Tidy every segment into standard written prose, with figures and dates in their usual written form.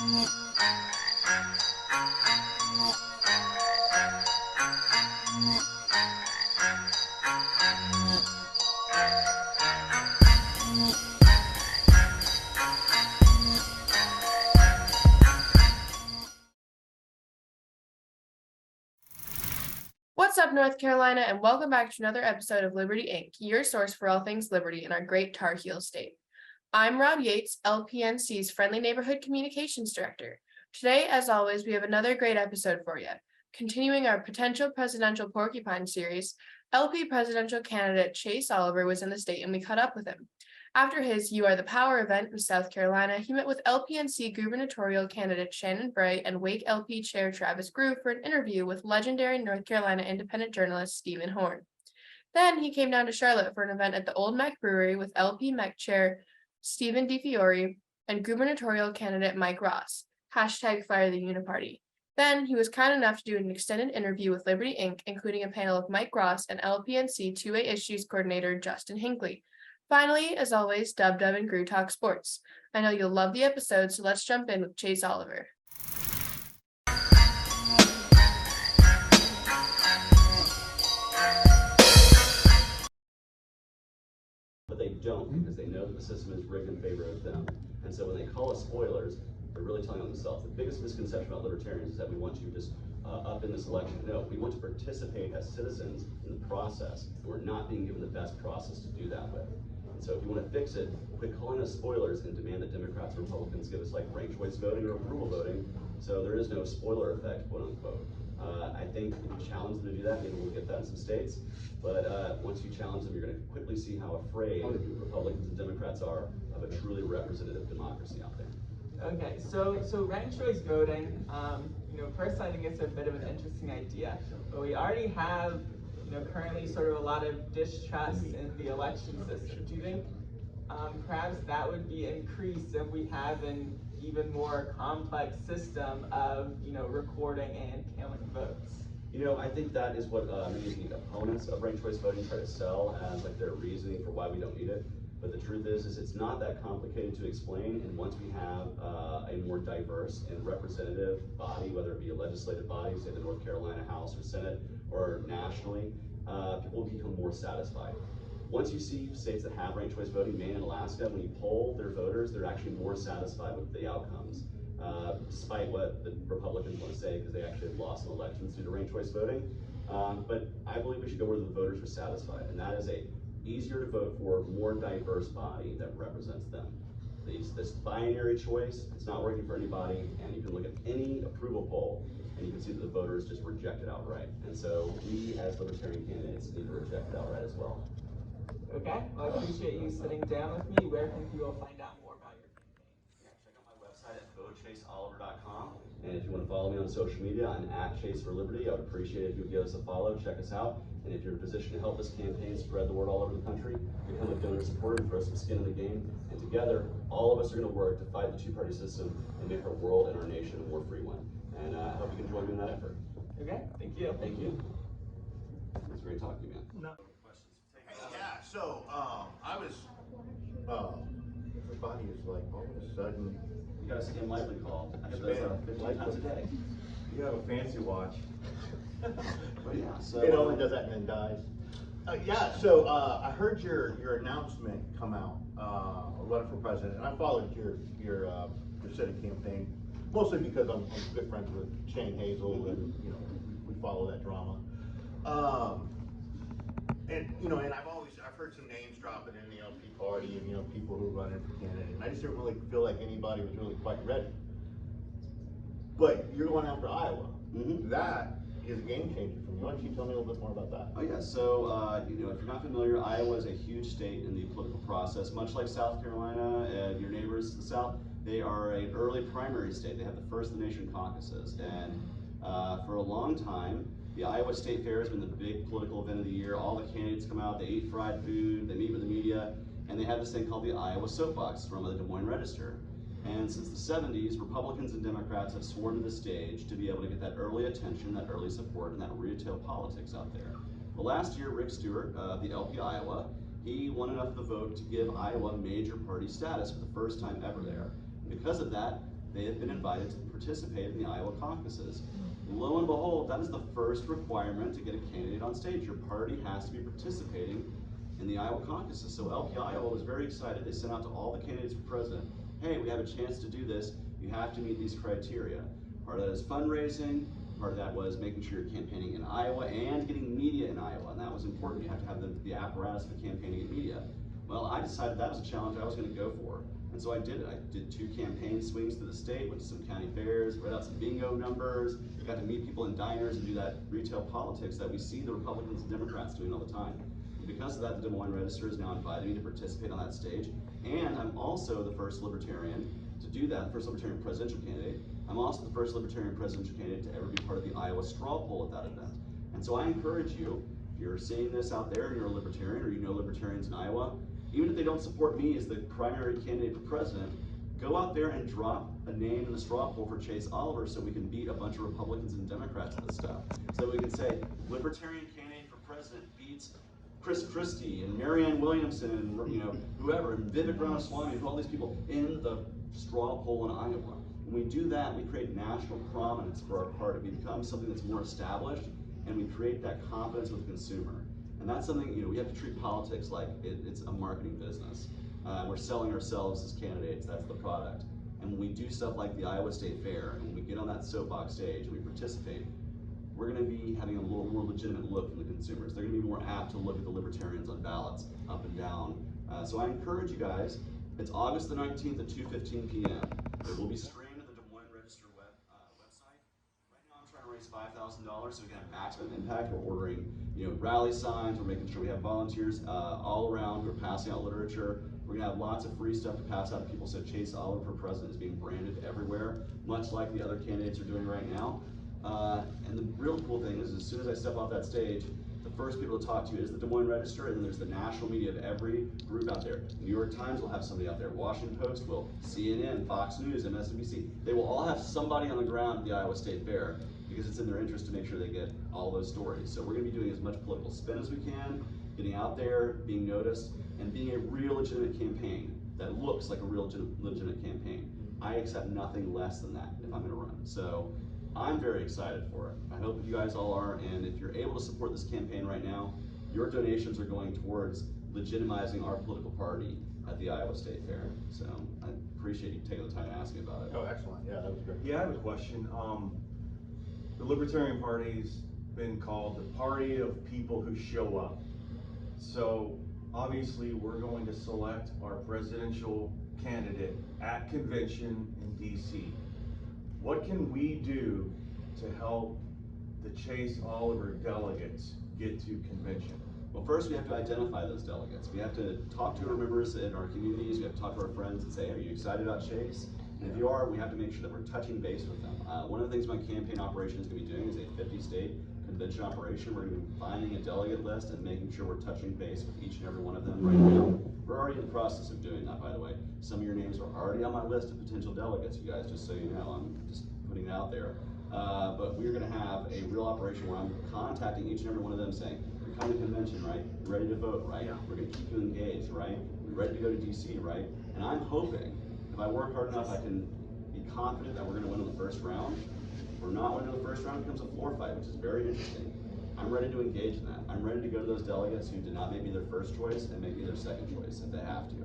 What's up, North Carolina, and welcome back to another episode of Liberty Inc., your source for all things liberty in our great Tar Heel state. I'm Rob Yates, LPNC's Friendly Neighborhood Communications Director. Today, as always, we have another great episode for you. Continuing our potential presidential porcupine series, LP presidential candidate Chase Oliver was in the state and we caught up with him. After his You Are the Power event in South Carolina, he met with LPNC gubernatorial candidate Shannon Bray and WakeLP Chair Travis Groo for an interview with legendary North Carolina independent journalist Stephen Horn. Then he came down to Charlotte for an event at the Old Meck Brewery with LP Meck Chair Steven DiFiore and gubernatorial candidate Mike Ross, #Fire the Uniparty. Then he was kind enough to do an extended interview with Liberty Inc., including a panel of Mike Ross and LPNC 2A Issues Coordinator Justin Hinckley. Finally, as always, Dub and Groo talk sports. I know you'll love the episode, so let's jump in with Chase Oliver. But they don't, because they know that the system is rigged in favor of them. And so when they call us spoilers, they're really telling on themselves. The biggest misconception about libertarians is that we want you just up in this election. No, we want to participate as citizens in the process. And we're not being given the best process to do that with. So if you want to fix it, quit calling us spoilers and demand that Democrats and Republicans give us like ranked choice voting or approval voting. So there is no spoiler effect, quote unquote. I think if you challenge them to do that, maybe we'll get that in some states. But once you challenge them, you're going to quickly see how afraid Republicans and Democrats are of a truly representative democracy out there. Okay, so ranked choice voting, first I think it's a bit of an interesting idea, but we already have currently sort of a lot of distrust in the election system. Do you think perhaps that would be increased if we have an even more complex system of recording and counting votes? I think that is what many of the opponents of ranked choice voting try to sell as like their reasoning for why we don't need it. But the truth is it's not that complicated to explain. And once we have a more diverse and representative body, whether it be a legislative body, say the North Carolina House or Senate, or nationally, people become more satisfied. Once you see states that have ranked choice voting, Maine and Alaska, when you poll their voters, they're actually more satisfied with the outcomes, despite what the Republicans want to say, because they actually have lost some elections due to ranked choice voting. But I believe we should go where the voters are satisfied, and that is a easier to vote for, more diverse body that represents them. This binary choice, it's not working for anybody, and you can look at any approval poll, and you can see that the voters just reject it outright. And so we, as libertarian candidates, need to reject it outright as well. Okay, well, I appreciate you sitting down with me. Where can people find out more about your campaign? Yeah, check out my website at votechaseoliver.com. And if you want to follow me on social media, I'm @ChaseForLiberty. I would appreciate it if you would give us a follow, check us out. And if you're in a position to help this campaign spread the word all over the country, become a donor supporter, throw some skin in the game. And together, all of us are going to work to fight the two-party system and make our world and our nation a more free one. And I hope you can join me in that effort. Okay, thank you. Thank you. It's great talking to you, man. No. Yeah, so I was everybody is like all of a sudden You got a Skim Lively call. I get those 15 times a day. You have a fancy watch. But yeah, so it only does that and then dies. Yeah, so I heard your announcement come out, running for president, and I followed your Senate campaign mostly because I'm good friends with Shane Hazel, and we follow that drama. And I've heard some names dropping in the LP party, and people who run in for candidate, and I just didn't really feel like anybody was really quite ready. But you're going after Iowa. That is a game changer for me. Why don't you tell me a little bit more about that? Oh yeah, so if you're not familiar, Iowa is a huge state in the political process. Much like South Carolina and your neighbors to the south, they are an early primary state. They have the first of the nation caucuses, and for a long time, the Iowa State Fair has been the big political event of the year. All the candidates come out, they eat fried food, they meet with the media, and they have this thing called the Iowa Soapbox run by the Des Moines Register. And since the 70s, Republicans and Democrats have sworn to the stage to be able to get that early attention, that early support, and that retail politics out there. Well, last year, Rick Stewart of the LP Iowa, he won enough of the vote to give Iowa major party status for the first time ever there. And because of that, they have been invited to participate in the Iowa caucuses. Lo and behold, that is the first requirement to get a candidate on stage. Your party has to be participating in the Iowa caucuses. So LP Iowa was very excited. They sent out to all the candidates for president, hey, we have a chance to do this. You have to meet these criteria. Part of that is fundraising. Part of that was making sure you're campaigning in Iowa and getting media in Iowa, and that was important. You have to have the apparatus for campaigning and media. Well, I decided that was a challenge I was going to go for, and so I did it. I did 2 campaign swings through the state, went to some county fairs, read out some bingo numbers, got to meet people in diners and do that retail politics that we see the Republicans and Democrats doing all the time. And because of that, the Des Moines Register has now invited me to participate on that stage, and I'm also the first Libertarian to do that, the first Libertarian presidential candidate. I'm also the first Libertarian presidential candidate to ever be part of the Iowa straw poll at that event. And so I encourage you, if you're seeing this out there and you're a Libertarian or you know Libertarians in Iowa, even if they don't support me as the primary candidate for president, go out there and drop a name in the straw poll for Chase Oliver so we can beat a bunch of Republicans and Democrats with this stuff. So we can say, Libertarian candidate for president beats Chris Christie and Marianne Williamson and whoever, and Vivek Ramaswamy, and all these people in the straw poll in Iowa. When we do that, we create national prominence for our party. We become something that's more established, and we create that confidence with the consumer. And that's something, we have to treat politics like it's a marketing business. We're selling ourselves as candidates, that's the product. And when we do stuff like the Iowa State Fair, and when we get on that soapbox stage and we participate, we're gonna be having a little more legitimate look from the consumers. They're gonna be more apt to look at the Libertarians on ballots, up and down. So I encourage you guys, it's August the 19th at 2:15 p.m. It will be streamed at the Des Moines Register website. Right now I'm trying to raise $5,000 so we can have maximum impact. We're ordering rally signs, we're making sure we have volunteers all around, we're passing out literature. We're gonna have lots of free stuff to pass out to people, so Chase Oliver for president is being branded everywhere, much like the other candidates are doing right now. And the real cool thing is, as soon as I step off that stage, the first people to talk to you is the Des Moines Register, and then there's the national media of every group out there. New York Times will have somebody out there, Washington Post will, CNN, Fox News, MSNBC. They will all have somebody on the ground at the Iowa State Fair because it's in their interest to make sure they get all those stories. So we're gonna be doing as much political spin as we can, getting out there, being noticed, and being a real legitimate campaign that looks like a real legitimate campaign. I accept nothing less than that if I'm gonna run. So I'm very excited for it. I hope you guys all are, and if you're able to support this campaign right now, your donations are going towards legitimizing our political party at the Iowa State Fair. So I appreciate you taking the time to ask me about it. Oh, excellent. Yeah, that was great. Yeah, I have a question. The Libertarian Party's been called the party of people who show up. So obviously we're going to select our presidential candidate at convention in DC. What can we do to help the Chase Oliver delegates get to convention? Well, first we have to identify those delegates. We have to talk to our members in our communities. We have to talk to our friends and say, are you excited about Chase? And if you are, we have to make sure that we're touching base with them. One of the things my campaign operation is going to be doing is a 50-state convention operation. We're going to be finding a delegate list and making sure we're touching base with each and every one of them right now. We're already in the process of doing that, by the way. Some of your names are already on my list of potential delegates, you guys, just so you know. I'm just putting it out there. But we're going to have a real operation where I'm contacting each and every one of them saying, you're coming to convention, right? You're ready to vote, right? Yeah. We're going to keep you engaged, right? You're ready to go to DC, right? And I'm hoping, if I work hard enough, I can be confident that we're going to win in the first round. If we're not winning the first round, it becomes a floor fight, which is very interesting. I'm ready to engage in that. I'm ready to go to those delegates who did not make me their first choice and make me their second choice if they have to.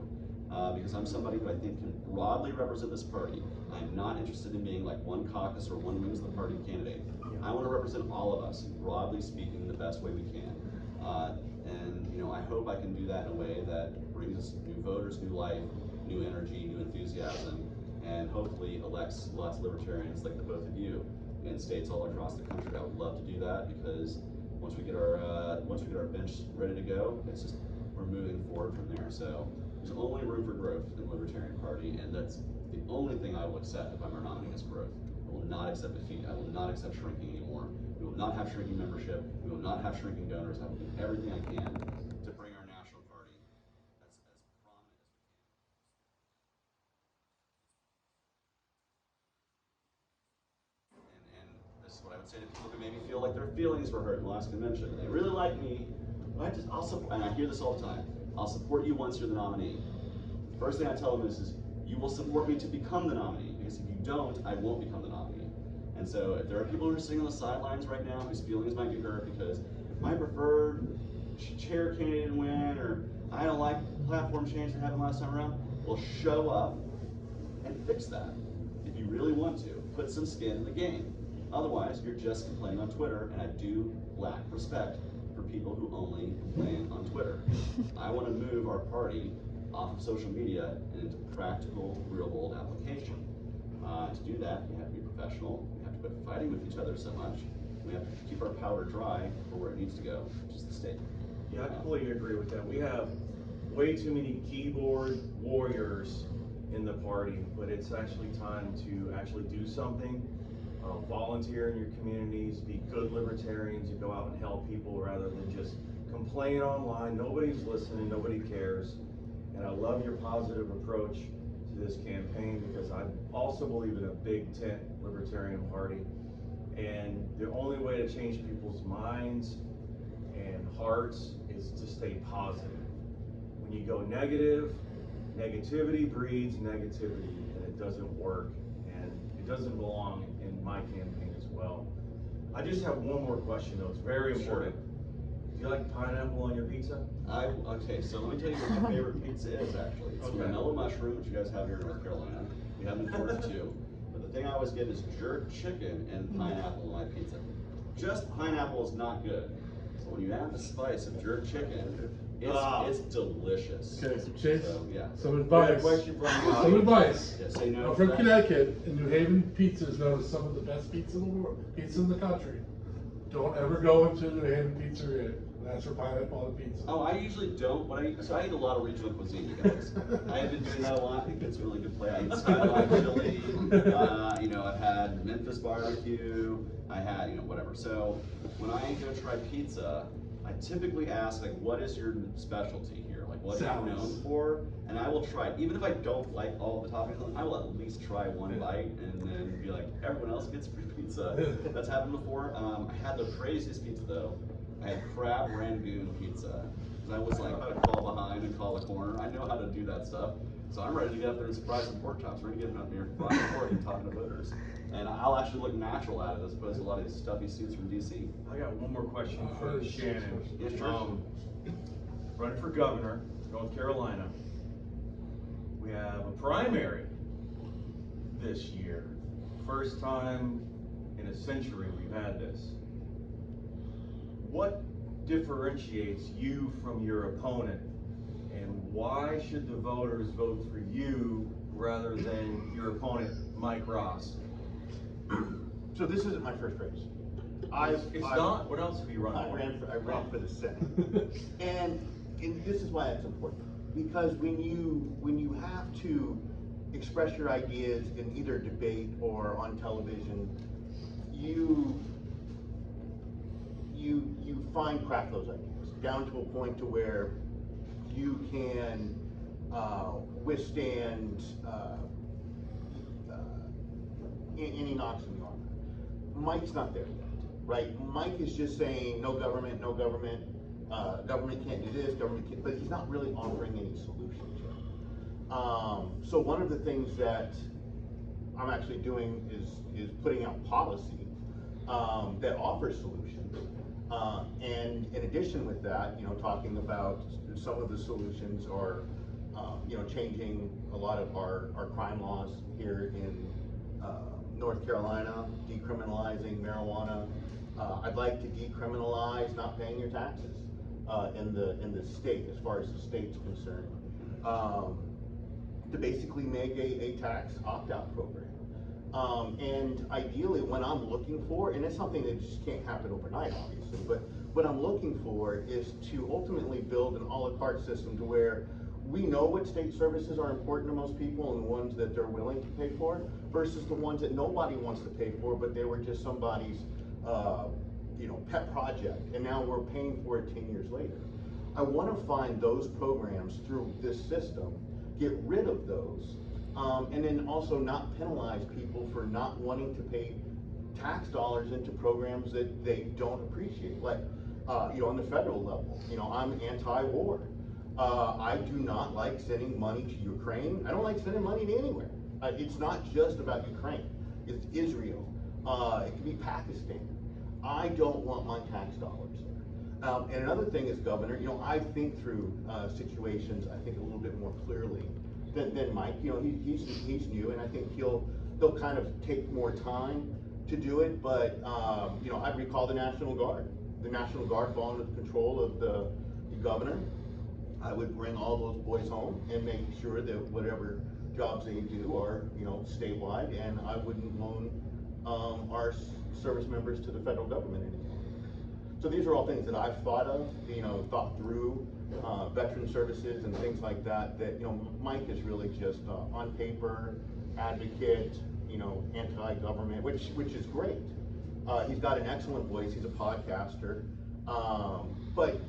Because I'm somebody who I think can broadly represent this party. I'm not interested in being like one caucus or one wings of the party candidate. I want to represent all of us, broadly speaking, the best way we can. And I hope I can do that in a way that brings us new voters, new life, new energy, new enthusiasm, and hopefully elects lots of libertarians like the both of you in states all across the country. I would love to do that because once we get our bench ready to go, it's just we're moving forward from there. So there's only room for growth in the Libertarian Party, and that's the only thing I will accept if I'm our nominee is growth. I will not accept defeat. I will not accept shrinking anymore. We will not have shrinking membership. We will not have shrinking donors. I will do everything I can to bring our national party as prominent as we can. And this is what I would say to people who maybe feel like their feelings were hurt in the last convention. They really like me. I'll support, and I hear this all the time. I'll support you once you're the nominee. The first thing I tell them is you will support me to become the nominee, because if you don't, I won't become the nominee. And so if there are people who are sitting on the sidelines right now whose feelings might get hurt because my preferred chair candidate didn't win, or I don't like platform change that happened last time around, well, show up and fix that. If you really want to, put some skin in the game. Otherwise, you're just complaining on Twitter, and I do lack respect for people who only complain on Twitter. I want to move our party off of social media and into practical, real-world application. To do that, we have to be professional. We have to quit fighting with each other so much. We have to keep our powder dry for where it needs to go, which is the state. Yeah, I completely agree with that. We have way too many keyboard warriors in the party, but it's actually time to actually do something. Volunteer in your communities, be good libertarians, and go out and help people rather than just complain online. Nobody's listening, nobody cares. And I love your positive approach to this campaign, because I also believe in a big tent libertarian party. And the only way to change people's minds and hearts is to stay positive. When you go negative, negativity breeds negativity, and it doesn't work, and it doesn't belong in my campaign as well. I just have one more question though, it's very important. Do you like pineapple on your pizza? Okay, so let me tell you what my favorite pizza is actually. It's Okay. vanilla mushroom, which you guys have here in North Carolina. We have in Florida too. But the thing I always get is jerk chicken and pineapple on my pizza. Just pineapple is not good. So when you add the spice of jerk chicken, it's delicious. Okay, so Chase, So, yeah. some We have a advice. question from the Some audience. advice. Yeah, say no I'm to from that. Connecticut, and New Haven pizza is known as some of the best pizza in the world, pizza in the country. Don't ever go into a New Haven pizzeria and ask for pineapple on a pizza. Oh, I usually don't. So I eat a lot of regional cuisine, you guys. I have been doing that a lot. I think it's a really good play. I eat Skyline chili. I've had Memphis barbecue. I had, whatever. So when I go try pizza, I typically ask, like, what is your specialty here? Like, what are you Salads. known for? And I will try it. Even if I don't like all the toppings, I will at least try one bite and then be like, everyone else gets free pizza. That's happened before. I had the craziest pizza though. I had crab rangoon pizza. And I was like, call behind and call the corner. I know how to do that stuff. So I'm ready to get up there and surprise some pork chops. We're gonna get up here frying pork and talking to voters. And I'll actually look natural at it as opposed to a lot of these stuffy suits from DC. I got one more question for Shannon. Yeah, sure. Running for governor, North Carolina. We have a primary this year. First time in a century we've had this. What differentiates you from your opponent, and why should the voters vote for you rather than your opponent, Mike Ross? So this isn't my first race. It's not? What else have you run I for? ran for the Senate. and this is why it's important. Because when you have to express your ideas in either debate or on television, you fine craft those ideas down to a point to where you can withstand any knocks in the armor. Mike's not there yet, right? Mike is just saying no government, government can't do this, government can't, but he's not really offering any solutions yet. So one of the things that I'm actually doing is putting out policy that offers solutions. And in addition with that, talking about some of the solutions are, changing a lot of our crime laws here in North Carolina, decriminalizing marijuana. I'd like to decriminalize not paying your taxes in the state, as far as the state's concerned, to basically make a tax opt-out program. And ideally, what I'm looking for, and it's something that just can't happen overnight, obviously, but what I'm looking for is to ultimately build an a la carte system to where we know what state services are important to most people and the ones that they're willing to pay for versus the ones that nobody wants to pay for, but they were just somebody's pet project, and now we're paying for it 10 years later. I want to find those programs through this system, get rid of those, and then also not penalize people for not wanting to pay tax dollars into programs that they don't appreciate. Like, on the federal level, I'm anti-war. I do not like sending money to Ukraine. I don't like sending money to anywhere. It's not just about Ukraine. It's Israel. It could be Pakistan. I don't want my tax dollars there. And another thing is, Governor, I think through situations, I think a little bit more clearly than Mike. He's new, and I think he'll kind of take more time to do it. But I recall the National Guard. The National Guard fall under the control of the governor. I would bring all those boys home and make sure that whatever jobs they do are, statewide, and I wouldn't loan our service members to the federal government anymore. So these are all things that I've thought of, thought through, veteran services and things like that, Mike is really just on paper, advocate, anti-government, which is great. He's got an excellent voice, he's a podcaster, but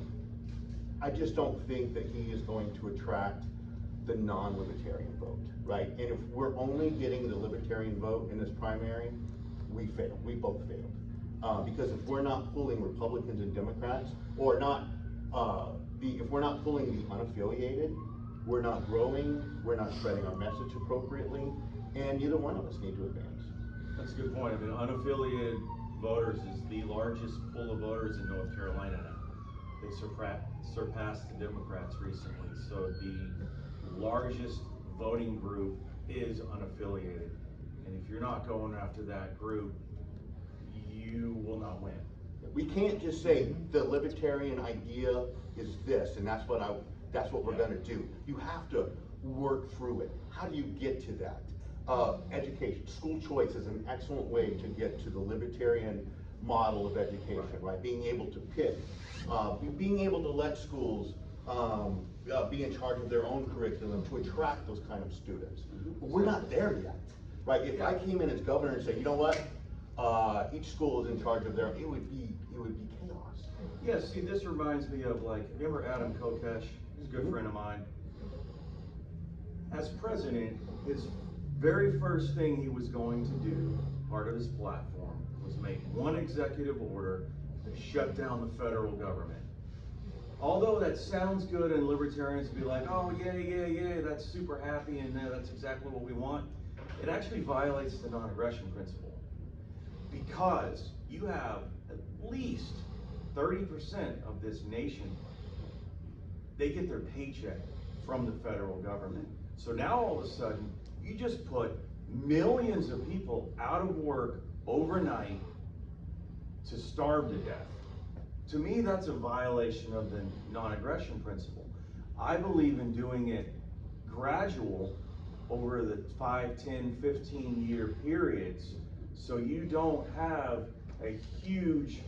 I just don't think that he is going to attract the non-libertarian vote, right? And if we're only getting the libertarian vote in this primary, we failed. We both failed. Because if we're not pulling Republicans and Democrats, or not, if we're not pulling the unaffiliated, we're not growing, we're not spreading our message appropriately, and neither one of us need to advance. That's a good point. I mean, unaffiliated voters is the largest pool of voters in North Carolina now. They surpassed the Democrats recently. So the largest voting group is unaffiliated. And if you're not going after that group, you will not win. We can't just say the libertarian idea is this, and that's what we're going to do. You have to work through it. How do you get to that? Education, school choice is an excellent way to get to the libertarian model of education, right? Being able to pick, being able to let schools be in charge of their own curriculum to attract those kind of students. But we're not there yet, right? If I came in as governor and said, you know what, each school is in charge of their, it would be chaos. Yeah, see, this reminds me of, remember Adam Kokesh? He's a good friend of mine. As president, his very first thing he was going to do, part of his platform, was make one executive order to shut down the federal government. Although that sounds good and libertarians would be like, oh yeah, that's super happy and that's exactly what we want, it actually violates the non-aggression principle. Because you have at least 30% of this nation, they get their paycheck from the federal government. So now all of a sudden, you just put millions of people out of work overnight to starve to death. To me, that's a violation of the non-aggression principle. I believe in doing it gradual over the 5, 10, 15-year periods, so you don't have a huge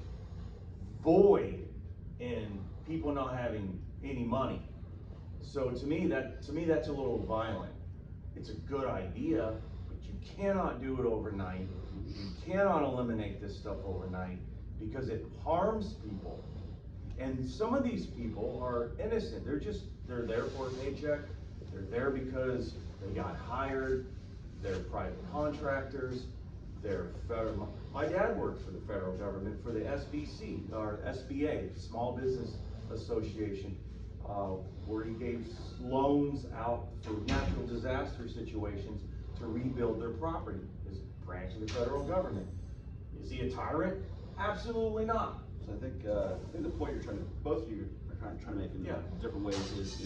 void in people not having any money. So to me, that's a little violent. It's a good idea, but you cannot do it overnight. You cannot eliminate this stuff overnight because it harms people. And some of these people are innocent. They're there for a paycheck. They're there because they got hired. They're private contractors. They're federal. My dad worked for the federal government for the SBC, or SBA, Small Business Association, where he gave loans out for natural disaster situations to rebuild their property. His branch of the federal government. Is he a tyrant? Absolutely not. So I think the point both of you are trying to make in different ways is,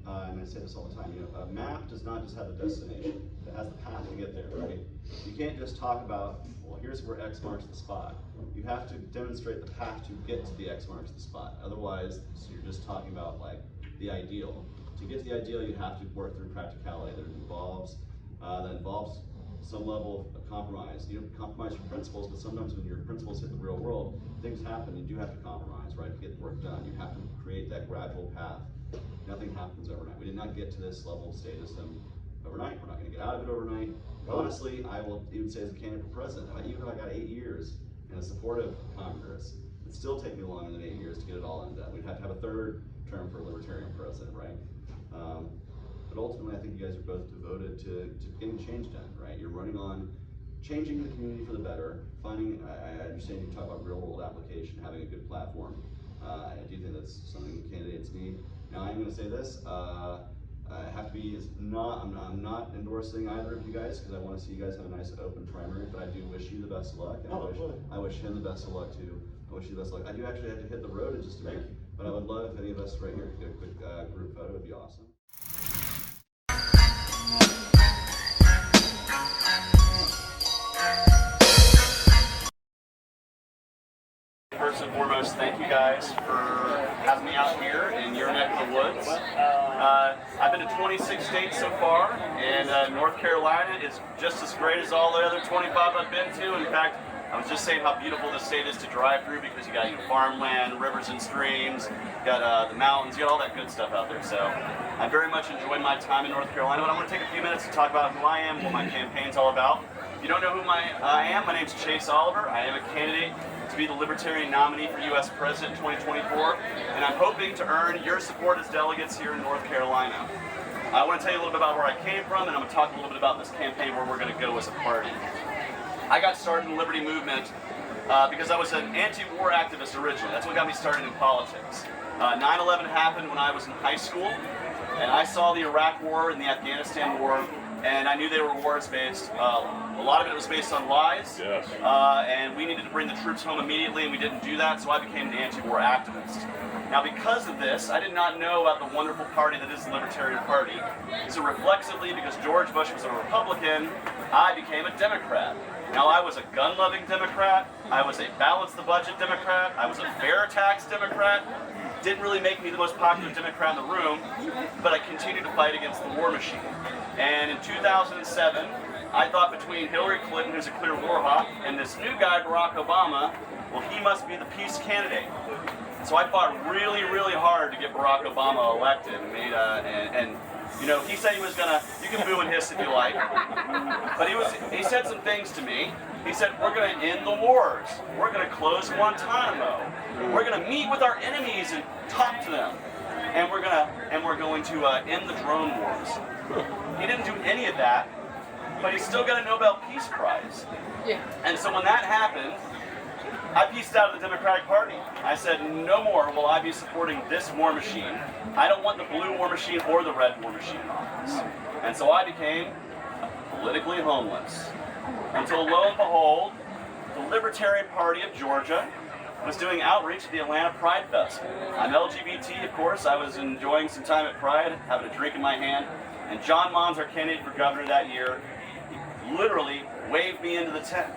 and I say this all the time, a map does not just have a destination, it has the path to get there, right? You can't just talk about, well, here's where X marks the spot. You have to demonstrate the path to get to the X marks the spot. Otherwise, so you're just talking about the ideal. To get to the ideal, you have to work through practicality that involves some level of compromise. You don't compromise your principles, but sometimes when your principles hit the real world, things happen. You do have to compromise, right, to get the work done. You have to create that gradual path. Nothing happens overnight. We did not get to this level of statism overnight. We're not going to get out of it overnight. Honestly, I will even say as a candidate for president, even if I got 8 years in a supportive Congress, it'd still take me longer than 8 years to get it all done. We'd have to have a third term for a libertarian president, right? But ultimately, I think you guys are both devoted to getting change done, right? You're running on changing the community for the better, I understand you talk about real world application, having a good platform. I do think that's something candidates need. Now I'm going to say this, I have to be, I'm not endorsing either of you guys because I want to see you guys have a nice open primary, but I do wish you the best of luck, and I wish him the best of luck too. I wish you the best of luck. I do actually have to hit the road in just a minute, but I would love if any of us right here could get a quick group photo. It would be awesome. First and foremost, thank you guys for having me out here in your neck of the woods. I've been to 26 states so far, and North Carolina is just as great as all the other 25 I've been to. In fact, I was just saying how beautiful this state is to drive through because you got farmland, rivers and streams, you got the mountains, you got all that good stuff out there. So I very much enjoyed my time in North Carolina, but I'm going to take a few minutes to talk about who I am, what my campaign's all about. If you don't know who I am, my name's Chase Oliver. I am a candidate to be the Libertarian nominee for U.S. President in 2024, and I'm hoping to earn your support as delegates here in North Carolina. I want to tell you a little bit about where I came from, and I'm going to talk a little bit about this campaign, where we're going to go as a party. I got started in the Liberty movement because I was an anti-war activist originally. That's what got me started in politics. 9/11 happened when I was in high school, and I saw the Iraq War and the Afghanistan War, and I knew they were wars based. A lot of it was based on lies, yes. And we needed to bring the troops home immediately, and we didn't do that, so I became an anti-war activist. Now, because of this, I did not know about the wonderful party that is the Libertarian Party. So reflexively, because George Bush was a Republican, I became a Democrat. Now, I was a gun-loving Democrat, I was a balance-the-budget Democrat, I was a fair tax Democrat. Didn't really make me the most popular Democrat in the room, but I continued to fight against the war machine. And in 2007, I thought between Hillary Clinton, who's a clear war hawk, and this new guy, Barack Obama, well, he must be the peace candidate. So I fought really, really hard to get Barack Obama elected, and you know, he said he was gonna, you can boo and hiss if you like, but he said some things to me. He said, we're gonna end the wars. We're gonna close Guantanamo. We're gonna meet with our enemies and talk to them. And we're going to end the drone wars. He didn't do any of that, but he still got a Nobel Peace Prize. Yeah. And so when that happened, I pieced out of the Democratic Party. I said, no more will I be supporting this war machine. I don't want the blue war machine or the red war machine in office. And so I became politically homeless. Until lo and behold, the Libertarian Party of Georgia was doing outreach at the Atlanta Pride Festival. I'm LGBT, of course. I was enjoying some time at Pride, having a drink in my hand, and John Mons, our candidate for governor that year, he literally waved me into the tent.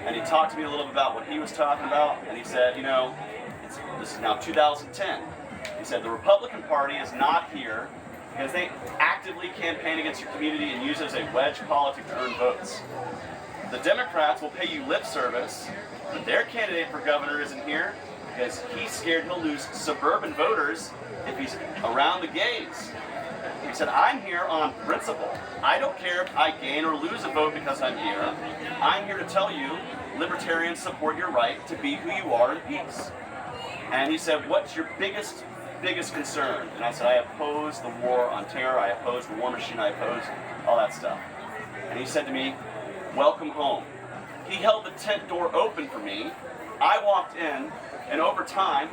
And he talked to me a little bit about what he was talking about, and he said, you know, this is now 2010. He said, the Republican Party is not here because they actively campaign against your community and use it as a wedge politic to earn votes. The Democrats will pay you lip service, but their candidate for governor isn't here because he's scared he'll lose suburban voters if he's around the gays. He said, I'm here on principle. I don't care if I gain or lose a vote because I'm here. I'm here to tell you, libertarians support your right to be who you are in peace. And he said, what's your biggest concern? And I said, I oppose the war on terror, I oppose the war machine, I oppose all that stuff. And he said to me, welcome home. He held the tent door open for me. I walked in, and over time,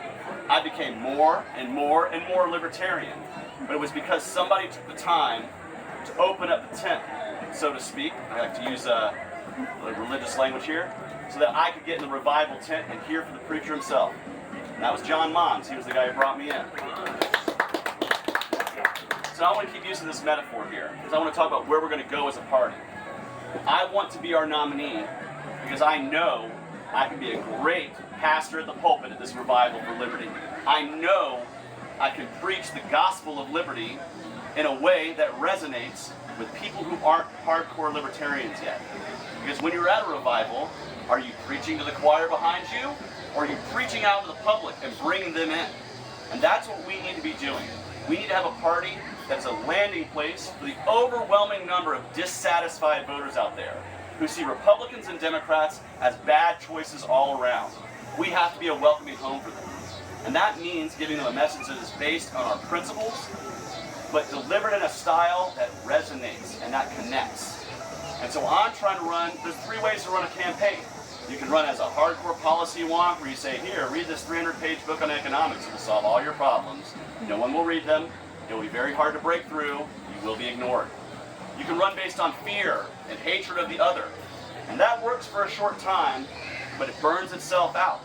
I became more and more and more libertarian. But it was because somebody took the time to open up the tent, so to speak. I like to use religious language here, so that I could get in the revival tent and hear from the preacher himself. And that was John Mons. He was the guy who brought me in. So I want to keep using this metaphor here, because I want to talk about where we're going to go as a party. I want to be our nominee because I know I can be a great pastor at the pulpit at this revival for liberty. I know I can preach the gospel of liberty in a way that resonates with people who aren't hardcore libertarians yet. Because when you're at a revival, are you preaching to the choir behind you, or are you preaching out to the public and bringing them in? And that's what we need to be doing. We need to have a party that's a landing place for the overwhelming number of dissatisfied voters out there who see Republicans and Democrats as bad choices all around. We have to be a welcoming home for them. And that means giving them a message that is based on our principles, but delivered in a style that resonates and that connects. And so I'm trying to run, there's 3 ways to run a campaign. You can run as a hardcore policy wonk where you say, here, read this 300-page book on economics. It will solve all your problems. No one will read them. It will be very hard to break through. You will be ignored. You can run based on fear and hatred of the other. And that works for a short time, but it burns itself out.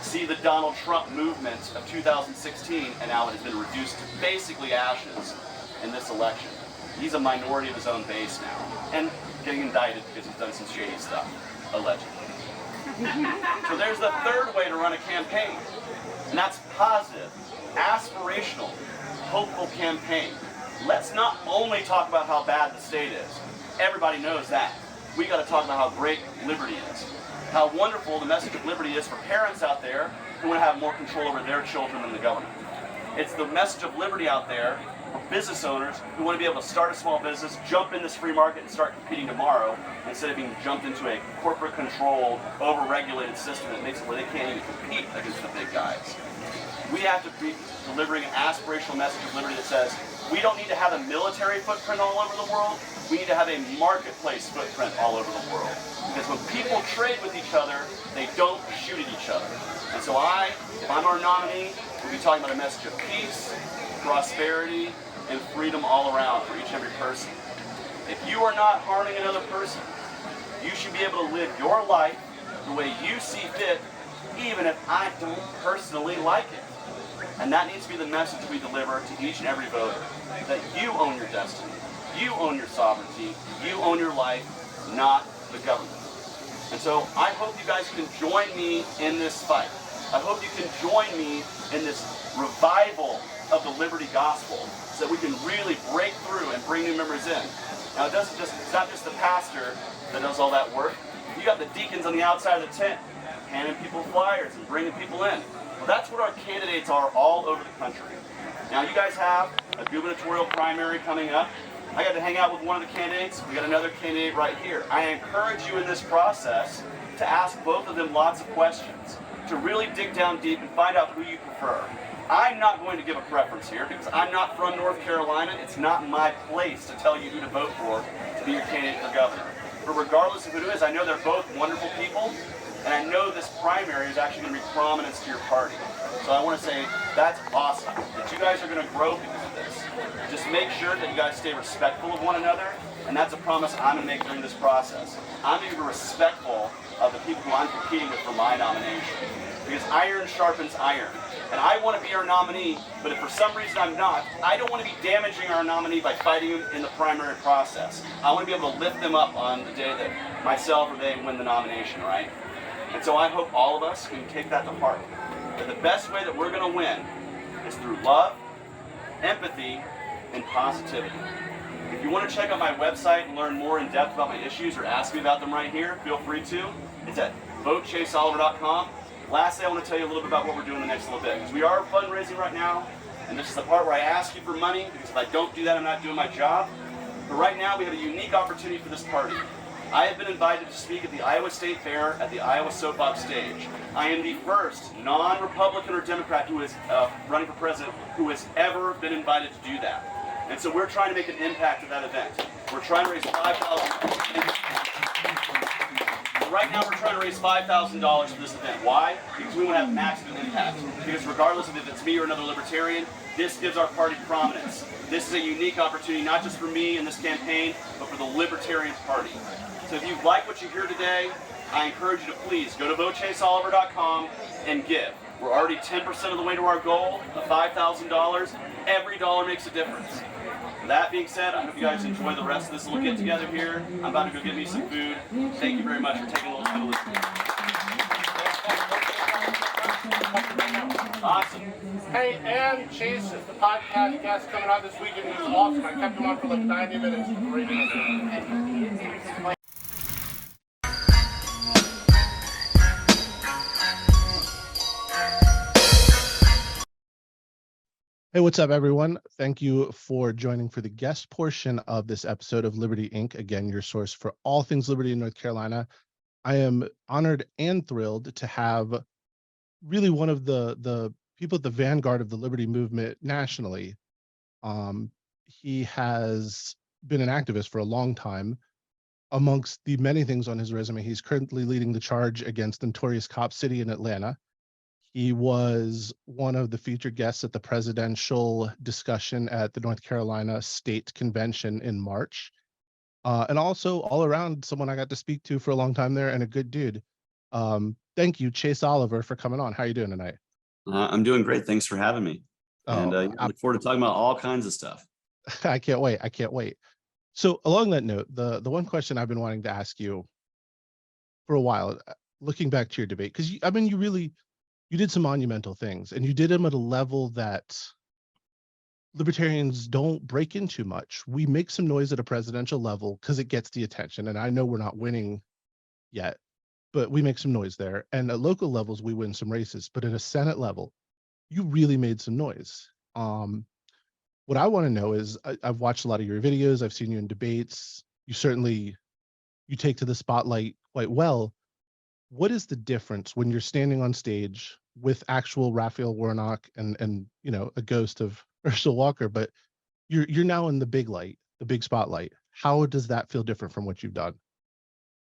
See the Donald Trump movement of 2016, and now it has been reduced to basically ashes in this election. He's a minority of his own base now, and getting indicted because he's done some shady stuff, allegedly. So there's the third way to run a campaign, and that's positive, aspirational, hopeful campaign. Let's not only talk about how bad the state is. Everybody knows that. We got to talk about how great liberty is, how wonderful the message of liberty is for parents out there who want to have more control over their children than the government. It's the message of liberty out there for business owners who want to be able to start a small business, jump in this free market, and start competing tomorrow instead of being jumped into a corporate-controlled, over-regulated system that makes it where they can't even compete against the big guys. We have to be delivering an aspirational message of liberty that says we don't need to have a military footprint all over the world. We need to have a marketplace footprint all over the world. Because when people trade with each other, they don't shoot at each other. And so if I'm our nominee, we'll be talking about a message of peace, prosperity, and freedom all around for each and every person. If you are not harming another person, you should be able to live your life the way you see fit, even if I don't personally like it. And that needs to be the message we deliver to each and every voter, that you own your destiny, you own your sovereignty, you own your life, not the government. And so I hope you guys can join me in this fight. I hope you can join me in this revival of the liberty gospel so that we can really break through and bring new members in. Now it's not just the pastor that does all that work. You got the deacons on the outside of the tent handing people flyers and bringing people in. Well, that's what our candidates are all over the country. Now you guys have a gubernatorial primary coming up. I got to hang out with one of the candidates. We got another candidate right here. I encourage you in this process to ask both of them lots of questions, to really dig down deep and find out who you prefer. I'm not going to give a preference here because I'm not from North Carolina. It's not my place to tell you who to vote for to be your candidate for governor. But regardless of who it is, I know they're both wonderful people, and I know this primary is actually going to bring prominence to your party. So I want to say that's awesome, that you guys are going to grow because of this. Just make sure that you guys stay respectful of one another, and that's a promise I'm going to make during this process. I'm going to be respectful of the people who I'm competing with for my nomination, because iron sharpens iron. And I want to be our nominee, but if for some reason I'm not, I don't want to be damaging our nominee by fighting him in the primary process. I want to be able to lift them up on the day that myself or they win the nomination, right? And so I hope all of us can take that to heart. That the best way that we're going to win is through love, empathy, and positivity. If you want to check out my website and learn more in depth about my issues or ask me about them right here, feel free to. It's at votechaseoliver.com. Lastly, I want to tell you a little bit about what we're doing the next little bit. Because we are fundraising right now, and this is the part where I ask you for money, because if I don't do that, I'm not doing my job. But right now, we have a unique opportunity for this party. I have been invited to speak at the Iowa State Fair at the Iowa Soapbox stage. I am the first non-Republican or Democrat who is running for president who has ever been invited to do that. And so we're trying to make an impact at that event. We're trying to raise $5,000. Right now we're trying to raise $5,000 for this event. Why? Because we want to have maximum impact. Because regardless of if it's me or another libertarian, this gives our party prominence. This is a unique opportunity, not just for me in this campaign, but for the Libertarian Party. So if you like what you hear today, I encourage you to please go to votechaseoliver.com and give. We're already 10% of the way to our goal of $5,000. Every dollar makes a difference. That being said, I hope you guys enjoy the rest of this little get together here. I'm about to go get me some food. Thank you very much for taking a little time to listen. Awesome. Hey, and Chase is the podcast guest coming on this weekend. He was awesome. I kept him on for like 90 minutes. Great. Hey, what's up, everyone? Thank you for joining for the guest portion of this episode of Liberty Inc. Again, your source for all things liberty in North Carolina. I am honored and thrilled to have really one of the people at the vanguard of the liberty movement nationally. He has been an activist for a long time, amongst the many things on his resume, he's currently leading the charge against Notorious Cop City in Atlanta. He was one of the featured guests at the presidential discussion at the North Carolina State Convention in March. And also all around someone I got to speak to for a long time there and a good dude. Thank you, Chase Oliver, for coming on. How are you doing tonight? I'm doing great. Thanks for having me. And I look forward to talking about all kinds of stuff. I can't wait. I can't wait. So along that note, the one question I've been wanting to ask you for a while, looking back to your debate, because you did some monumental things, and you did them at a level that libertarians don't break into much. We make some noise at a presidential level because it gets the attention, and I know we're not winning yet, but we make some noise there. And at local levels, we win some races, but at a Senate level, you really made some noise. What I want to know is, I've watched a lot of your videos. I've seen you in debates. You take to the spotlight quite well. What is the difference when you're standing on stage with actual Raphael Warnock and a ghost of Herschel Walker, but you're now in the big light, the big spotlight? How does that feel different from what you've done?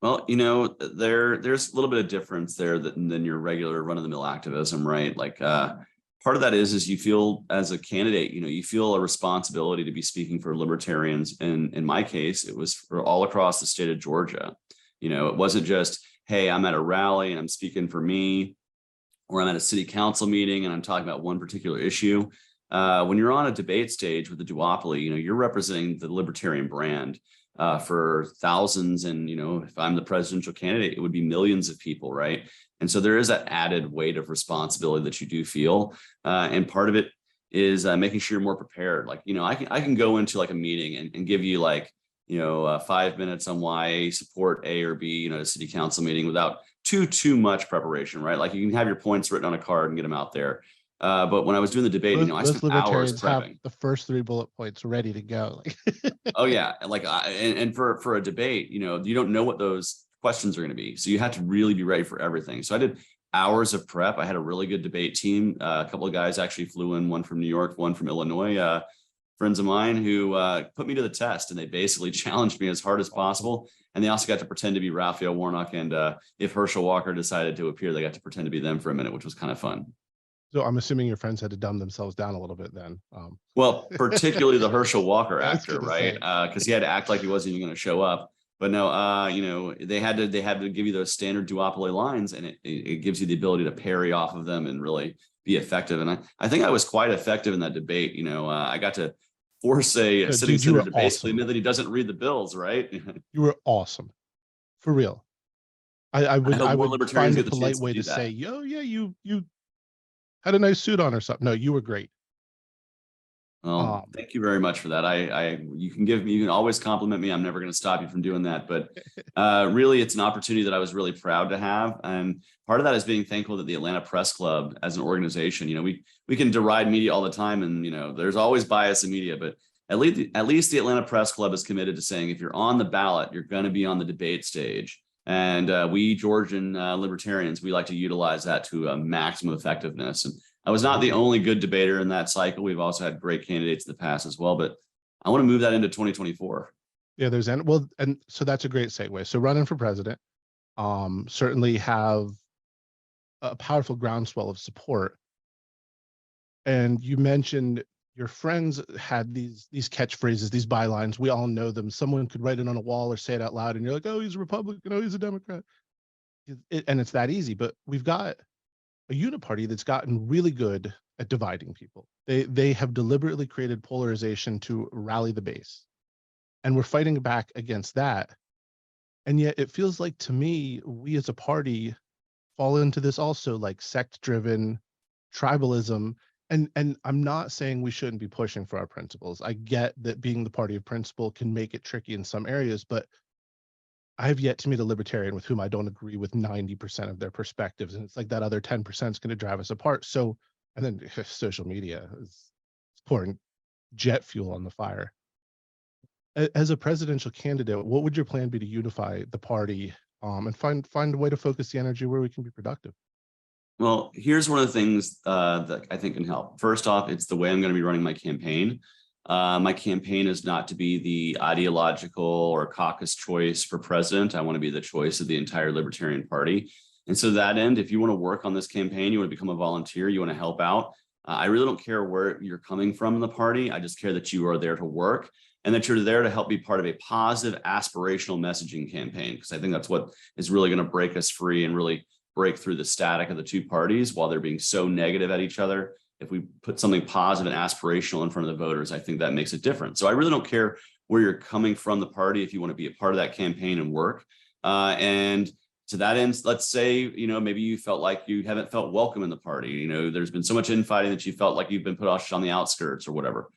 Well, there's a little bit of difference there than your regular run-of-the-mill activism, right? Like part of that is you feel as a candidate, you feel a responsibility to be speaking for libertarians. And in my case, it was for all across the state of Georgia. It wasn't just, hey, I'm at a rally and I'm speaking for me, or I'm at a city council meeting and I'm talking about one particular issue. When you're on a debate stage with a duopoly, you're representing the libertarian brand for thousands. And, if I'm the presidential candidate, it would be millions of people, right? And so there is that added weight of responsibility that you do feel. And part of it is making sure you're more prepared. Like, I can go into like a meeting and give you 5 minutes on why I support A or B, a city council meeting without too much preparation, right? Like you can have your points written on a card and get them out there. But when I was doing the debate, I spent hours prepping. Have the first 3 bullet points ready to go. Oh yeah, and for a debate, you don't know what those questions are going to be, so you have to really be ready for everything. So I did hours of prep. I had a really good debate team. A couple of guys actually flew in, one from New York, one from Illinois. Friends of mine who put me to the test, and they basically challenged me as hard as possible. And they also got to pretend to be Raphael Warnock. And if Herschel Walker decided to appear, they got to pretend to be them for a minute, which was kind of fun. So I'm assuming your friends had to dumb themselves down a little bit then. Well, particularly the Herschel Walker actor, right? Because he had to act like he wasn't even going to show up. But no, they had to give you those standard duopoly lines, and it gives you the ability to parry off of them and really be effective. And I think I was quite effective in that debate. I got to force a sitting senator to basically admit that he doesn't read the bills, right? You were awesome, for real. I would find a polite way to say, "Yo, yeah, you had a nice suit on or something." No, you were great. Well, thank you very much for that. You can always compliment me. I'm never going to stop you from doing that. But really, it's an opportunity that I was really proud to have. And part of that is being thankful that the Atlanta Press Club as an organization, we can deride media all the time, and there's always bias in media, but at least the Atlanta Press Club is committed to saying, if you're on the ballot, you're going to be on the debate stage. And we Georgian libertarians, we like to utilize that to a maximum effectiveness. And I was not the only good debater in that cycle. We've also had great candidates in the past as well, but I want to move that into 2024. Yeah, and so that's a great segue. So running for president, certainly have a powerful groundswell of support. And you mentioned your friends had these catchphrases, these bylines. We all know them. Someone could write it on a wall or say it out loud, and you're like, "Oh, he's a Republican. Oh, he's a Democrat." And it's that easy. But we've got a uniparty that's gotten really good at dividing people. They have deliberately created polarization to rally the base, and we're fighting back against that. And yet, it feels like to me, we as a party fall into this also, like sect-driven tribalism. And I'm not saying we shouldn't be pushing for our principles. I get that being the party of principle can make it tricky in some areas, but I have yet to meet a libertarian with whom I don't agree with 90% of their perspectives. And it's like that other 10% is going to drive us apart. So, and then social media is pouring jet fuel on the fire. As a presidential candidate, what would your plan be to unify the party and find a way to focus the energy where we can be productive? Well, here's one of the things that I think can help. First off, it's the way I'm going to be running my campaign. My campaign is not to be the ideological or caucus choice for president. I want to be the choice of the entire Libertarian Party. And so to that end, if you want to work on this campaign, you want to become a volunteer, you want to help out, I really don't care where you're coming from in the party. I just care that you are there to work and that you're there to help be part of a positive aspirational messaging campaign, because I think that's what is really going to break us free and really break through the static of the two parties while they're being so negative at each other. If we put something positive and aspirational in front of the voters, I think that makes a difference. So I really don't care where you're coming from the party if you want to be a part of that campaign and work. And to that end, let's say, maybe you felt like you haven't felt welcome in the party. There's been so much infighting that you felt like you've been put on the outskirts or whatever.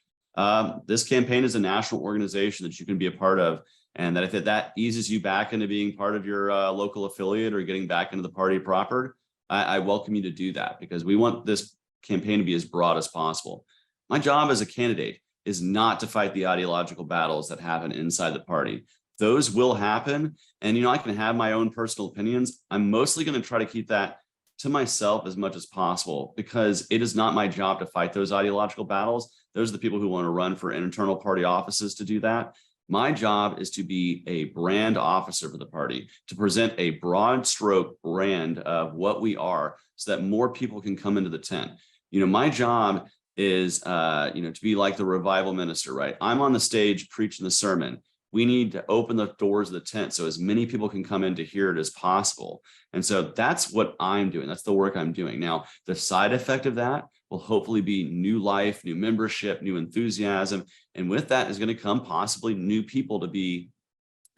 This campaign is a national organization that you can be a part of. And that if that eases you back into being part of your local affiliate or getting back into the party proper, I welcome you to do that, because we want this campaign to be as broad as possible. My job as a candidate is not to fight the ideological battles that happen inside the party. Those will happen. And, I can have my own personal opinions. I'm mostly going to try to keep that to myself as much as possible, because it is not my job to fight those ideological battles. Those are the people who want to run for internal party offices to do that. My job is to be a brand officer for the party, to present a broad stroke brand of what we are so that more people can come into the tent. My job is, to be like the revival minister, right? I'm on the stage preaching the sermon. We need to open the doors of the tent so as many people can come in to hear it as possible. And so that's what I'm doing. That's the work I'm doing. Now, the side effect of that will hopefully be new life, new membership, new enthusiasm. And with that is going to come possibly new people to be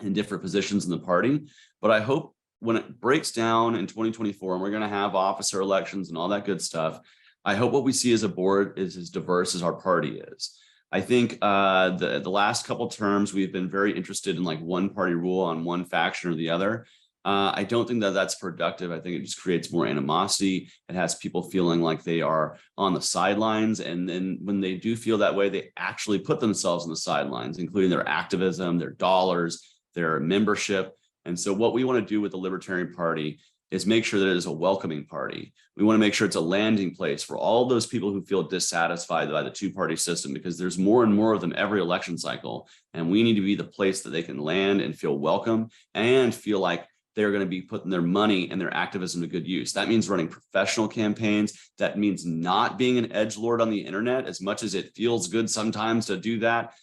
in different positions in the party. But I hope when it breaks down in 2024 and we're going to have officer elections and all that good stuff, I hope what we see as a board is as diverse as our party is. I think the last couple terms, we've been very interested in like one party rule on one faction or the other. I don't think that that's productive. I think it just creates more animosity. It has people feeling like they are on the sidelines. And then when they do feel that way, they actually put themselves on the sidelines, including their activism, their dollars, their membership. And so what we want to do with the Libertarian Party is make sure that it is a welcoming party. We want to make sure it's a landing place for all those people who feel dissatisfied by the two-party system, because there's more and more of them every election cycle. And we need to be the place that they can land and feel welcome and feel like they're going to be putting their money and their activism to good use. That means running professional campaigns. That means not being an edgelord on the internet, as much as it feels good sometimes to do that.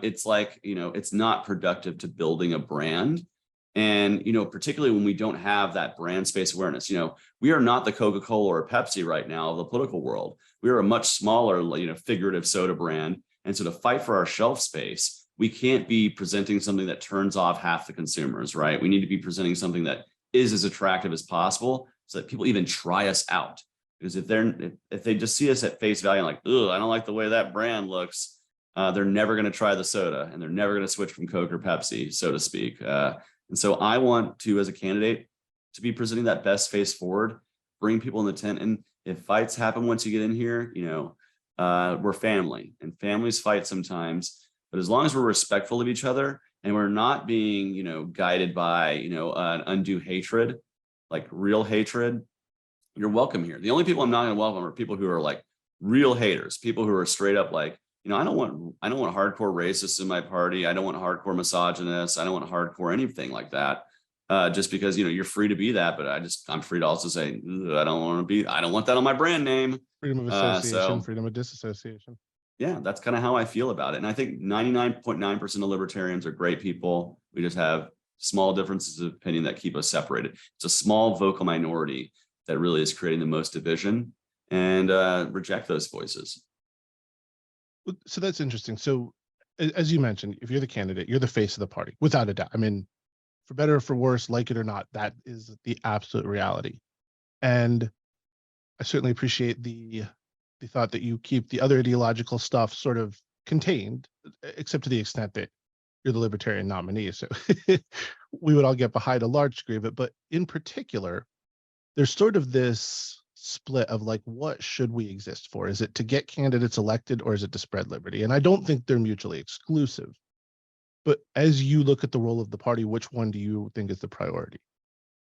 It's like, it's not productive to building a brand. And, particularly when we don't have that brand space awareness, we are not the Coca-Cola or Pepsi right now of the political world. We are a much smaller, figurative soda brand. And so to fight for our shelf space, we can't be presenting something that turns off half the consumers, right? We need to be presenting something that is as attractive as possible so that people even try us out. Because if they just see us at face value and like, ugh, I don't like the way that brand looks, they're never going to try the soda and they're never going to switch from Coke or Pepsi, so to speak. And so I want to, as a candidate, to be presenting that best face forward, bring people in the tent. And if fights happen once you get in here, we're family, and families fight sometimes. But as long as we're respectful of each other and we're not being, guided by, an undue hatred, like real hatred, you're welcome here. The only people I'm not going to welcome are people who are like real haters, people who are straight up like, I don't want hardcore racists in my party. I don't want hardcore misogynists. I don't want hardcore anything like that. Just because, you're free to be that, but I'm free to also say, I don't want that on my brand name. Freedom of association, freedom of disassociation. Yeah, that's kind of how I feel about it. And I think 99.9% of libertarians are great people. We just have small differences of opinion that keep us separated. It's a small vocal minority that really is creating the most division, and reject those voices. So that's interesting. So as you mentioned, if you're the candidate, you're the face of the party, without a doubt. I mean, for better or for worse, like it or not, that is the absolute reality. And I certainly appreciate the thought that you keep the other ideological stuff sort of contained, except to the extent that you're the Libertarian nominee. So we would all get behind a large degree of it. But in particular, there's sort of this split of like, what should we exist for? Is it to get candidates elected, or is it to spread liberty? And I don't think they're mutually exclusive. But as you look at the role of the party, which one do you think is the priority?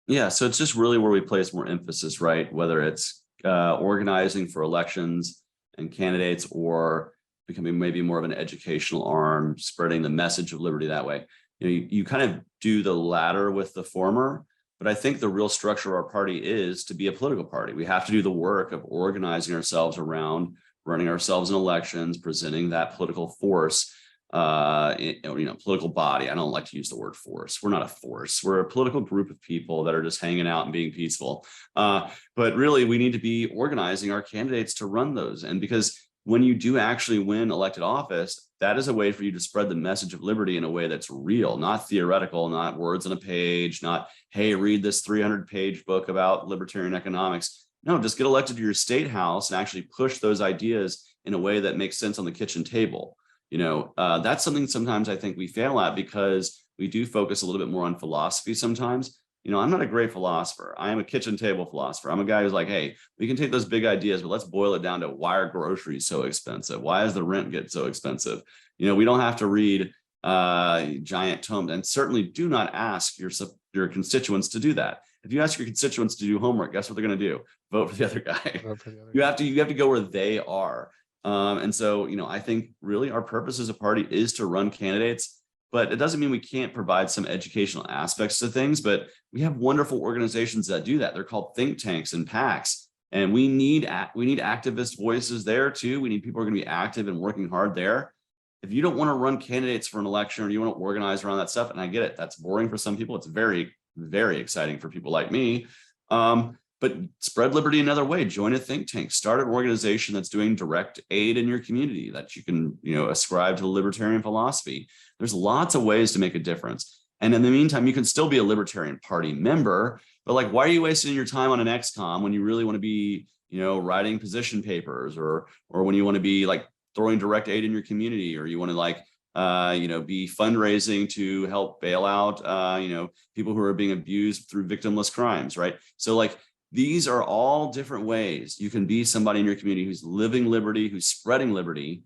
Yeah, so it's just really where we place more emphasis, right? Whether it's organizing for elections and candidates, or becoming maybe more of an educational arm, spreading the message of liberty that way. You kind of do the latter with the former, but I think the real structure of our party is to be a political party. We have to do the work of organizing ourselves around running ourselves in elections, presenting that political force, political body. I don't like to use the word force. We're not a force. We're a political group of people that are just hanging out and being peaceful. But really, we need to be organizing our candidates to run those. And because when you do actually win elected office, that is a way for you to spread the message of liberty in a way that's real, not theoretical, not words on a page, not, hey, read this 300-page book about libertarian economics. No, just get elected to your state house and actually push those ideas in a way that makes sense on the kitchen table. That's something sometimes I think we fail at because we do focus a little bit more on philosophy sometimes. I'm not a great philosopher. I am a kitchen table philosopher. I'm a guy who's like, hey, we can take those big ideas, but let's boil it down to why are groceries so expensive? Why does the rent get so expensive? We don't have to read giant tomes, and certainly do not ask your constituents to do that. If you ask your constituents to do homework, guess what they're going to do? Vote for the other guy. You have to go where they are. And so, I think really our purpose as a party is to run candidates. But it doesn't mean we can't provide some educational aspects to things, but we have wonderful organizations that do that. They're called think tanks and PACs. And we need activist voices there too. We need people who are going to be active and working hard there. If you don't want to run candidates for an election or you want to organize around that stuff, and I get it, that's boring for some people. It's very, very exciting for people like me. But spread liberty another way. Join a think tank. Start an organization that's doing direct aid in your community that you can, ascribe to the libertarian philosophy. There's lots of ways to make a difference. And in the meantime, you can still be a Libertarian Party member, but why are you wasting your time on an XCOM when you really want to be, writing position papers or when you want to be throwing direct aid in your community, or you want to be fundraising to help bail out, people who are being abused through victimless crimes, right? So these are all different ways you can be somebody in your community who's living liberty, who's spreading liberty.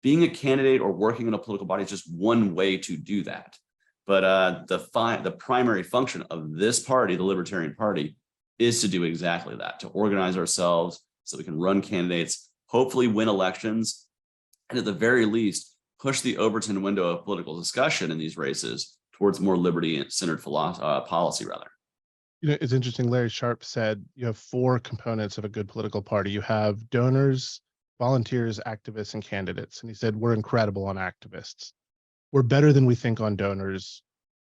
Being a candidate or working in a political body is just one way to do that. But the primary function of this party, the Libertarian Party, is to do exactly that, to organize ourselves so we can run candidates, hopefully win elections, and at the very least, push the Overton window of political discussion in these races towards more liberty-centered policy, rather. It's interesting. Larry Sharp said you have 4 components of a good political party. You have donors, volunteers, activists, and candidates. And he said, we're incredible on activists. We're better than we think on donors.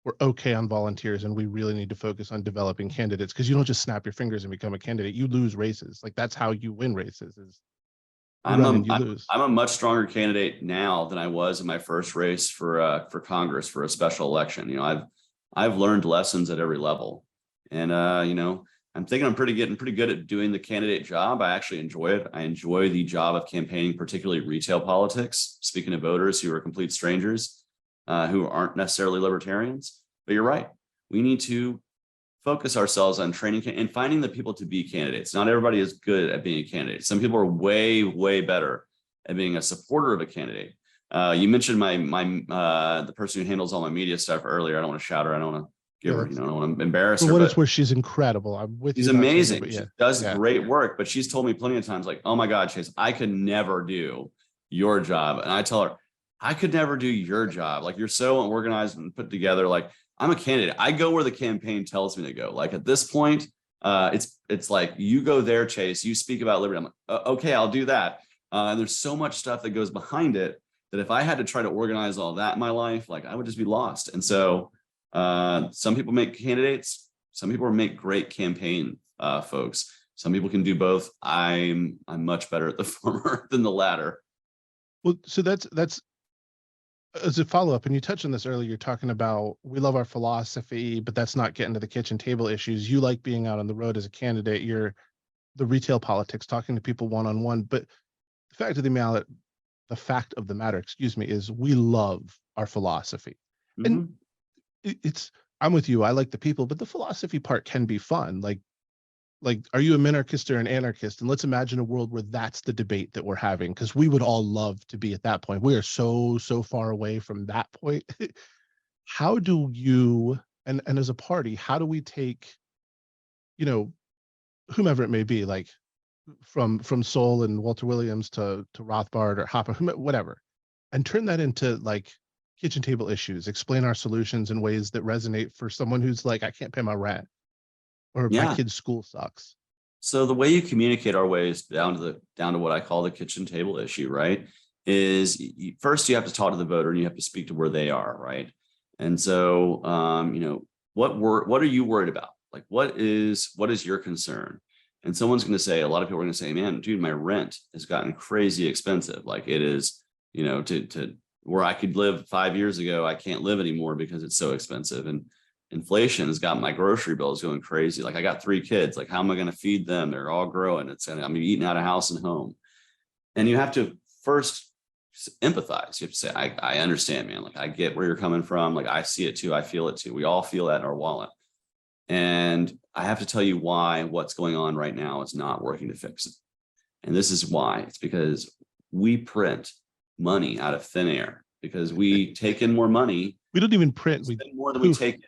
We're okay on volunteers. And we really need to focus on developing candidates, because you don't just snap your fingers and become a candidate. You lose races. That's how you win races. I'm a much stronger candidate now than I was in my first race for Congress for a special election. I've learned lessons at every level. And, I'm thinking I'm getting pretty good at doing the candidate job. I actually enjoy it. I enjoy the job of campaigning, particularly retail politics, speaking to voters who are complete strangers, who aren't necessarily libertarians. But you're right. We need to focus ourselves on training and finding the people to be candidates. Not everybody is good at being a candidate. Some people are way, way better at being a supporter of a candidate. You mentioned the person who handles all my media stuff earlier. I don't want to shout her. I don't want to give her, I don't want to embarrass her. What it's where she's incredible. I'm with you. She's amazing. She does great work, but she's told me plenty of times, oh my God, Chase, I could never do your job. And I tell her, I could never do your job. You're so organized and put together. I'm a candidate. I go where the campaign tells me to go. At this point, it's you go there, Chase, you speak about liberty. I'm like, okay, I'll do that. And there's so much stuff that goes behind it that if I had to try to organize all that in my life, I would just be lost. And so some people make candidates, some people make great campaign folks. Some people can do both. I'm much better at the former than the latter. Well, so that's as a follow-up, and you touched on this earlier, you're talking about we love our philosophy, but that's not getting to the kitchen table issues. You like being out on the road as a candidate. You're the retail politics, talking to people one-on-one. But the fact of the matter, is we love our philosophy. Mm-hmm. And I'm with you. I like the people, but the philosophy part can be fun. Are you a minarchist or an anarchist? And let's imagine a world where that's the debate that we're having, because we would all love to be at that point. We are so far away from that point. How do you, and as a party, how do we take, whomever it may be, from Sol and Walter Williams to Rothbard or Hopper, whatever, and turn that into like kitchen table issues, explain our solutions in ways that resonate for someone who's like, I can't pay my rent or my Yeah. kid's school sucks. So the way you communicate our ways down to what I call the kitchen table issue, right? Is first you have to talk to the voter and you have to speak to where they are, right? And so, what are you worried about? Like, what is your concern? And someone's going to say, a lot of people are going to say, man, dude, my rent has gotten crazy expensive. Like it is, to where I could live 5 years ago, I can't live anymore because it's so expensive. And inflation has got my grocery bills going crazy. Like I got 3 kids, like how am I going to feed them? They're all growing. I'm eating out of house and home. And you have to first empathize. You have to say, I understand, man. Like I get where you're coming from. Like I see it too. I feel it too. We all feel that in our wallet. And I have to tell you why what's going on right now is not working to fix it. And this is why. It's because we print money out of thin air because we take in more money. We don't even print. We spend more than we take in.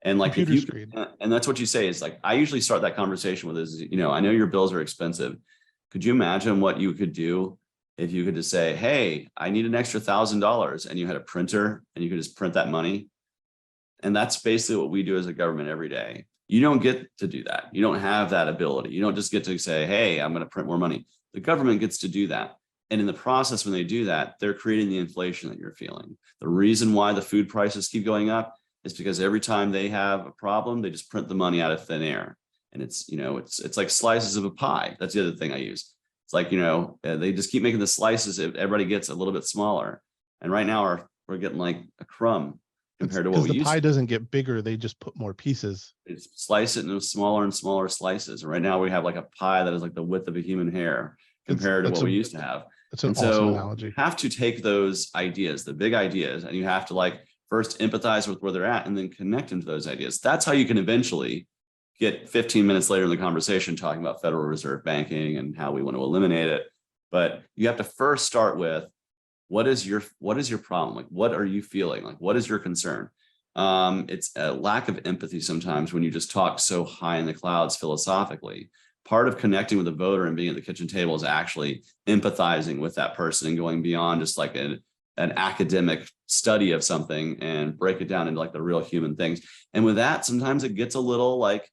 And like if you screen. And that's what you say is like, I usually start that conversation with is, I know your bills are expensive. Could you imagine what you could do if you could just say, hey, I need an extra $1,000 and you had a printer and you could just print that money? And that's basically what we do as a government every day. You don't get to do that. You don't have that ability. You don't just get to say, hey, I'm going to print more money. The government gets to do that. And in the process, when they do that, they're creating the inflation that you're feeling. The reason why the food prices keep going up is because every time they have a problem, they just print the money out of thin air. And it's like slices of a pie. That's the other thing I use. It's like, they just keep making the slices. Everybody gets a little bit smaller. And right now we're getting like a crumb compared to what we used to. The pie doesn't get bigger. They just put more pieces. They slice it into smaller and smaller slices. And right now we have like a pie that is like the width of a human hair compared to what we used to have. That's an awesome analogy. You have to take those ideas, the big ideas, and you have to like first empathize with where they're at and then connect them to those ideas. That's how you can eventually get 15 minutes later in the conversation talking about Federal Reserve banking and how we want to eliminate it. But you have to first start with what is your problem? Like, what are you feeling? Like, what is your concern? It's a lack of empathy sometimes when you just talk so high in the clouds philosophically. Part of connecting with the voter and being at the kitchen table is actually empathizing with that person and going beyond just like an academic study of something and break it down into like the real human things. And with that, sometimes it gets a little like,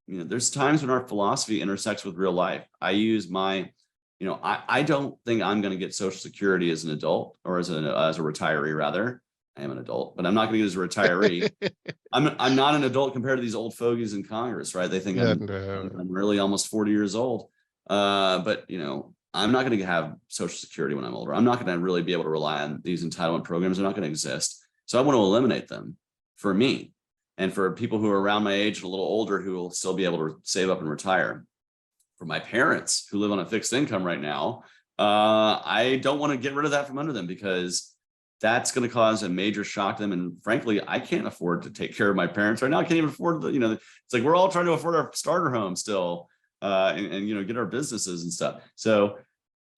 there's times when our philosophy intersects with real life. I use my, I don't think I'm going to get Social Security as an adult or as a retiree rather. I am an adult, but I'm not going to get as a retiree. I'm not an adult compared to these old fogies in Congress, right? They think I'm really almost 40 years old. But I'm not going to have Social Security when I'm older. I'm not going to really be able to rely on these entitlement programs. They're not going to exist. So I want to eliminate them for me and for people who are around my age and a little older who will still be able to save up and retire. For my parents who live on a fixed income right now, I don't want to get rid of that from under them because that's going to cause a major shock to them. And frankly, I can't afford to take care of my parents right now. I can't even afford it's like we're all trying to afford our starter home still and get our businesses and stuff. So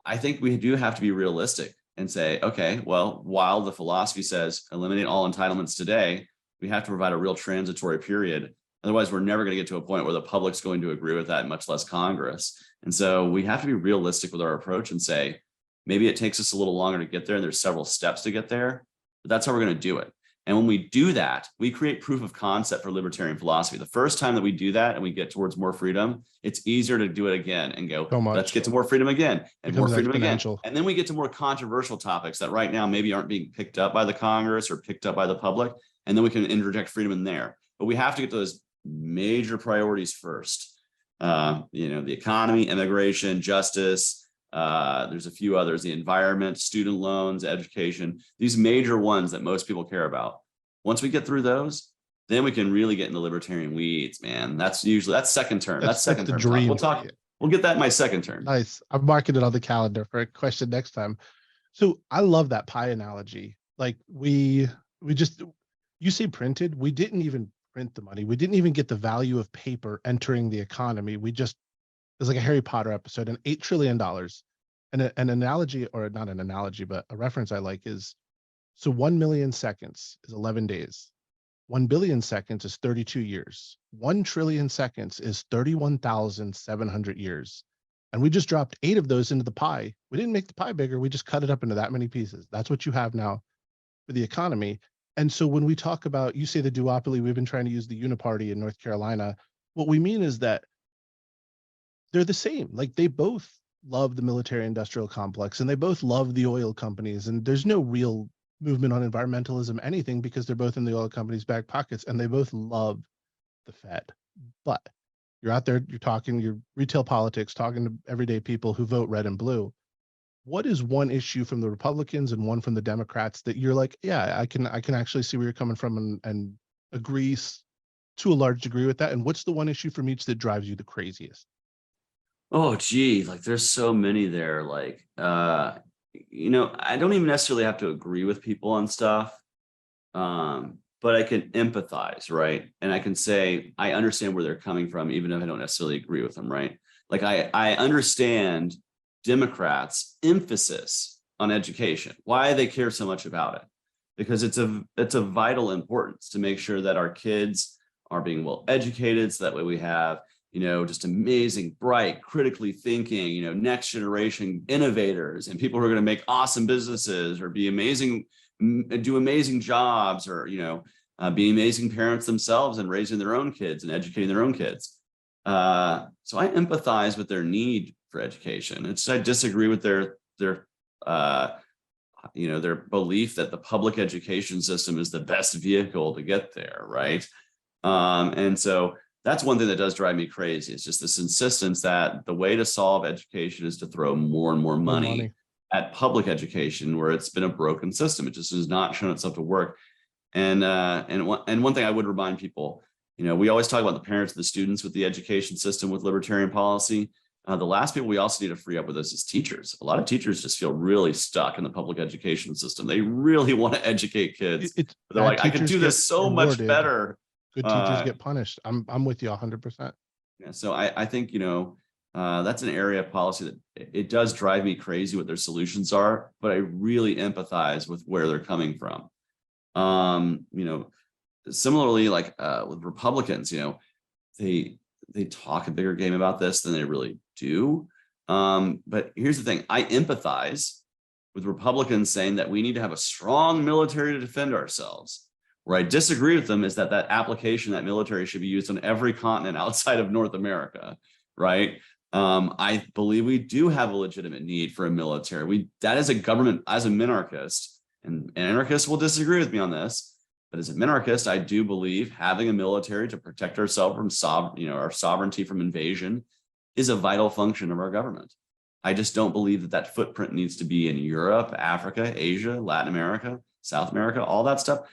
I think we do have to be realistic and say, okay, well, while the philosophy says eliminate all entitlements today, we have to provide a real transitory period. Otherwise, we're never going to get to a point where the public's going to agree with that, much less Congress. And so we have to be realistic with our approach and say, maybe it takes us a little longer to get there. And there's several steps to get there, but that's how we're going to do it. And when we do that, we create proof of concept for libertarian philosophy. The first time that we do that and we get towards more freedom, it's easier to do it again and go, let's get to more freedom again and more freedom again. And then we get to more controversial topics that right now maybe aren't being picked up by the Congress or picked up by the public. And then we can interject freedom in there. But we have to get to those major priorities first. The economy, immigration, justice, there's a few others, the environment, student loans, education, these major ones that most people care about. Once we get through those, then we can really get into libertarian weeds, man. That's second term. That's second term. Dream. We'll get that in my second term. Nice. I'm marking it on the calendar for a question next time. So I love that pie analogy. Like you say printed, we didn't even print the money. We didn't even get the value of paper entering the economy. There's like a Harry Potter episode, and $8 trillion. And an analogy, or not an analogy, but a reference I like is, so 1 million seconds is 11 days. 1 billion seconds is 32 years. 1 trillion seconds is 31,700 years. And we just dropped 8 of those into the pie. We didn't make the pie bigger. We just cut it up into that many pieces. That's what you have now for the economy. And so when we talk about, you say the duopoly, we've been trying to use the uniparty in North Carolina. What we mean is that they're the same. Like, they both love the military industrial complex and they both love the oil companies. And there's no real movement on environmentalism, anything, because they're both in the oil companies' back pockets and they both love the Fed. But you're out there, you're talking, your retail politics, talking to everyday people who vote red and blue. What is one issue from the Republicans and one from the Democrats that you're like, yeah, I can actually see where you're coming from and agree to a large degree with that? And what's the one issue from each that drives you the craziest? Oh, gee, like there's so many there. Like, you know, I don't even necessarily have to agree with people on stuff, but I can empathize, right? And I can say, I understand where they're coming from, even if I don't necessarily agree with them, right? Like, I understand Democrats' emphasis on education, why they care so much about it, because it's a vital importance to make sure that our kids are being well educated, so that way we have, you know, just amazing, bright, critically thinking, you know, next generation innovators and people who are going to make awesome businesses or be amazing, do amazing jobs, or, you know, be amazing parents themselves and raising their own kids and educating their own kids. So I empathize with their need for education. I disagree with their you know, their belief that the public education system is the best vehicle to get there, right? And so that's one thing that does drive me crazy. It's just this insistence that the way to solve education is to throw more and more money at public education, where it's been a broken system. It just has not shown itself to work. And one thing I would remind people, you know, we always talk about the parents and the students with the education system with libertarian policy. The last people we also need to free up with this is teachers. A lot of teachers just feel really stuck in the public education system. They really want to educate kids. They're like, I can do this so much better. Good teachers get punished. I'm with you 100%. Yeah, so I think, you know, that's an area of policy that it does drive me crazy what their solutions are, but I really empathize with where they're coming from. You know, similarly, like with Republicans, you know, they talk a bigger game about this than they really do. But here's the thing, I empathize with Republicans saying that we need to have a strong military to defend ourselves. Where I disagree with them is that application, that military should be used on every continent outside of North America, right? I believe we do have a legitimate need for a military. That is a government, as a minarchist, and anarchists will disagree with me on this, but as a minarchist, I do believe having a military to protect ourselves from our sovereignty from invasion is a vital function of our government. I just don't believe that footprint needs to be in Europe, Africa, Asia, Latin America, South America, all that stuff.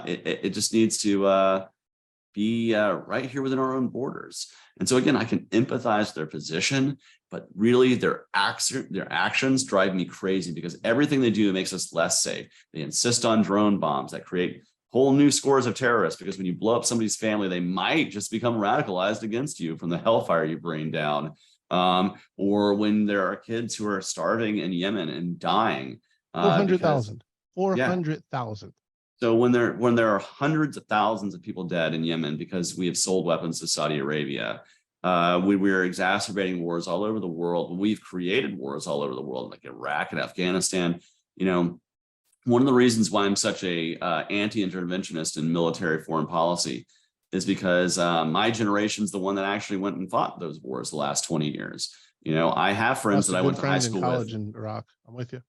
It just needs to be right here within our own borders. And so again, I can empathize with their position, but really their actions drive me crazy, because everything they do makes us less safe. They insist on drone bombs that create whole new scores of terrorists, because when you blow up somebody's family, they might just become radicalized against you from the hellfire you bring down. Or when there are kids who are starving in Yemen and dying. 400,000. 400,000. So when there are hundreds of thousands of people dead in Yemen because we have sold weapons to Saudi Arabia, we're exacerbating wars all over the world. We've created wars all over the world, like Iraq and Afghanistan. You know, one of the reasons why I'm such a anti-interventionist in military foreign policy is because my generation's the one that actually went and fought those wars the last 20 years. You know, I have friends that I went to high school with in Iraq. I'm with you.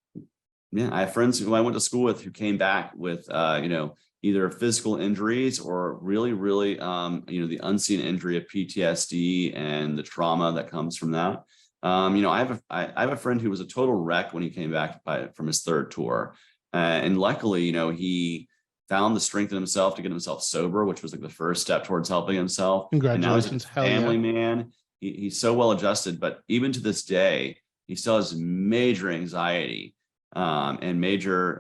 Yeah, I have friends who I went to school with who came back with, you know, either physical injuries or really, you know, the unseen injury of PTSD and the trauma that comes from that. You know, I have a friend who was a total wreck when he came back from his third tour. And luckily, you know, he found the strength in himself to get himself sober, which was like the first step towards helping himself. Congratulations. And now he's a family man. He's so well adjusted, but even to this day, he still has major anxiety. And major,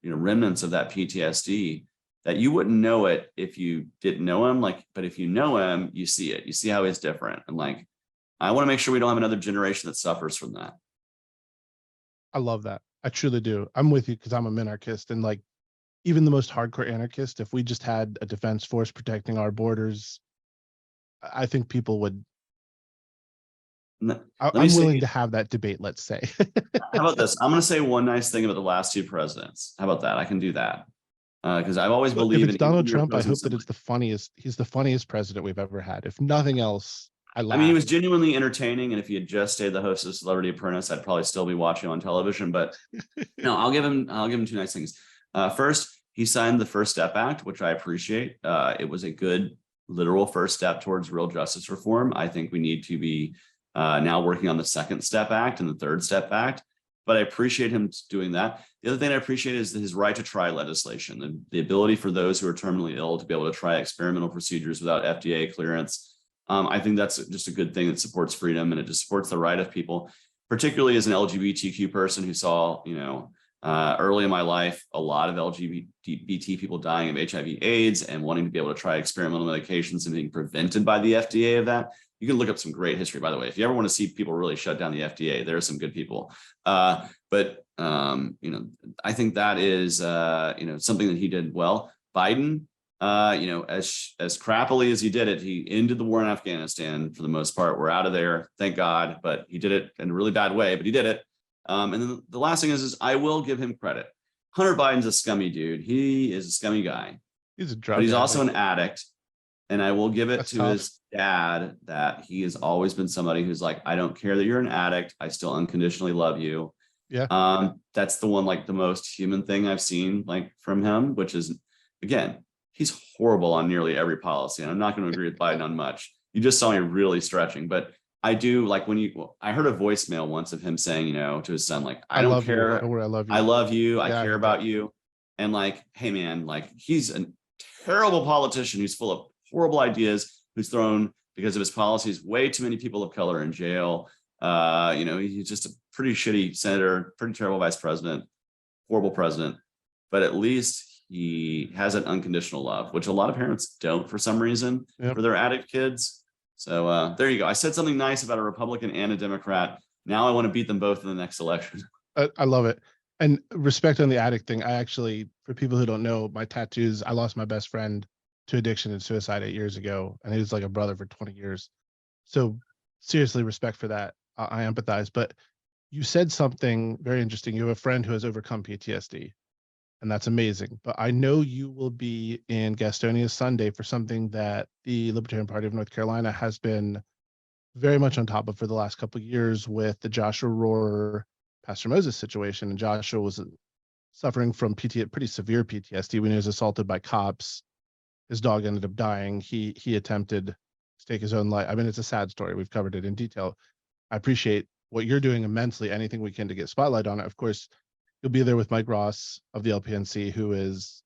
you know, remnants of that PTSD that you wouldn't know it if you didn't know him. Like, but if you know him, you see it. You see how he's different. And like, I want to make sure we don't have another generation that suffers from that. I love that. I truly do. I'm with you because I'm a minarchist, and like, even the most hardcore anarchist, if we just had a defense force protecting our borders, I think people would. I'm willing to have that debate, let's say. How about this? I'm going to say one nice thing about the last two presidents. How about that? I can do that. Because I've always believed if it's Donald Trump, I hope that it's the funniest. He's the funniest president we've ever had. If nothing else, I mean, he was genuinely entertaining, and if he had just stayed the host of Celebrity Apprentice, I'd probably still be watching on television. But no, I'll give him two nice things. First, he signed the First Step Act, which I appreciate. It was a good, literal first step towards real justice reform. I think we need to be now working on the Second Step Act and the Third Step Act. But I appreciate him doing that. The other thing I appreciate is his right to try legislation, the ability for those who are terminally ill to be able to try experimental procedures without FDA clearance. I think that's just a good thing that supports freedom, and it just supports the right of people, particularly as an LGBTQ person who saw, early in my life, a lot of LGBT people dying of HIV/AIDS and wanting to be able to try experimental medications and being prevented by the FDA of that. You can look up some great history, by the way. If you ever want to see people really shut down the FDA, there are some good people. I think that is, something that he did well. Biden, as crappily as he did it, he ended the war in Afghanistan for the most part. We're out of there, thank God, but he did it in a really bad way, but he did it. And then the last thing is I will give him credit. Hunter Biden's a scummy dude. He is a scummy guy. He's a drug but he's addict. also an addict. And I will give it That's to tough. his dad that he has always been somebody who's like, I don't care that you're an addict. I still unconditionally love you. Yeah. That's the one, like the most human thing I've seen like from him, which is, again, he's horrible on nearly every policy. And I'm not going to agree with Biden on much. You just saw me really stretching, but I do like I heard a voicemail once of him saying, to his son, like, I don't care. I love you. I love you. Yeah, I care about you. And like, hey man, like he's a terrible politician who's full of horrible ideas, who's thrown, because of his policies, way too many people of color in jail. He's just a pretty shitty senator, pretty terrible vice president, horrible president, but at least he has an unconditional love, which a lot of parents don't for some reason for their addict kids. So there you go. I said something nice about a Republican and a Democrat. Now I want to beat them both in the next election. I love it. And respect on the addict thing. I actually, for people who don't know, my tattoos, I lost my best friend to addiction and suicide 8 years ago, and he was like a brother for 20 years. So seriously, respect for that. I empathize. But you said something very interesting. You have a friend who has overcome PTSD, and that's amazing. But I know you will be in Gastonia Sunday for something that the Libertarian Party of North Carolina has been very much on top of for the last couple of years with the Joshua Rohr, Pastor Moses situation. And Joshua was suffering from pretty severe PTSD when he was assaulted by cops. His dog ended up dying. He attempted to take his own life. I mean, it's a sad story. We've covered it in detail. I appreciate what you're doing immensely. Anything we can to get spotlight on it. Of course, you'll be there with Mike Ross of the LPNC, who has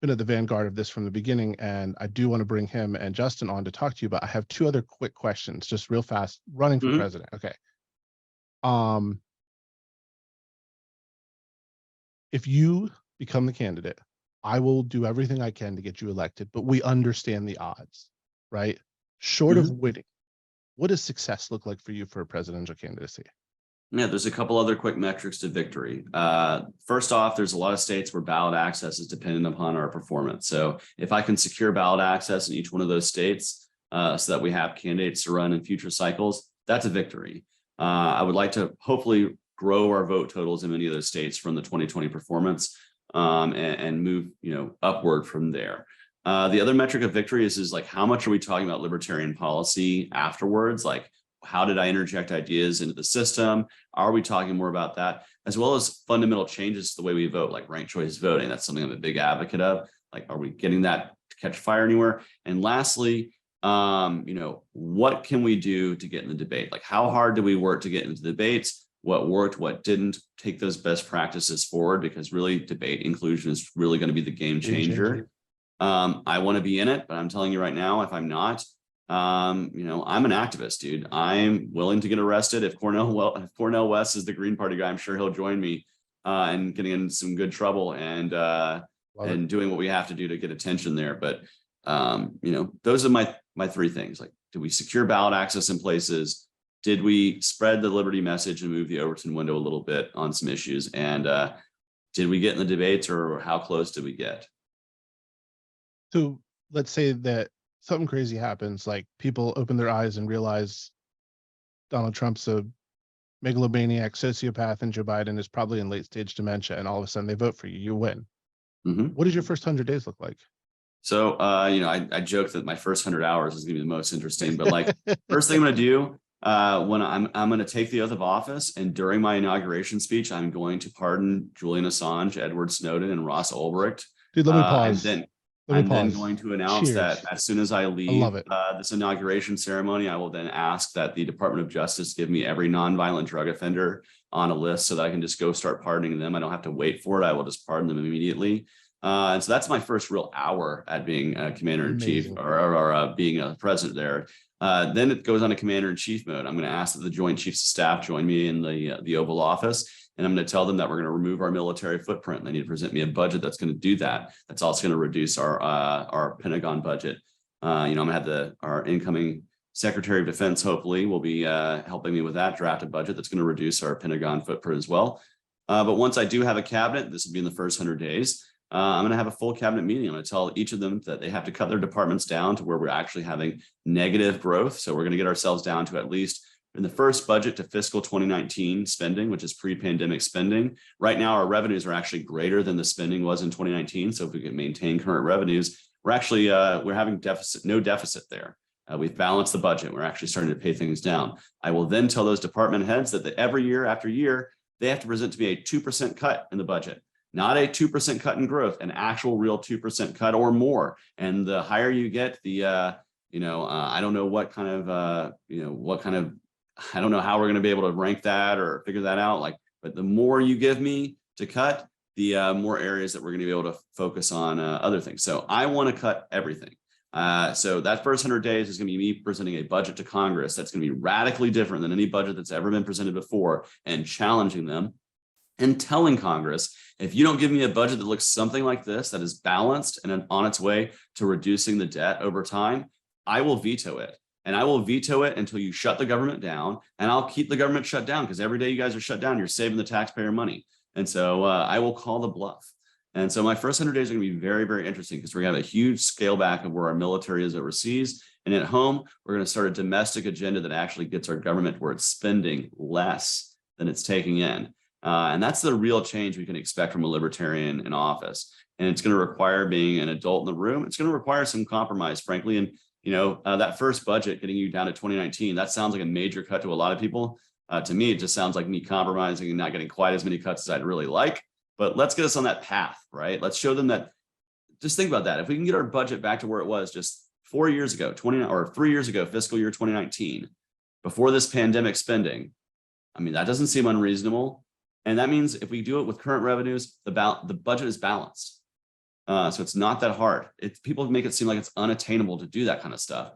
been at the vanguard of this from the beginning. And I do want to bring him and Justin on to talk to you, but I have two other quick questions, just real fast. Running for president. Okay. If you become the candidate, I will do everything I can to get you elected, but we understand the odds, right? Short of winning, what does success look like for you for a presidential candidacy? Yeah, there's a couple other quick metrics to victory. First off, there's a lot of states where ballot access is dependent upon our performance. So if I can secure ballot access in each one of those states so that we have candidates to run in future cycles, that's a victory. I would like to hopefully grow our vote totals in many of those states from the 2020 performance and move, upward from there. The other metric of victory is like, how much are we talking about libertarian policy afterwards? Like, how did I interject ideas into the system? Are we talking more about that? As well as fundamental changes to the way we vote, like ranked choice voting. That's something I'm a big advocate of. Like, are we getting that to catch fire anywhere? And lastly, what can we do to get in the debate? Like, how hard do we work to get into debates? What worked, what didn't? Take those best practices forward, because really debate inclusion is really going to be the game changer. I want to be in it, but I'm telling you right now, if I'm not, I'm an activist, dude. I'm willing to get arrested. If Cornel West is the Green Party guy, I'm sure he'll join me and getting in some good trouble and doing what we have to do to get attention there. But those are my three things. Like, do we secure ballot access in places? Did we spread the liberty message and move the Overton window a little bit on some issues? And did we get in the debates, or how close did we get? So let's say that something crazy happens, like people open their eyes and realize Donald Trump's a megalomaniac sociopath and Joe Biden is probably in late stage dementia, and all of a sudden they vote for you, you win. What does your first 100 days look like? So, I joke that my first 100 hours is gonna be the most interesting, but like first thing I'm gonna do, when I'm gonna take the oath of office, and during my inauguration speech, I'm going to pardon Julian Assange, Edward Snowden, and Ross Ulbricht. Dude, let me pause. I'm then going to announce that as soon as I leave love it. This inauguration ceremony, I will then ask that the Department of Justice give me every nonviolent drug offender on a list so that I can just go start pardoning them. I don't have to wait for it. I will just pardon them immediately. And so that's my first real hour at being commander-in-chief or being a president there. Then it goes on to commander-in-chief mode. I'm going to ask that the Joint Chiefs of Staff join me in the Oval Office. And I'm going to tell them that we're going to remove our military footprint. They need to present me a budget that's going to do that. That's also going to reduce our Pentagon budget. I'm going to have our incoming Secretary of Defense, hopefully, will be helping me with that drafted budget that's going to reduce our Pentagon footprint as well. But once I do have a cabinet, this will be in the first 100 days. I'm going to have a full cabinet meeting. I'm going to tell each of them that they have to cut their departments down to where we're actually having negative growth. So we're going to get ourselves down to at least in the first budget to fiscal 2019 spending, which is pre-pandemic spending. Right now, our revenues are actually greater than the spending was in 2019. So if we can maintain current revenues, we're actually we're having no deficit there. We've balanced the budget. We're actually starting to pay things down. I will then tell those department heads that every year after year, they have to present to me a 2% cut in the budget. Not a 2% cut in growth, an actual real 2% cut or more. And the higher you get, the I don't know what kind of I don't know how we're going to be able to rank that or figure that out. But the more you give me to cut, the more areas that we're going to be able to focus on other things. So I want to cut everything. So that first 100 days is going to be me presenting a budget to Congress that's going to be radically different than any budget that's ever been presented before, and challenging them and telling Congress, if you don't give me a budget that looks something like this, that is balanced and on its way to reducing the debt over time, I will veto it. And I will veto it until you shut the government down, and I'll keep the government shut down, because every day you guys are shut down, you're saving the taxpayer money. And so I will call the bluff. And so my first 100 days are going to be very, very interesting, because we're going to have a huge scale back of where our military is overseas. And at home, we're going to start a domestic agenda that actually gets our government where it's spending less than it's taking in. And that's the real change we can expect from a libertarian in office. And it's going to require being an adult in the room. It's going to require some compromise, frankly. And that first budget getting you down to 2019, that sounds like a major cut to a lot of people. To me, it just sounds like me compromising and not getting quite as many cuts as I'd really like. But let's get us on that path, right? Let's show them that. Just think about that. If we can get our budget back to where it was just 4 years ago, 3 years ago, fiscal year 2019, before this pandemic spending, I mean, that doesn't seem unreasonable. And that means if we do it with current revenues, the budget is balanced. So it's not that hard. People make it seem like it's unattainable to do that kind of stuff.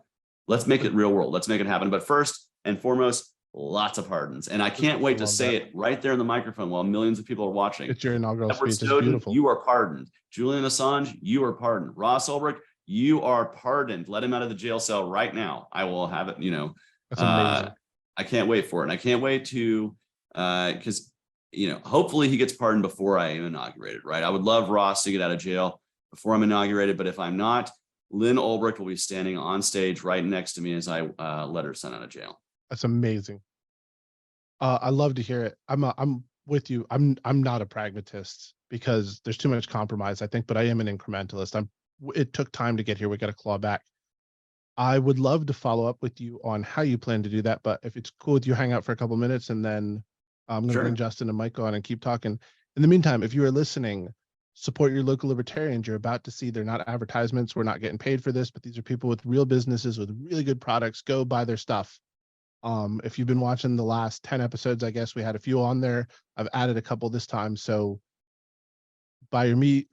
Let's make it real world. Let's make it happen. But first and foremost, lots of pardons. And I can't wait to say it right there in the microphone while millions of people are watching. It's your inaugural Edward speech. Snowden, It's beautiful. you are pardoned. Julian Assange, you are pardoned. Ross Ulbricht, you are pardoned. Let him out of the jail cell right now. I will have it, That's amazing. I can't wait for it. And I can't wait to, because hopefully he gets pardoned before I am inaugurated, right? I would love Ross to get out of jail before I'm inaugurated, but if I'm not, Lynn Ulbricht will be standing on stage right next to me as I let her son out of jail. That's amazing. I love to hear it. I'm with you. I'm not a pragmatist because there's too much compromise, I think, but I am an incrementalist. It took time to get here. We got to claw back. I would love to follow up with you on how you plan to do that, but if it's cool with you, hang out for a couple minutes, and then I'm going to bring Justin and Mike on and keep talking. In the meantime, if you are listening, support your local libertarians. You're about to see they're not advertisements. We're not getting paid for this, but these are people with real businesses with really good products. Go buy their stuff. If you've been watching the last 10 episodes, I guess we had a few on there. I've added a couple this time. So buy your meat,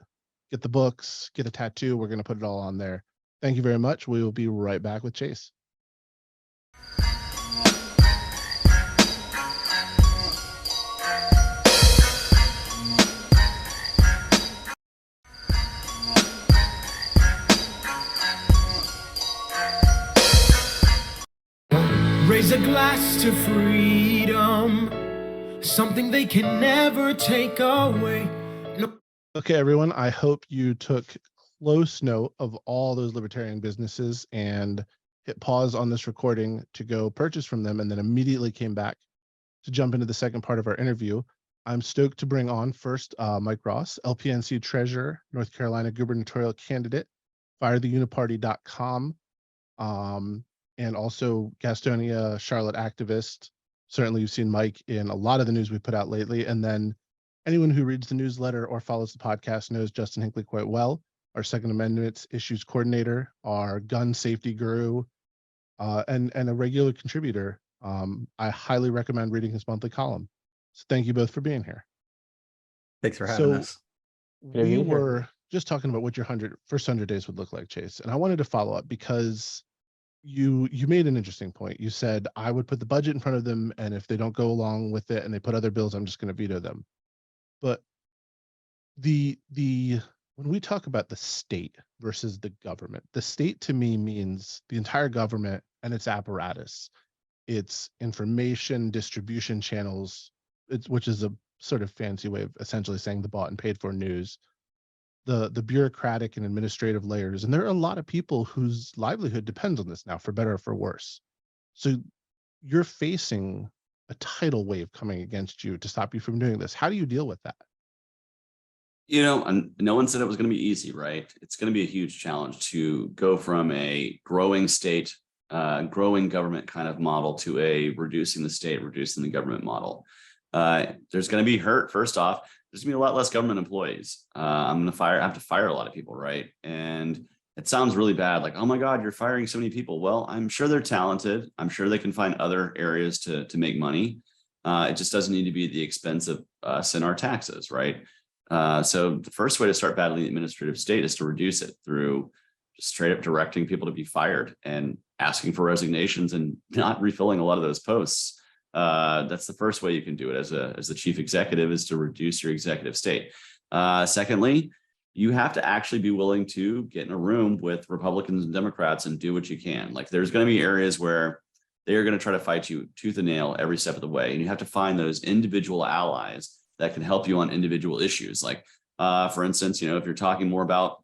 get the books, get a tattoo. We're going to put it all on there. Thank you very much. We will be right back with Chase. Raise a glass to freedom, something they can never take away. No Okay, everyone, I hope you took close note of all those libertarian businesses and hit pause on this recording to go purchase from them and then immediately came back to jump into the second part of our interview. I'm stoked to bring on first Mike Ross, LPNC Treasurer, North Carolina gubernatorial candidate, firetheuniparty.com, and also Gastonia, Charlotte activist. Certainly you've seen Mike in a lot of the news we put out lately. And then anyone who reads the newsletter or follows the podcast knows Justin Hinckley quite well, our Second Amendment Issues Coordinator, our gun safety guru, and a regular contributor. I highly recommend reading his monthly column. So thank you both for being here. Thanks for having us. We were just talking about what your first 100 days would look like, Chase. And I wanted to follow up because you made an interesting point. You said, I would put the budget in front of them, and if they don't go along with it and they put other bills, I'm just going to veto them. But when we talk about the state versus the government, the state to me means the entire government and its apparatus, its information distribution channels, which is a sort of fancy way of essentially saying the bought and paid for news, the bureaucratic and administrative layers. And there are a lot of people whose livelihood depends on this now, for better or for worse. So you're facing a tidal wave coming against you to stop you from doing this. How do you deal with that? You know, and no one said it was going to be easy, right? It's going to be a huge challenge to go from a growing state, growing government kind of model to a reducing the state, reducing the government model. There's going to be hurt. First off, there's going to be a lot less government employees. I have to fire a lot of people, right? And it sounds really bad, like, oh my God, you're firing so many people. Well, I'm sure they're talented. I'm sure they can find other areas to make money. It just doesn't need to be at the expense of us and our taxes, right? So the first way to start battling the administrative state is to reduce it through just straight up directing people to be fired and asking for resignations and not refilling a lot of those posts. That's the first way you can do it as the chief executive, is to reduce your executive state. Secondly, you have to actually be willing to get in a room with Republicans and Democrats and do what you can. Like, there's going to be areas where they are going to try to fight you tooth and nail every step of the way. And you have to find those individual allies that can help you on individual issues. Like, for instance, if you're talking more about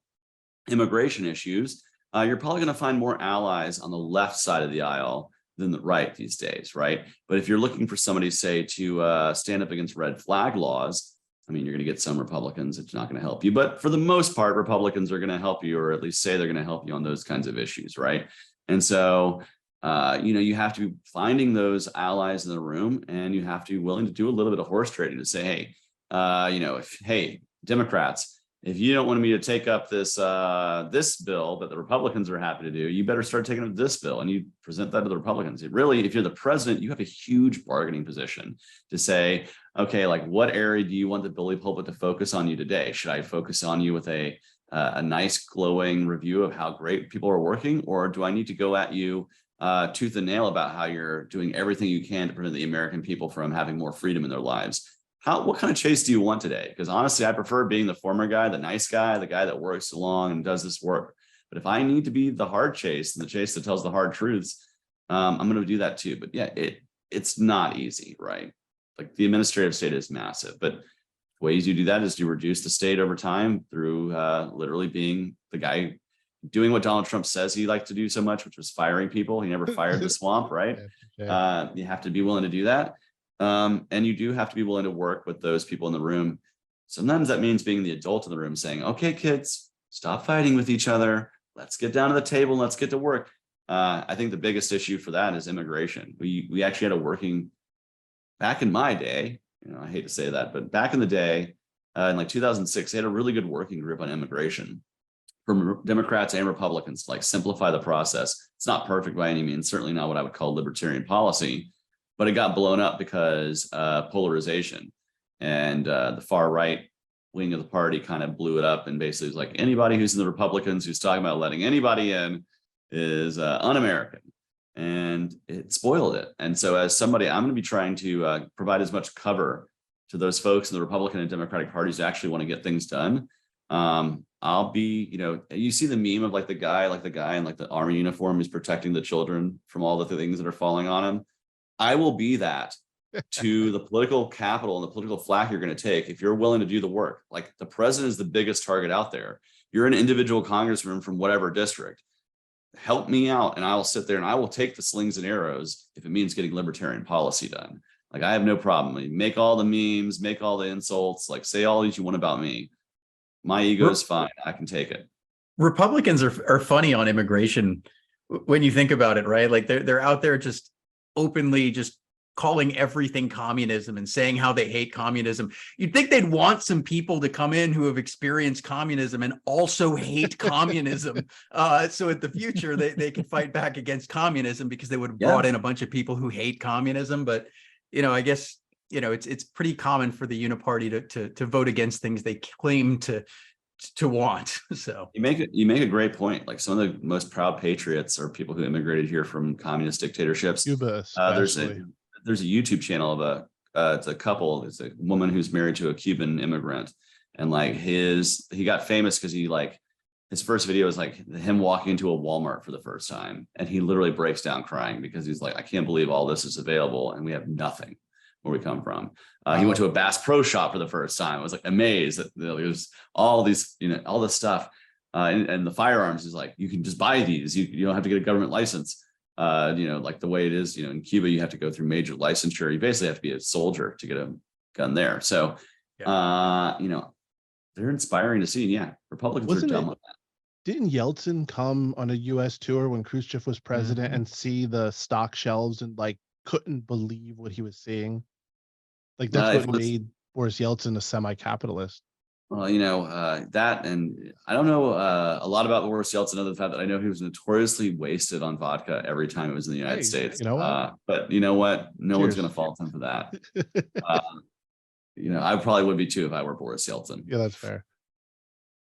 immigration issues, you're probably going to find more allies on the left side of the aisle than the right these days, right? But if you're looking for somebody, say, to stand up against red flag laws, I mean, you're going to get some Republicans. It's not going to help you. But for the most part, Republicans are going to help you, or at least say they're going to help you on those kinds of issues, right? And so, you have to be finding those allies in the room, and you have to be willing to do a little bit of horse trading to say, hey, Democrats, if you don't want me to take up this bill that the Republicans are happy to do, you better start taking up this bill, and you present that to the Republicans. Really, if you're the president, you have a huge bargaining position to say, okay, like, what area do you want the bully pulpit to focus on you today? Should I focus on you with a nice glowing review of how great people are working, or do I need to go at you tooth and nail about how you're doing everything you can to prevent the American people from having more freedom in their lives? What kind of Chase do you want today? Because honestly, I prefer being the former guy, the nice guy, the guy that works along and does this work. But if I need to be the hard Chase and the Chase that tells the hard truths, I'm going to do that too. But yeah, it's not easy, right? Like, the administrative state is massive, but ways you do that is to reduce the state over time through literally being the guy doing what Donald Trump says he liked to do so much, which was firing people. He never fired the swamp, right? You have to be willing to do that. And you do have to be willing to work with those people in the room. Sometimes that means being the adult in the room, saying, okay, kids, stop fighting with each other. Let's get down to the table and let's get to work. I think the biggest issue for that is immigration. We actually had a working, back in my day, I hate to say that, but back in the day, in like 2006, they had a really good working group on immigration from Democrats and Republicans to like simplify the process. It's not perfect by any means, certainly not what I would call libertarian policy, but it got blown up because polarization, and the far right wing of the party kind of blew it up, and basically was like, anybody who's in the Republicans who's talking about letting anybody in is un-American, and it spoiled it. And so as somebody, I'm going to be trying to provide as much cover to those folks in the Republican and Democratic parties who actually want to get things done. I'll be, you see the meme of like the guy in like the army uniform who's protecting the children from all the things that are falling on him. I will be that to the political capital and the political flack you're going to take if you're willing to do the work. Like the president is the biggest target out there. You're an individual congressman from whatever district. Help me out and I will sit there and I will take the slings and arrows if it means getting libertarian policy done. Like I have no problem. Like, make all the memes, make all the insults, like say all these you want about me. My ego is fine. I can take it. Republicans are funny on immigration when you think about it, right? Like they're out there just openly just calling everything communism and saying how they hate communism. You'd think they'd want some people to come in who have experienced communism and also hate communism. So in the future, they could fight back against communism because they would have brought in a bunch of people who hate communism. But, I guess, it's pretty common for the uniparty to vote against things they claim to want. So you make a great point. Like some of the most proud patriots are people who immigrated here from communist dictatorships. Cuba, there's a YouTube channel of it's a couple. It's a woman who's married to a Cuban immigrant, and like he got famous because his first video is like him walking into a Walmart for the first time, and he literally breaks down crying because he's like, I can't believe all this is available and we have nothing where we come from. He went to a Bass Pro Shop for the first time. I was like amazed that there's all these, all this stuff, and the firearms is like you can just buy these. You don't have to get a government license. Like the way it is, in Cuba, you have to go through major licensure. You basically have to be a soldier to get a gun there. So, they're inspiring to see. Yeah, Republicans are dumb with that. Didn't Yeltsin come on a U.S. tour when Khrushchev was president and see the stock shelves and like couldn't believe what he was seeing? Like that's what made Boris Yeltsin a semi-capitalist. Well, that, and I don't know a lot about Boris Yeltsin other than the fact that I know he was notoriously wasted on vodka every time it was in the United States. You know what? But you know what? No one's going to fault him for that. I probably would be too if I were Boris Yeltsin. Yeah, that's fair.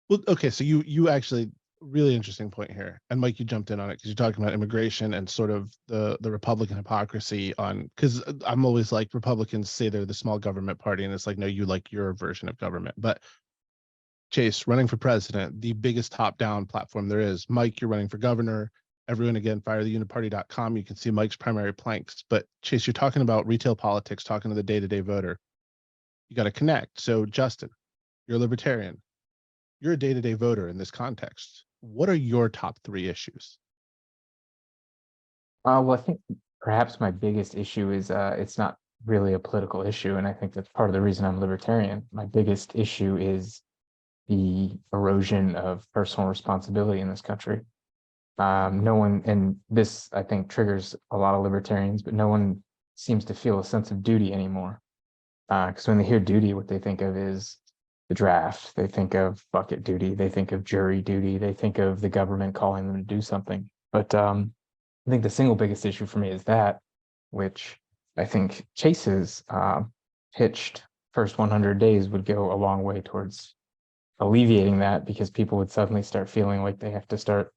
Well, okay, so you actually really interesting point here, and Mike, you jumped in on it because you're talking about immigration and sort of the Republican hypocrisy on. Because I'm always like, Republicans say they're the small government party, and it's like, no, you like your version of government, but. Chase, running for president, the biggest top-down platform there is. Mike, you're running for governor. Everyone, again, firetheuniparty.com. You can see Mike's primary planks. But Chase, you're talking about retail politics, talking to the day-to-day voter. You got to connect. So Justin, you're a libertarian. You're a day-to-day voter in this context. What are your top 3 issues? Well, I think perhaps my biggest issue is it's not really a political issue. And I think that's part of the reason I'm libertarian. My biggest issue is the erosion of personal responsibility in this country. No one, and this I think triggers a lot of libertarians, but no one seems to feel a sense of duty anymore. Because when they hear duty, what they think of is the draft. They think of bucket duty. They think of jury duty. They think of the government calling them to do something. But I think the single biggest issue for me is that, which I think Chase's pitched first 100 days would go a long way towards alleviating that, because people would suddenly start feeling like they have to start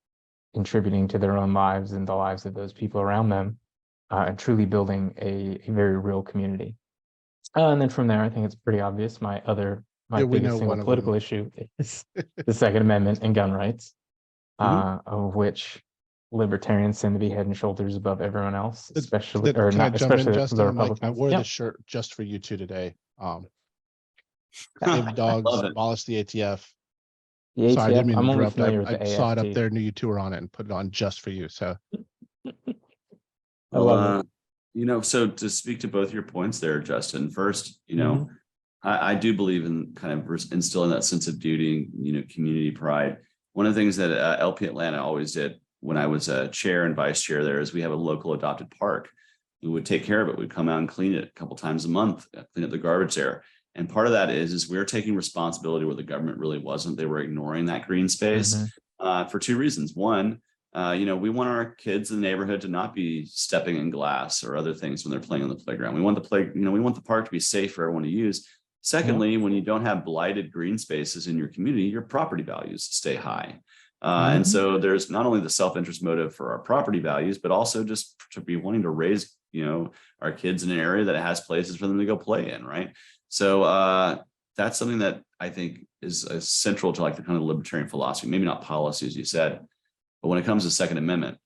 contributing to their own lives and the lives of those people around them, and truly building a very real community. And then from there, I think it's pretty obvious. My biggest single political issue is the Second Amendment and gun rights, of which libertarians seem to be head and shoulders above everyone else, especially the Republicans. I wore this shirt just for you two today. Save dogs, abolish the ATF. The ATF, sorry, I didn't mean to interrupt. I saw it up there, knew you two were on it, and put it on just for you. So, I love it. So to speak to both your points there, Justin, first, I do believe in kind of instilling that sense of duty, community pride. One of the things that LP Atlanta always did when I was chair and vice chair there is we have a local adopted park. We would take care of it. We'd come out and clean it a couple times a month, clean up the garbage there. And part of that is we're taking responsibility where the government really wasn't. They were ignoring that green space for 2 reasons. One, we want our kids in the neighborhood to not be stepping in glass or other things when they're playing on the playground. We want we want the park to be safe for everyone to use. Secondly, when you don't have blighted green spaces in your community, your property values stay high. And so there's not only the self-interest motive for our property values, but also just to be wanting to raise, our kids in an area that has places for them to go play in, right? So that's something that I think is central to like the kind of libertarian philosophy, maybe not policy, as you said, but when it comes to Second Amendment,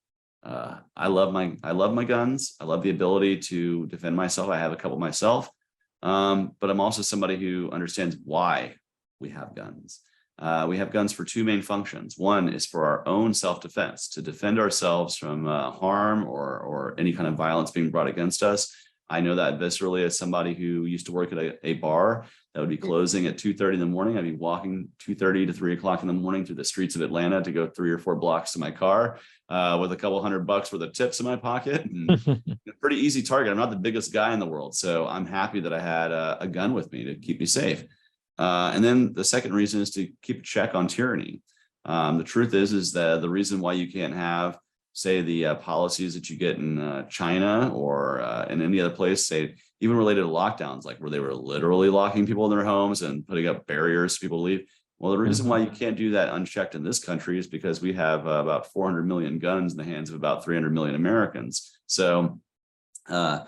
I love my guns. I love the ability to defend myself. I have a couple myself. But I'm also somebody who understands why we have guns. We have guns for two main functions. One is for our own self-defense, to defend ourselves from harm or any kind of violence being brought against us. I know that viscerally as somebody who used to work at a bar that would be closing at 2:30 in the morning. I'd be walking 2:30 to 3 o'clock in the morning through the streets of Atlanta to go 3 or 4 blocks to my car with a couple $100 worth of tips in my pocket. And a pretty easy target. I'm not the biggest guy in the world, so I'm happy that I had a gun with me to keep me safe. And then the second reason is to keep a check on tyranny. The truth is that the reason why you can't have, say, the policies that you get in China or in any other place, say, even related to lockdowns, like where they were literally locking people in their homes and putting up barriers for people to leave. Well, the reason why you can't do that unchecked in this country is because we have about 400 million guns in the hands of about 300 million Americans. So I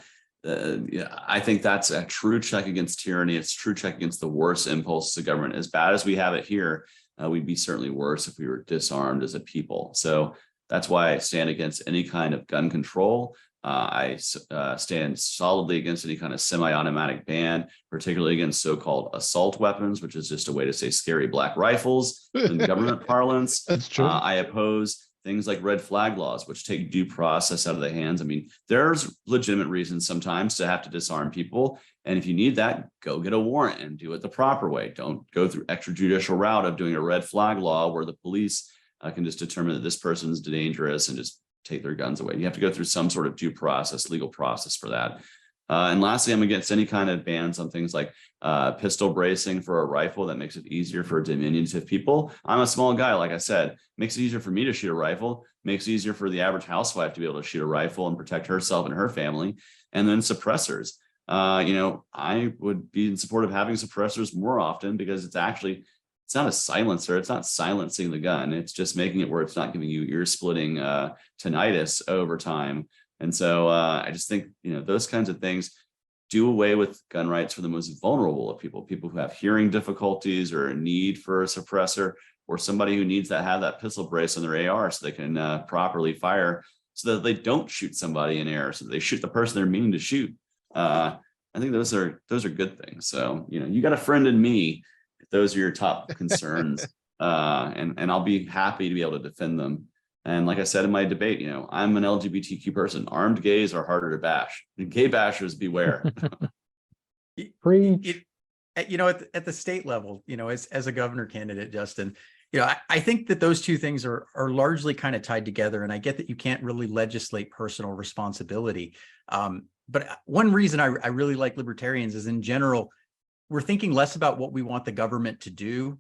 think that's a true check against tyranny. It's a true check against the worst impulses of government. As bad as we have it here, we'd be certainly worse if we were disarmed as a people. So that's why I stand against any kind of gun control. I stand solidly against any kind of semi-automatic ban, particularly against so-called assault weapons, which is just a way to say scary black rifles in government parlance. That's true. I oppose things like red flag laws, which take due process out of the hands. I mean, there's legitimate reasons sometimes to have to disarm people. And if you need that, go get a warrant and do it the proper way. Don't go through extrajudicial route of doing a red flag law where the police can just determine that this person's dangerous and just take their guns away. You have to go through some sort of due process, legal process for that. And lastly, I'm against any kind of bans on things like pistol bracing for a rifle that makes it easier for diminutive people. I'm a small guy, like I said, makes it easier for me to shoot a rifle, makes it easier for the average housewife to be able to shoot a rifle and protect herself and her family. And then suppressors. I would be in support of having suppressors more often because it's not a silencer. It's not silencing the gun. It's just making it where it's not giving you ear-splitting tinnitus over time. And so I just think, those kinds of things do away with gun rights for the most vulnerable of people who have hearing difficulties or a need for a suppressor, or somebody who needs to have that pistol brace on their AR so they can properly fire so that they don't shoot somebody in air, so that they shoot the person they're meaning to shoot. I think those are good things. So, you got a friend in me. Those are your top concerns, and I'll be happy to be able to defend them. And like I said in my debate, I'm an LGBTQ person. Armed gays are harder to bash. Gay bashers beware. At the state level, as a governor candidate, Justin, I think that those two things are largely kind of tied together. And I get that you can't really legislate personal responsibility. But one reason I really like libertarians is, in general, we're thinking less about what we want the government to do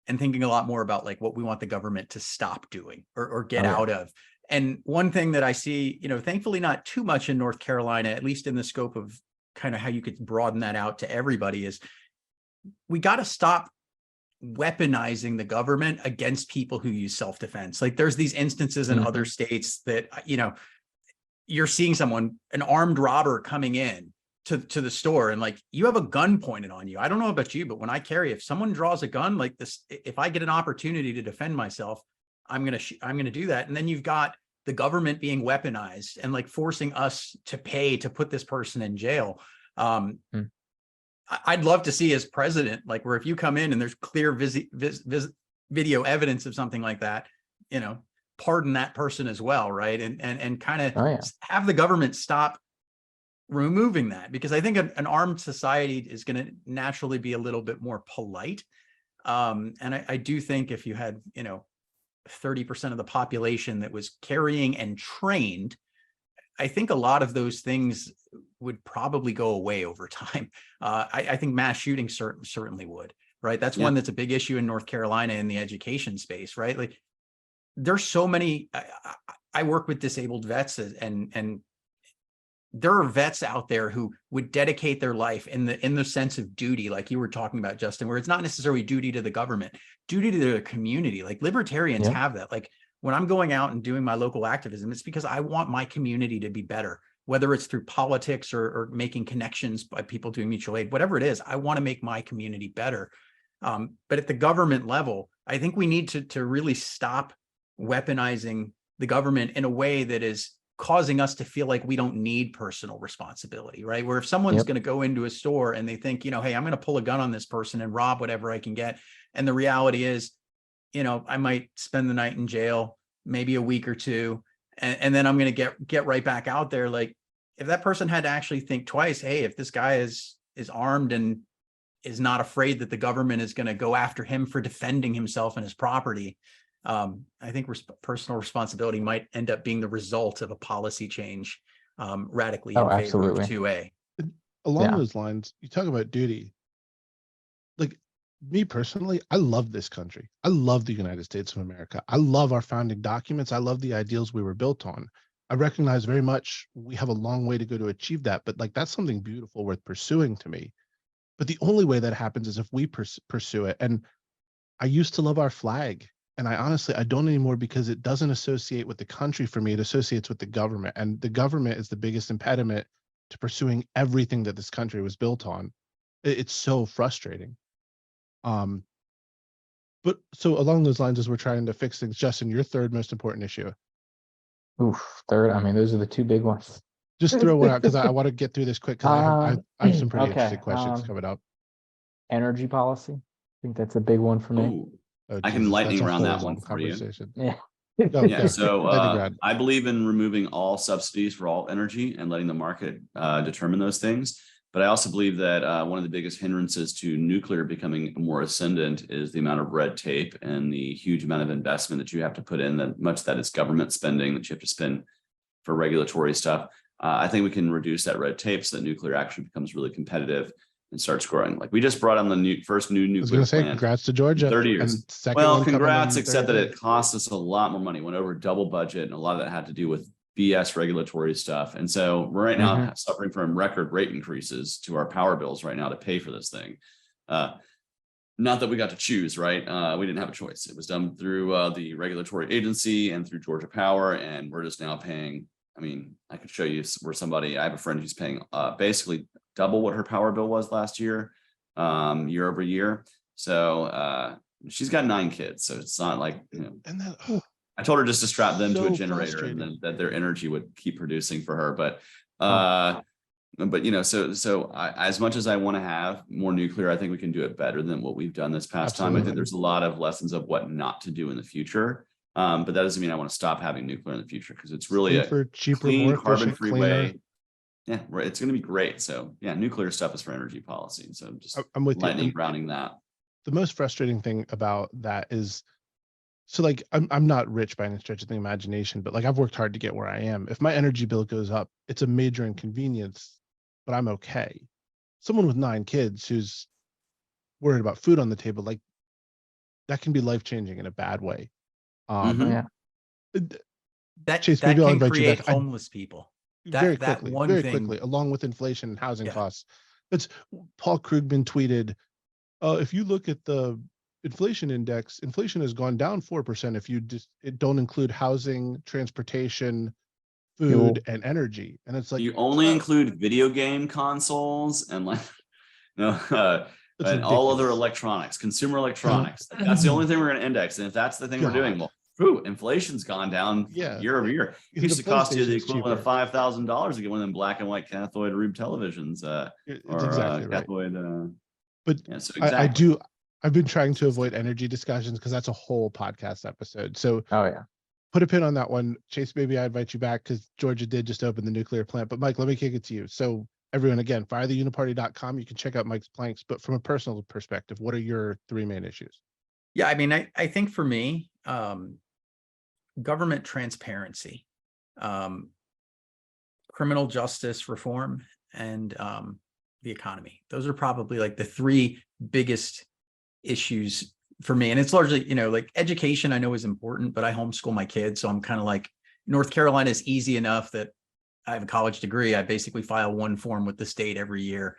and thinking a lot more about like what we want the government to stop doing or get out of. And one thing that I see, thankfully not too much in North Carolina, at least in the scope of kind of how you could broaden that out to everybody, is we got to stop weaponizing the government against people who use self-defense. Like there's these instances in other states that, you're seeing an armed robber coming in to the store and like you have a gun pointed on you. I don't know about you, but when I carry, if someone draws a gun like this, if I get an opportunity to defend myself, I'm going to do that. And then you've got the government being weaponized and like forcing us to pay to put this person in jail. I'd love to see as president, like where if you come in and there's clear video evidence of something like that, pardon that person as well. Right. And kind of have the government stop removing that, because I think an armed society is going to naturally be a little bit more polite. And I do think if you had, 30% of the population that was carrying and trained, I think a lot of those things would probably go away over time. I think mass shooting certainly would, right? That's one that's a big issue in North Carolina in the education space, right? Like there's so many, I work with disabled vets and there are vets out there who would dedicate their life in the sense of duty, like you were talking about, Justin, where it's not necessarily duty to the government, duty to the community. Like libertarians have that. Like when I'm going out and doing my local activism, it's because I want my community to be better, whether it's through politics or making connections by people doing mutual aid, whatever it is, I want to make my community better. But at the government level, I think we need to really stop weaponizing the government in a way that is causing us to feel like we don't need personal responsibility, right? Where if someone's going to go into a store and they think, hey, I'm going to pull a gun on this person and rob whatever I can get. And the reality is, I might spend the night in jail, maybe a week or two, and then I'm going to get right back out there. Like, if that person had to actually think twice, hey, if this guy is armed and is not afraid that the government is going to go after him for defending himself and his property, I think personal responsibility might end up being the result of a policy change radically in favor of 2A. Along those lines, you talk about duty. Like, me personally, I love this country. I love the United States of America. I love our founding documents. I love the ideals we were built on. I recognize very much we have a long way to go to achieve that, but like, that's something beautiful worth pursuing to me. But the only way that happens is if we pursue it. And I used to love our flag. And I don't anymore, because it doesn't associate with the country for me. It associates with the government. And the government is the biggest impediment to pursuing everything that this country was built on. It's so frustrating. But so along those lines, as we're trying to fix things, Justin, your third most important issue. Third. I mean, those are the two big ones. Just throw one out, because I want to get through this quick, because I have some pretty interesting questions coming up. Energy policy. I think that's a big one for me. Ooh. I can lightning round that one for you. Yeah. Yeah. So I believe in removing all subsidies for all energy and letting the market determine those things. But I also believe that one of the biggest hindrances to nuclear becoming more ascendant is the amount of red tape and the huge amount of investment that you have to put in, that much that is government spending that you have to spend for regulatory stuff. I think we can reduce that red tape so that nuclear actually becomes really competitive and starts growing. Like, we just brought on the first new nuclear plant. Congrats to Georgia. 30 years. Well, congrats, except that it cost us a lot more money, went over double budget, and a lot of that had to do with BS regulatory stuff. And so we're right now suffering from record rate increases to our power bills right now to pay for this thing. Not that we got to choose, right? We didn't have a choice. It was done through the regulatory agency and through Georgia Power, and we're just now paying. I mean, I could show you where I have a friend who's paying basically double what her power bill was last year, year over year. So she's got 9 kids, so it's not like, I told her just to strap them to a generator and then that their energy would keep producing for her. But as much as I want to have more nuclear, I think we can do it better than what we've done this past time. I think there's a lot of lessons of what not to do in the future. But that doesn't mean I want to stop having nuclear in the future, because it's really a cheaper, clean, more carbon-free way. Yeah, right. It's going to be great. So yeah, nuclear stuff is for energy policy. So just I'm with lightning you. rounding that. The most frustrating thing about that is, so like, I'm not rich by any stretch of the imagination, but like, I've worked hard to get where I am. If my energy bill goes up, it's a major inconvenience, but I'm okay. Someone with 9 kids who's worried about food on the table, like, that can be life-changing in a bad way. That Chase, that maybe I'll can invite you create back. homeless people. Very quickly, along with inflation and housing costs. That's Paul Krugman tweeted, if you look at the inflation index, inflation has gone down 4% if you don't include housing, transportation, food, and energy. And it's like, you only include video game consoles and like and all other electronics, consumer electronics. That's the only thing we're going to index. And if that's the thing we're doing, well, inflation's gone down year over year. It used to cost you the equivalent of $5,000 to get one of them black and white cathode rube televisions, cathode. But yeah, so exactly. I've been trying to avoid energy discussions because that's a whole podcast episode. So put a pin on that one. Chase, maybe I invite you back because Georgia did just open the nuclear plant. But Mike, let me kick it to you. So everyone, again, firetheuniparty.com. You can check out Mike's planks. But from a personal perspective, what are your 3 main issues? Yeah, I mean, I think for me, government transparency, criminal justice reform, and the economy. Those are probably like the 3 biggest issues for me. And it's largely, like education I know is important, but I homeschool my kids. So I'm kind of like, North Carolina is easy enough that I have a college degree. I basically file one form with the state every year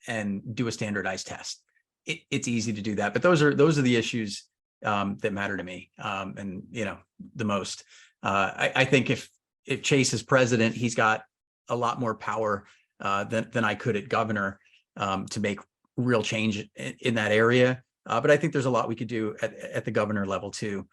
and do a standardized test. It's easy to do that. But those are the issues that matter to me. And, the most. I think if Chase is president, he's got a lot more power than I could at governor to make real change in that area. But I think there's a lot we could do at the governor level too.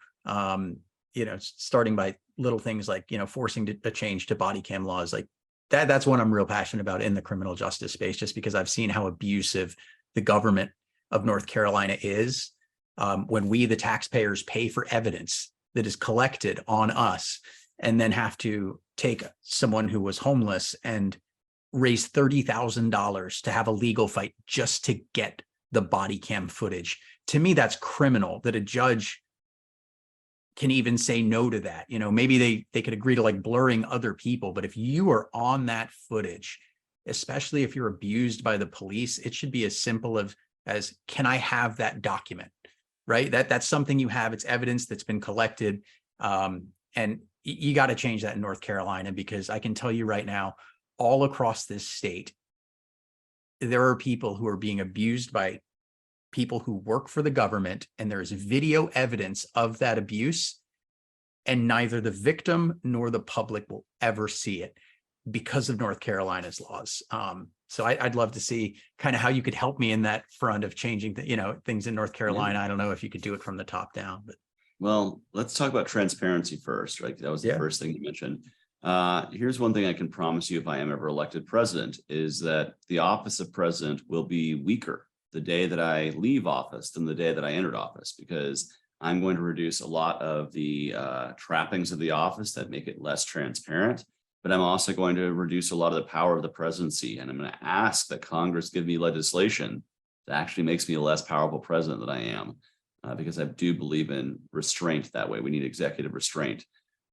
starting by little things like, forcing a change to body cam laws, like that's what I'm real passionate about in the criminal justice space, just because I've seen how abusive the government of North Carolina is when we, the taxpayers, pay for evidence that is collected on us and then have to take someone who was homeless and raise $30,000 to have a legal fight just to get the body cam footage. To me, that's criminal that a judge can even say no to that. Maybe they could agree to like blurring other people, but if you are on that footage, especially if you're abused by the police, it should be as simple as can I have that document, right? That's something you have. It's evidence that's been collected. And you got to change that in North Carolina, because I can tell you right now, all across this state, there are people who are being abused by people who work for the government, and there's video evidence of that abuse, and neither the victim nor the public will ever see it because of North Carolina's laws. So I'd love to see kind of how you could help me in that front of changing things in North Carolina. I don't know if you could do it from the top down, but. Well, let's talk about transparency first, right? That was the first thing you mentioned. Here's one thing I can promise you if I am ever elected president, is that the office of president will be weaker the day that I leave office than the day that I entered office, because I'm going to reduce a lot of the trappings of the office that make it less transparent, but I'm also going to reduce a lot of the power of the presidency. And I'm going to ask that Congress give me legislation that actually makes me a less powerful president than I am, because I do believe in restraint that way. We need executive restraint.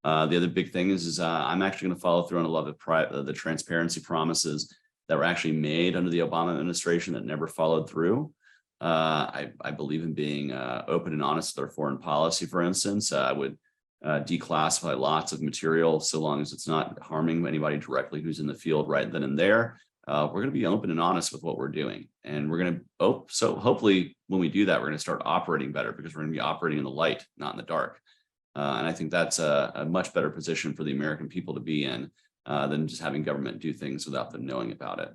The other big thing is I'm actually going to follow through on a lot of the transparency promises that were actually made under the Obama administration that never followed through. I believe in being open and honest with our foreign policy, for instance. I would declassify lots of material so long as it's not harming anybody directly who's in the field right then and there. We're going to be open and honest with what we're doing. And we're going to, so hopefully when we do that, we're going to start operating better, because we're going to be operating in the light, not in the dark. And I think that's a much better position for the American people to be in than just having government do things without them knowing about it.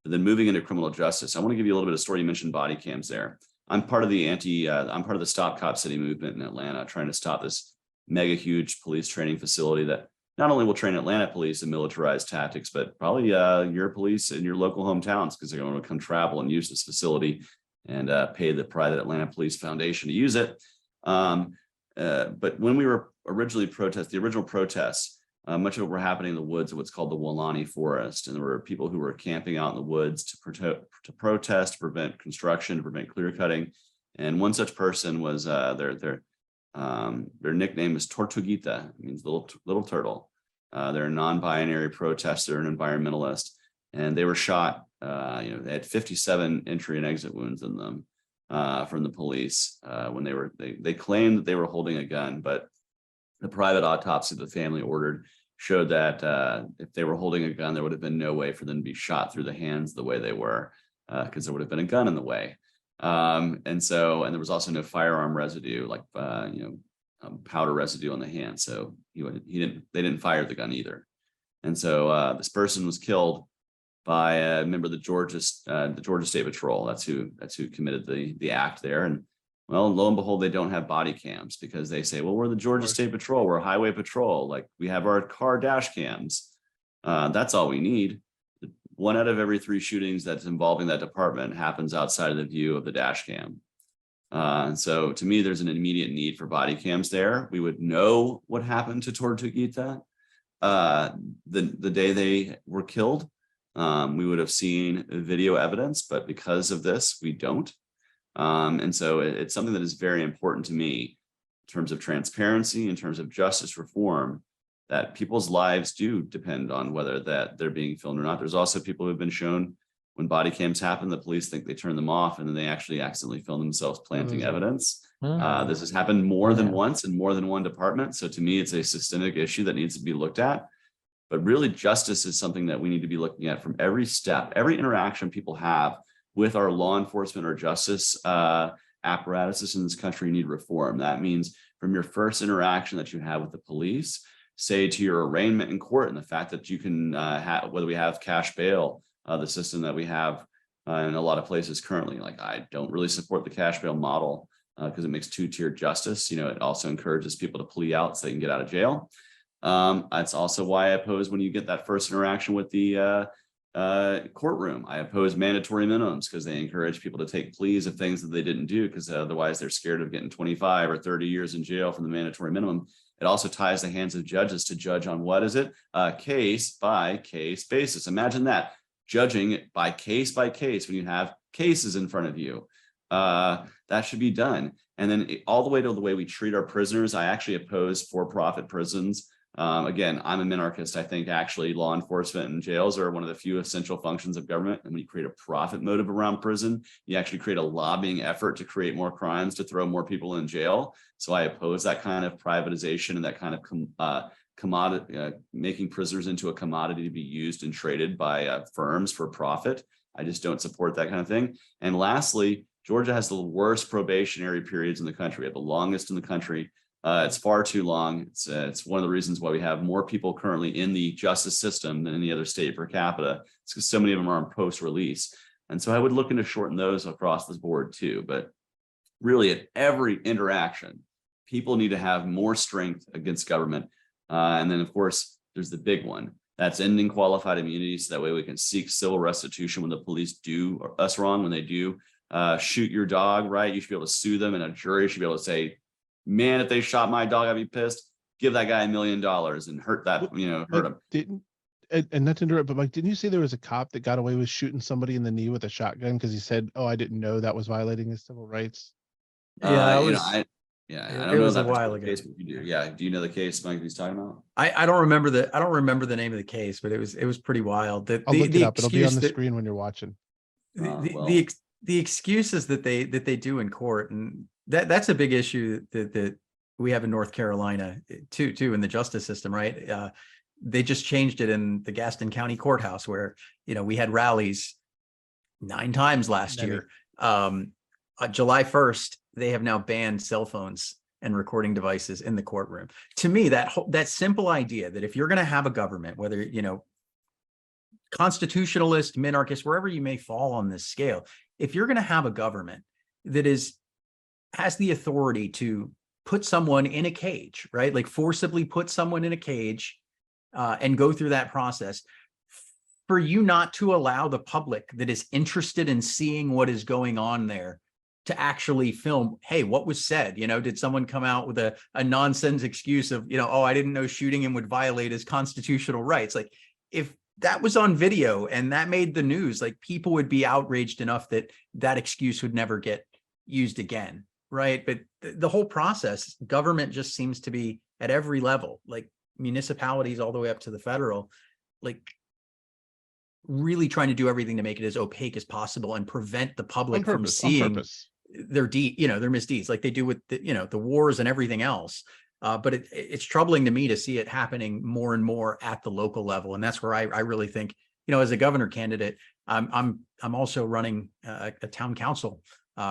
But then moving into criminal justice, I want to give you a little bit of story. You mentioned body cams there. I'm part of the I'm part of the Stop Cop City movement in Atlanta, trying to stop this mega huge police training facility that not only will train Atlanta police in militarized tactics, but probably your police in your local hometowns, because they're going to come travel and use this facility and pay the private Atlanta Police Foundation to use it. But when we were originally the original protests, much of it were happening in the woods of what's called the Wolani Forest. And there were people who were camping out in the woods to protest, to prevent construction, to prevent clear cutting. And one such person was their nickname is Tortuguita. It means little turtle. They're a non-binary protester and environmentalist. And they were shot, they had 57 entry and exit wounds in them from the police when they claimed that they were holding a gun, but the private autopsy the family ordered showed that if they were holding a gun, there would have been no way for them to be shot through the hands the way they were, because there would have been a gun in the way. And there was also no firearm residue, like powder residue on the hand. So they didn't fire the gun either. And so this person was killed by a member of the Georgia State Patrol. That's who committed the act there. And well, lo and behold, they don't have body cams, because they say, well, we're the Georgia State Patrol, we're highway patrol, like we have our car dash cams. That's all we need. 1 out of every 3 shootings that's involving that department happens outside of the view of the dash cam. And so to me, there's an immediate need for body cams there. We would know what happened to Tortuguita the day they were killed. We would have seen video evidence, but because of this, we don't. And so it's something that is very important to me in terms of transparency, in terms of justice reform, that people's lives do depend on whether that they're being filmed or not. There's also people who have been shown when body cams happen, the police think they turn them off, and then they actually accidentally film themselves planting evidence. This has happened more than once in more than one department. So to me, it's a systemic issue that needs to be looked at. But really, justice is something that we need to be looking at from every step, every interaction people have with our law enforcement or justice apparatuses in this country need reform. That means from your first interaction that you have with the police, say to your arraignment in court, and the fact that you can whether we have cash bail, the system that we have in a lot of places currently. Like, I don't really support the cash bail model because it makes two-tiered justice. It also encourages people to plea out so they can get out of jail. That's also why I oppose when you get that first interaction with the courtroom. I oppose mandatory minimums because they encourage people to take pleas of things that they didn't do, because otherwise they're scared of getting 25 or 30 years in jail from the mandatory minimum. It also ties the hands of judges to judge on what is it? Case by case basis. Imagine that, judging it by case when you have cases in front of you. That should be done. And then all the way to the way we treat our prisoners. I actually oppose for-profit prisons. Again, I'm a minarchist. I think actually law enforcement and jails are one of the few essential functions of government. And when you create a profit motive around prison, you actually create a lobbying effort to create more crimes, to throw more people in jail. So I oppose that kind of privatization and that kind of commodity, making prisoners into a commodity to be used and traded by firms for profit. I just don't support that kind of thing. And lastly, Georgia has the worst probationary periods in the country. We have the longest in the country. It's far too long. It's one of the reasons why we have more people currently in the justice system than any other state per capita. It's because so many of them are on post-release. And so I would look into shorten those across the board too. But really at every interaction, people need to have more strength against government. And then of course, there's the big one. That's ending qualified immunity, so that way we can seek civil restitution when the police do us wrong, when they do shoot your dog, right? You should be able to sue them, and a jury should be able to say, man, if they shot my dog, I'd be pissed. Give that guy $1 million and hurt that, hurt him. Didn't, and not to interrupt, but Mike, didn't you say there was a cop that got away with shooting somebody in the knee with a shotgun because he said, "Oh, I didn't know that was violating his civil rights"? Yeah, I don't know was that a while ago. case, but you do. Yeah, do you know the case Mike he's talking about? I don't remember the name of the case, but it was pretty wild. I'll look it up. It'll be on the screen when you're watching. The excuses that they do in court, and that's a big issue that we have in North Carolina too in the justice system, right? They just changed it in the Gaston County Courthouse, where we had rallies 9 times last year. July 1st, they have now banned cell phones and recording devices in the courtroom. To me, that simple idea that if you're going to have a government, whether constitutionalist, minarchist, wherever you may fall on this scale, if you're going to have a government that has the authority to put someone in a cage, right? Like forcibly put someone in a cage and go through that process, for you not to allow the public that is interested in seeing what is going on there to actually film, hey, what was said? Did someone come out with a nonsense excuse of, oh, I didn't know shooting him would violate his constitutional rights? Like, if that was on video and that made the news, like, people would be outraged enough that excuse would never get used again, right? But the whole process, government just seems to be at every level, like municipalities all the way up to the federal, like really trying to do everything to make it as opaque as possible and prevent the public from seeing their their misdeeds, like they do with the wars and everything else. But it's troubling to me to see it happening more and more at the local level, and that's where I really think, as a governor candidate, I'm also running a town council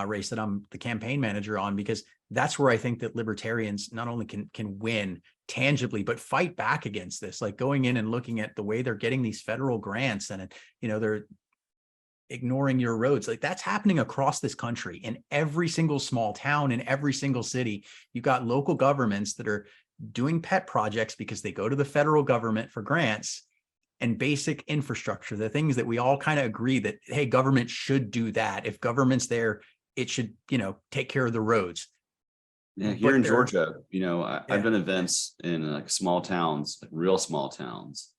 race that I'm the campaign manager on, because that's where I think that libertarians not only can win tangibly, but fight back against this, like going in and looking at the way they're getting these federal grants and, they're ignoring your roads. Like, that's happening across this country in every single small town, in every single city. You've got local governments that are doing pet projects because they go to the federal government for grants and basic infrastructure, the things that we all kind of agree that, hey, government should do that. If government's there, it should, take care of the roads. Yeah, here in Georgia, I've done events in like small towns, like real small towns.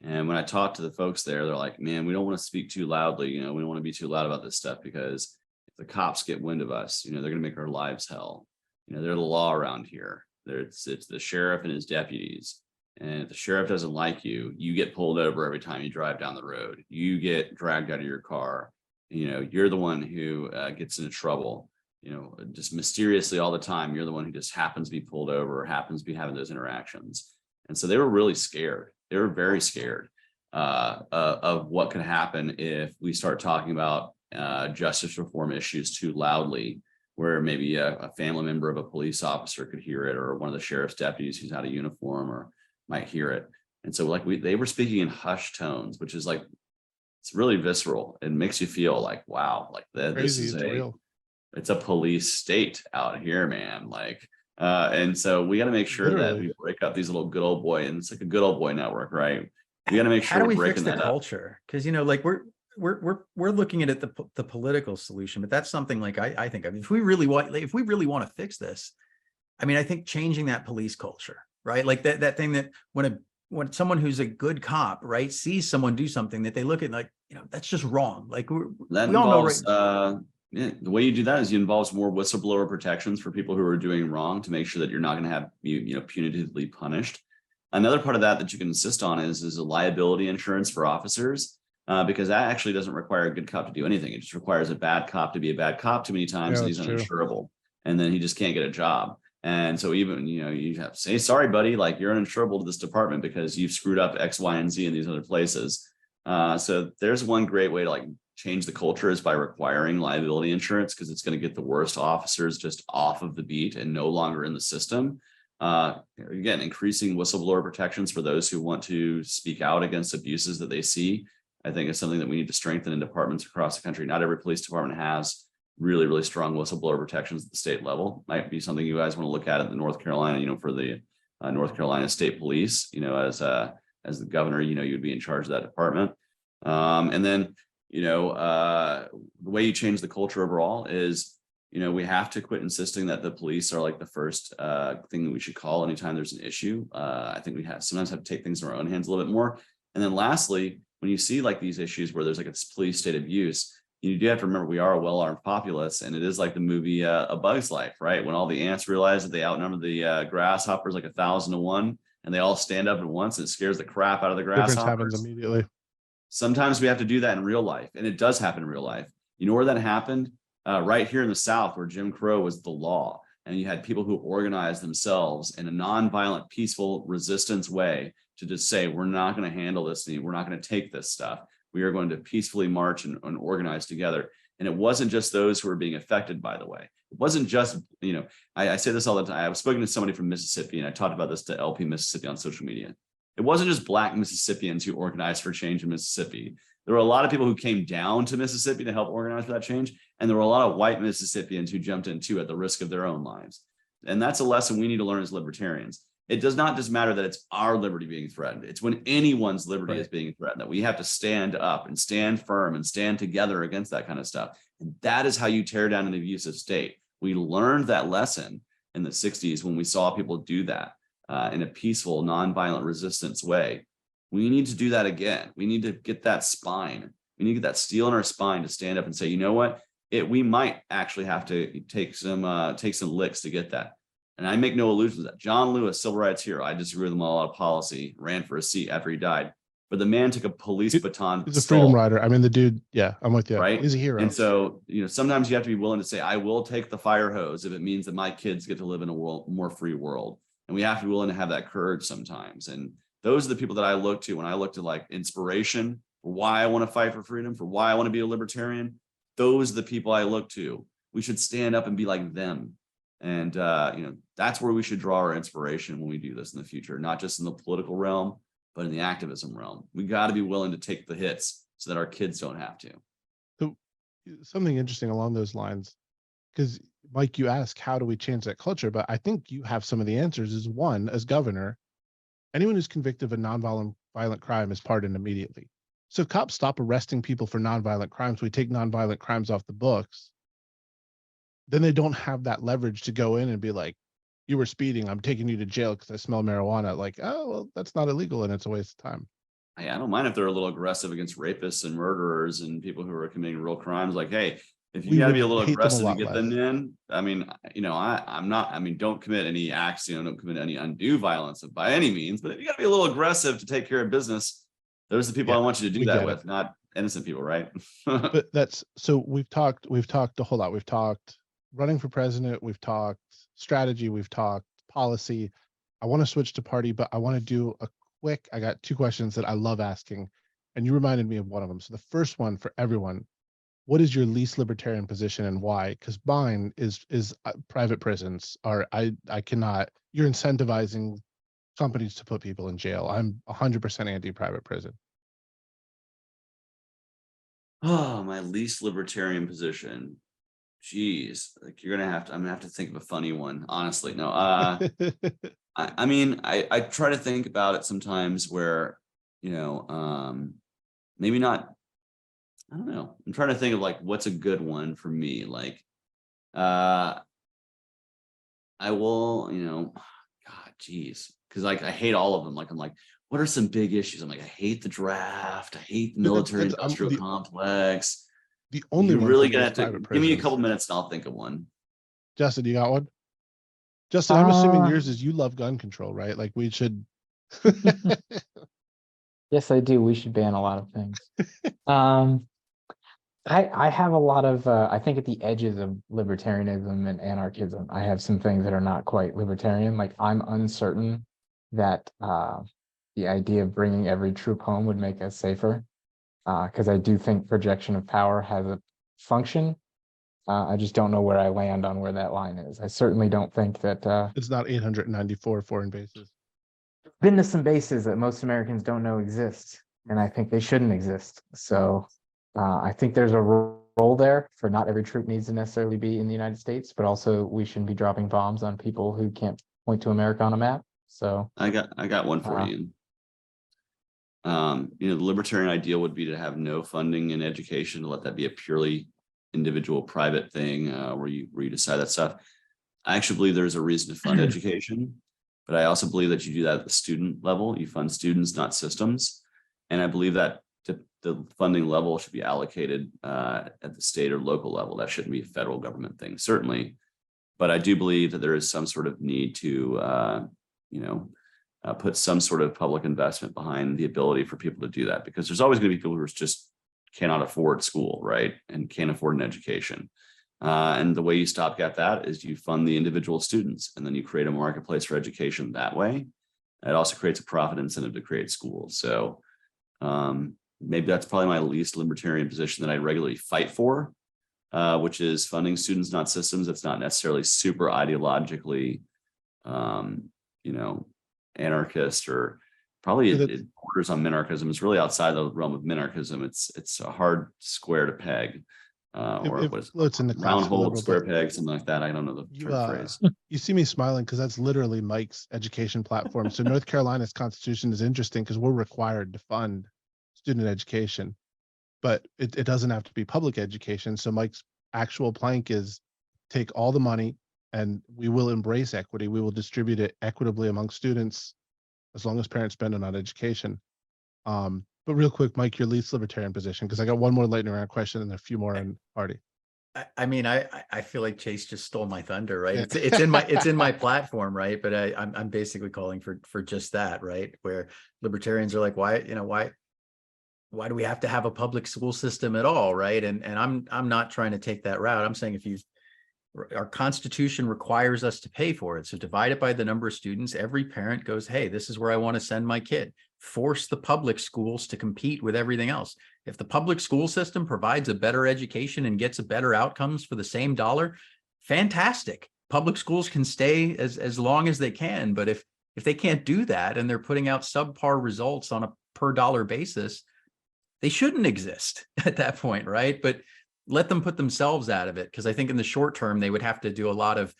And when I talk to the folks there, they're like, man, we don't want to speak too loudly. We don't want to be too loud about this stuff, because if the cops get wind of us, they're going to make our lives hell. They're the law around here. It's the sheriff and his deputies. And if the sheriff doesn't like you, you get pulled over every time you drive down the road. You get dragged out of your car. You're the one who gets into trouble. Just mysteriously all the time, you're the one who just happens to be pulled over or happens to be having those interactions. And so they were really scared. They were very scared of what could happen if we start talking about justice reform issues too loudly, where maybe a family member of a police officer could hear it, or one of the sheriff's deputies who's out of uniform or might hear it. And so they were speaking in hushed tones, which is like, it's really visceral. It makes you feel like, wow, like this is real. it's a police state out here, man. And so we got to make sure that we break up these little good old boy, and it's like a good old boy network, right? We got to make sure How do we're we fix breaking the that up. culture? Because we're looking at it the political solution, but that's something like I think, I mean, if we really want to fix this, I mean, I think changing that police culture, right? Like that thing that when someone who's a good cop, right, sees someone do something that they look at like, that's just wrong. Like we all know, right? Yeah, the way you do that is you involves more whistleblower protections for people who are doing wrong to make sure that you're not going to have punitively punished. Another part of that you can insist on is a liability insurance for officers, because that actually doesn't require a good cop to do anything. It just requires a bad cop to be a bad cop too many times, and he's uninsurable, and then he just can't get a job. And so even, you have to say, sorry, buddy, like you're uninsurable to this department because you've screwed up X, Y, and Z in these other places. So there's one great way to change the culture is by requiring liability insurance, because it's going to get the worst officers just off of the beat and no longer in the system. Again, increasing whistleblower protections for those who want to speak out against abuses that they see, I think is something that we need to strengthen in departments across the country. Not every police department has really, really strong whistleblower protections at the state level. Might be something you guys want to look at the North Carolina, for the North Carolina State Police, as the governor, you'd be in charge of that department. And then, the way you change the culture overall is, we have to quit insisting that the police are like the first thing that we should call anytime there's an issue. I think we sometimes have to take things in our own hands a little bit more. And then lastly, when you see like these issues where there's like a police state abuse, you do have to remember we are a well-armed populace, and it is like the movie A Bug's Life, right? When all the ants realize that they outnumber the grasshoppers like 1,000 to 1, and they all stand up at once, and it scares the crap out of the grasshoppers. Difference happens immediately. Sometimes we have to do that in real life, and it does happen in real life. You know where that happened? Right here in the South, where Jim Crow was the law, and you had people who organized themselves in a nonviolent, peaceful resistance way to just say, we're not going to handle this thing. We're not going to take this stuff. We are going to peacefully march and organize together. And it wasn't just those who were being affected, by the way. It wasn't just, I say this all the time. I was speaking to somebody from Mississippi, and I talked about this to LP Mississippi on social media. It wasn't just Black Mississippians who organized for change in Mississippi. There were a lot of people who came down to Mississippi to help organize for that change. And there were a lot of white Mississippians who jumped in too at the risk of their own lives. And that's a lesson we need to learn as libertarians. It does not just matter that it's our liberty being threatened. It's when anyone's liberty is being threatened that we have to stand up and stand firm and stand together against that kind of stuff. And that is how you tear down an abusive state. We learned that lesson in the 60s when we saw people do that in a peaceful, nonviolent resistance way. We need to do that again. We need to get that spine. We need to get that steel in our spine to stand up and say, you know what? We might actually have to take some licks to get that. And I make no illusions that John Lewis, civil rights hero, I disagree with him on a lot of policy, ran for a seat after he died. But the man took a police baton. He's a freedom rider. I mean, the dude, yeah, I'm with you. Right? He's a hero. And so, sometimes you have to be willing to say, I will take the fire hose if it means that my kids get to live in a more free world. And we have to be willing to have that courage sometimes. And those are the people that I look to when I look to like inspiration for why I want to fight for freedom, for why I want to be a libertarian. Those are the people I look to. We should stand up and be like them. And, that's where we should draw our inspiration when we do this in the future, not just in the political realm, but in the activism realm. We got to be willing to take the hits so that our kids don't have to. So something interesting along those lines, because Mike, you ask, how do we change that culture? But I think you have some of the answers. Is one, as governor, anyone who's convicted of a nonviolent crime is pardoned immediately. So if cops stop arresting people for nonviolent crimes, we take nonviolent crimes off the books, then they don't have that leverage to go in and be like, you were speeding, I'm taking you to jail because I smell marijuana. Like, oh, well, that's not illegal and it's a waste of time. I don't mind if they're a little aggressive against rapists and murderers and people who are committing real crimes. Like, hey, if you got to be a little aggressive to get them in, I mean, I'm not, don't commit any acts, don't commit any undue violence by any means, but if you got to be a little aggressive to take care of business, those are the people I want you to do that with, not innocent people, right? But so we've talked a whole lot. We've talked running for president, we've talked strategy, we've talked policy. I want to switch to party, but I want to do I got two questions that I love asking, and you reminded me of one of them. So the first one for everyone, what is your least libertarian position and why? Because mine is private prisons I cannot, you're incentivizing companies to put people in jail. I'm 100% anti-private prison. Oh, my least libertarian position. geez, like I'm gonna have to think of a funny one. Honestly, no. I mean, I try to think about it sometimes where, maybe not. I don't know. I'm trying to think of like what's a good one for me. Like, I will, God, geez, because like I hate all of them. Like I'm like, what are some big issues? I'm like, I hate the draft. I hate the military industrial complex. The only You're one really for me gonna is have to private give me a prisons. couple minutes and I'll think of one. Justin, you got one? Justin, I'm assuming yours is you love gun control, right? Like we should. Yes, I do. We should ban a lot of things. I have a lot of I think at the edges of libertarianism and anarchism, I have some things that are not quite libertarian. Like I'm uncertain that the idea of bringing every troop home would make us safer, because I do think projection of power has a function. I just don't know where I land on where that line is. I certainly don't think that It's not 894 foreign bases. been to some bases that most Americans don't know exist, and I think they shouldn't exist. So I think there's a role there for not every troop needs to necessarily be in the United States, but also we shouldn't be dropping bombs on people who can't point to America on a map. So I got one for you. The libertarian ideal would be to have no funding in education, to let that be a purely individual private thing where you decide that stuff. I actually believe there's a reason to fund education, but I also believe that you do that at the student level. You fund students, not systems. And I believe that the funding level should be allocated at the state or local level. That shouldn't be a federal government thing, certainly. But I do believe that there is some sort of need to, put some sort of public investment behind the ability for people to do that, because there's always going to be people who just cannot afford school, right? And can't afford an education. And the way you stopgap that is you fund the individual students, and then you create a marketplace for education that way. It also creates a profit incentive to create schools. So maybe that's probably my least libertarian position that I regularly fight for, which is funding students, not systems. It's not necessarily super ideologically, anarchist, or probably it borders on minarchism. It's really outside the realm of minarchism. It's a hard square to peg, or what's in the round hole, square peg, something like that. I don't know the phrase. You see me smiling because that's literally Mike's education platform. So North Carolina's constitution is interesting because we're required to fund student education, but it doesn't have to be public education. So Mike's actual plank is take all the money and we will embrace equity. We will distribute it equitably among students as long as parents spend it on education. But real quick, Mike, your least libertarian position, because I got one more lightning round question and a few more in party. I mean, I feel like Chase just stole my thunder, right? Yeah. It's in my platform, right? But I'm basically calling for just that, right? Where libertarians are like, why do we have to have a public school system at all, right? And I'm not trying to take that route. I'm saying our Constitution requires us to pay for it. So divide it by the number of students. Every parent goes, hey, this is where I want to send my kid. Force the public schools to compete with everything else. If the public school system provides a better education and gets a better outcomes for the same dollar, fantastic. Public schools can stay as long as they can. But if they can't do that and they're putting out subpar results on a per dollar basis, they shouldn't exist at that point, right? But let them put themselves out of it, because I think in the short term, they would have to do a lot of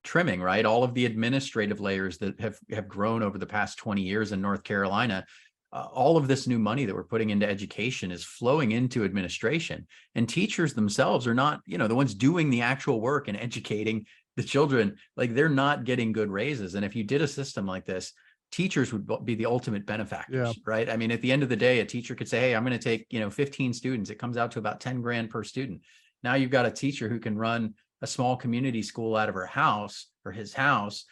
trimming, right? All of the administrative layers that have grown over the past 20 years in North Carolina, all of this new money that we're putting into education is flowing into administration, and teachers themselves are not, the ones doing the actual work and educating the children. Like, they're not getting good raises. And if you did a system like this, teachers would be the ultimate benefactors, right? I mean, at the end of the day, a teacher could say, hey, I'm going to take, 15 students. It comes out to about 10 grand per student. Now you've got a teacher who can run a small community school out of her house or his house,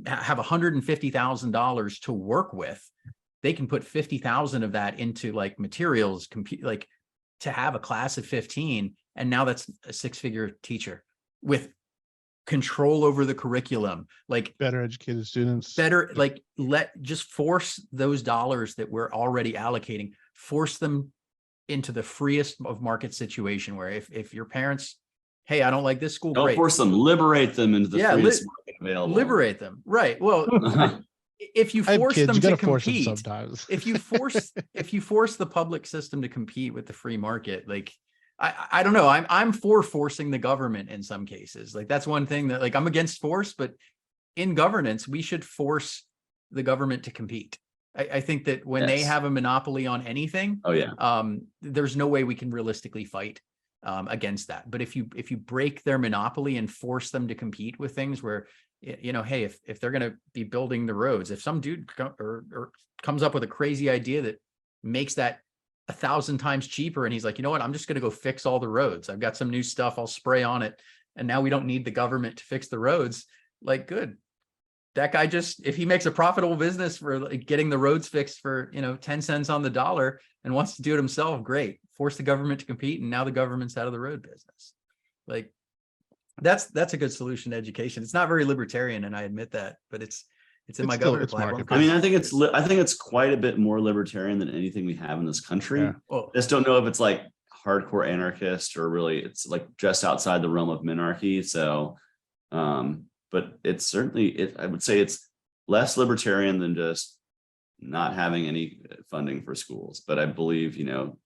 have $150,000 to work with. They can put 50,000 of that into like materials, to have a class of 15. And now that's a six-figure teacher with control over the curriculum, like better educated students, just force those dollars that we're already allocating, force them into the freest of market situation, where if your parents, hey, I don't like this school, don't force them, liberate them into the freest market available. Liberate them, right? Well, if you force them to compete, if you force the public system to compete with the free market, like, I don't know. I'm for forcing the government in some cases. Like that's one thing that like I'm against force, but in governance, we should force the government to compete. I think that when they have a monopoly on anything, there's no way we can realistically fight against that. But if you break their monopoly and force them to compete with things where, you know, hey, if they're going to be building the roads, if some dude comes up with a crazy idea that makes that 1,000 times cheaper, and he's like, you know what, I'm just going to go fix all the roads. I've got some new stuff, I'll spray on it, and now we don't need the government to fix the roads. Like, good. That guy just, if he makes a profitable business for like getting the roads fixed for, you know, 10 cents on the dollar and wants to do it himself, great. Force the government to compete, and now the government's out of the road business. Like that's a good solution to education. It's not very libertarian, and I admit that, but it's in my government platform. I mean, I think it's quite a bit more libertarian than anything we have in this country. Yeah. Well, I just don't know if it's like hardcore anarchist or really it's like just outside the realm of minarchy. So, but it's certainly, I would say it's less libertarian than just not having any funding for schools. But I believe, you know,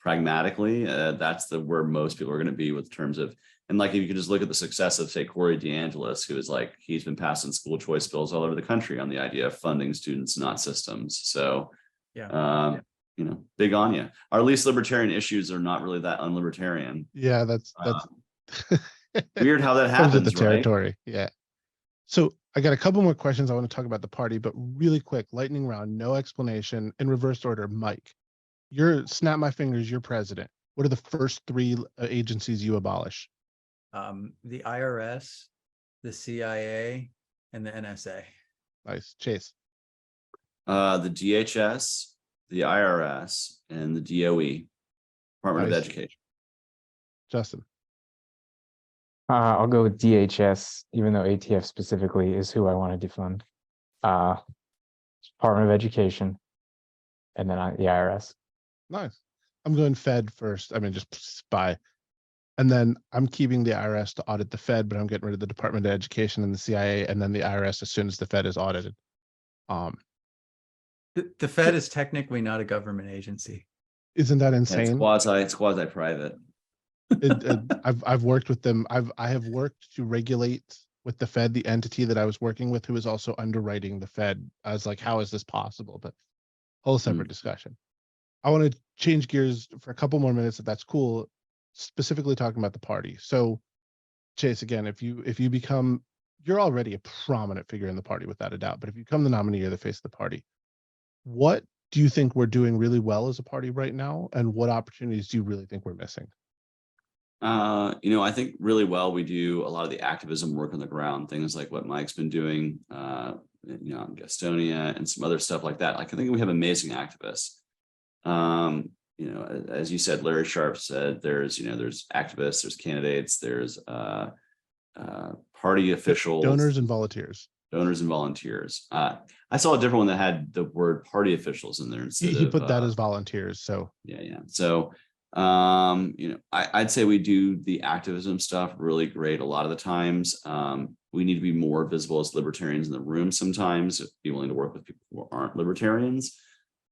pragmatically, that's where most people are going to be with terms of, and like if you could just look at the success of, say, Corey DeAngelis, who is like, he's been passing school choice bills all over the country on the idea of funding students, not systems. So, you know, big on you. Our least libertarian issues are not really that unlibertarian. Yeah, that's weird how that happens. Comes with the territory. Right? Yeah. So I got a couple more questions I want to talk about the party, but really quick, lightning round, no explanation, in reverse order. Mike, snap my fingers, you're president. What are the first three agencies you abolish? The IRS, the CIA, and the NSA. Nice. Chase. The DHS, the IRS, and the DOE, Department of Education. Justin. I'll go with DHS, even though ATF specifically is who I want to defund. Department of Education, and then the IRS. Nice. I'm going Fed first. I mean, just spy. And then I'm keeping the IRS to audit the Fed, but I'm getting rid of the Department of Education and the CIA, and then the IRS as soon as the Fed is audited. The Fed is technically not a government agency. Isn't that insane? It's quasi-private. I've worked with them. I have worked to regulate with the Fed, the entity that I was working with, who is also underwriting the Fed. I was like, how is this possible? But whole separate discussion. I want to change gears for a couple more minutes, if that's cool. Specifically talking about the party. So, Chase, again, if you become, you're already a prominent figure in the party without a doubt. But if you become the nominee or the face of the party, what do you think we're doing really well as a party right now, and what opportunities do you really think we're missing? You know, I think really well we do a lot of the activism work on the ground, things like what Mike's been doing, you know, in Gastonia and some other stuff like that. Like, I think we have amazing activists. You know, as you said, Larry Sharp said, there's activists, there's candidates, there's party officials, donors and volunteers. I saw a different one that had the word party officials in there instead he put that as volunteers. So yeah. So you know, I'd say we do the activism stuff really great a lot of the times. We need to be more visible as libertarians in the room sometimes, be willing to work with people who aren't libertarians.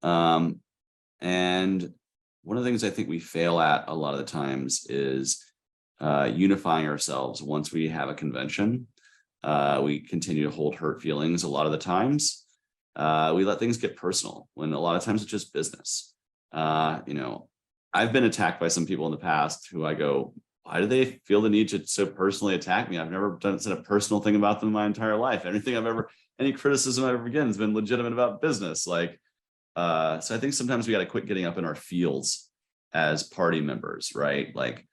And one of the things I think we fail at a lot of the times is unifying ourselves once we have a convention. We continue to hold hurt feelings a lot of the times. We let things get personal when a lot of times it's just business. You know, I've been attacked by some people in the past who I go, why do they feel the need to so personally attack me? I've never said a personal thing about them in my entire life. Any criticism I've ever given has been legitimate about business. Like, so I think sometimes we got to quit getting up in our fields as party members, right? Like,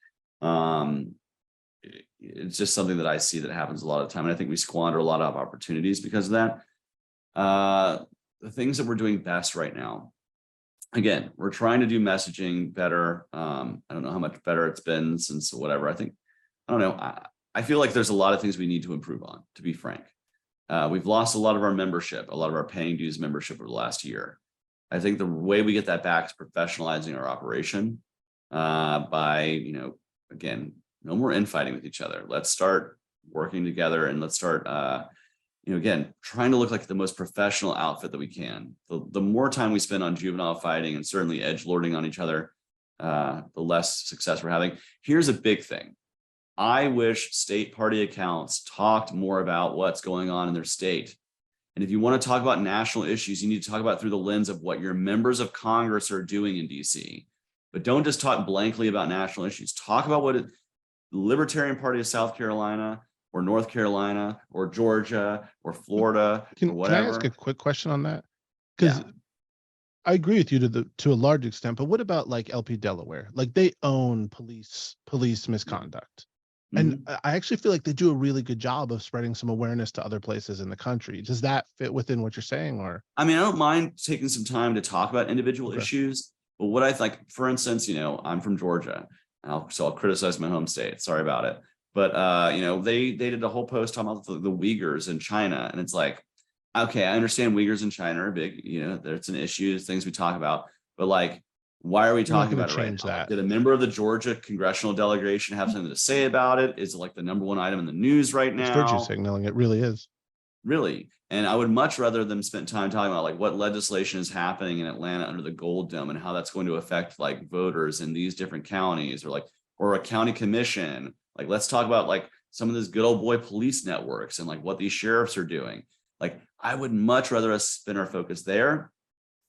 it's just something that I see that happens a lot of the time. And I think we squander a lot of opportunities because of that. The things that we're doing best right now, again, we're trying to do messaging better. I don't know how much better it's been since whatever. I don't know. I feel like there's a lot of things we need to improve on, to be frank. We've lost a lot of our membership, a lot of our paying dues membership over the last year. I think the way we get that back is professionalizing our operation by, you know, again, no more infighting with each other. Let's start working together, and let's start, you know, again, trying to look like the most professional outfit that we can. The more time we spend on juvenile fighting and certainly edgelording on each other, the less success we're having. Here's a big thing. I wish state party accounts talked more about what's going on in their state. And if you want to talk about national issues, you need to talk about it through the lens of what your members of Congress are doing in DC. But don't just talk blankly about national issues. Talk about what the Libertarian Party of South Carolina or North Carolina or Georgia or Florida or whatever. Can I ask a quick question on that? Because I agree with you to a large extent, but what about like LP Delaware? Like they own police misconduct. And I actually feel like they do a really good job of spreading some awareness to other places in the country. Does that fit within what you're saying? Or I mean, I don't mind taking some time to talk about individual issues, but what I like, for instance, I'm from Georgia, so I'll criticize my home state. Sorry about it. But they did a whole post talking about the Uyghurs in China, and it's like, okay, I understand Uyghurs in China are big. There's an issue, things we talk about, but like, why are we talking about it right now? Did a member of the Georgia congressional delegation have something to say about it? Is it like the number one item in the news right now? It's virtue signaling. It really is. Really. And I would much rather them spend time talking about like what legislation is happening in Atlanta under the Gold Dome and how that's going to affect like voters in these different counties or a county commission. Like, let's talk about like some of these good old boy police networks and like what these sheriffs are doing. Like, I would much rather us spend our focus there.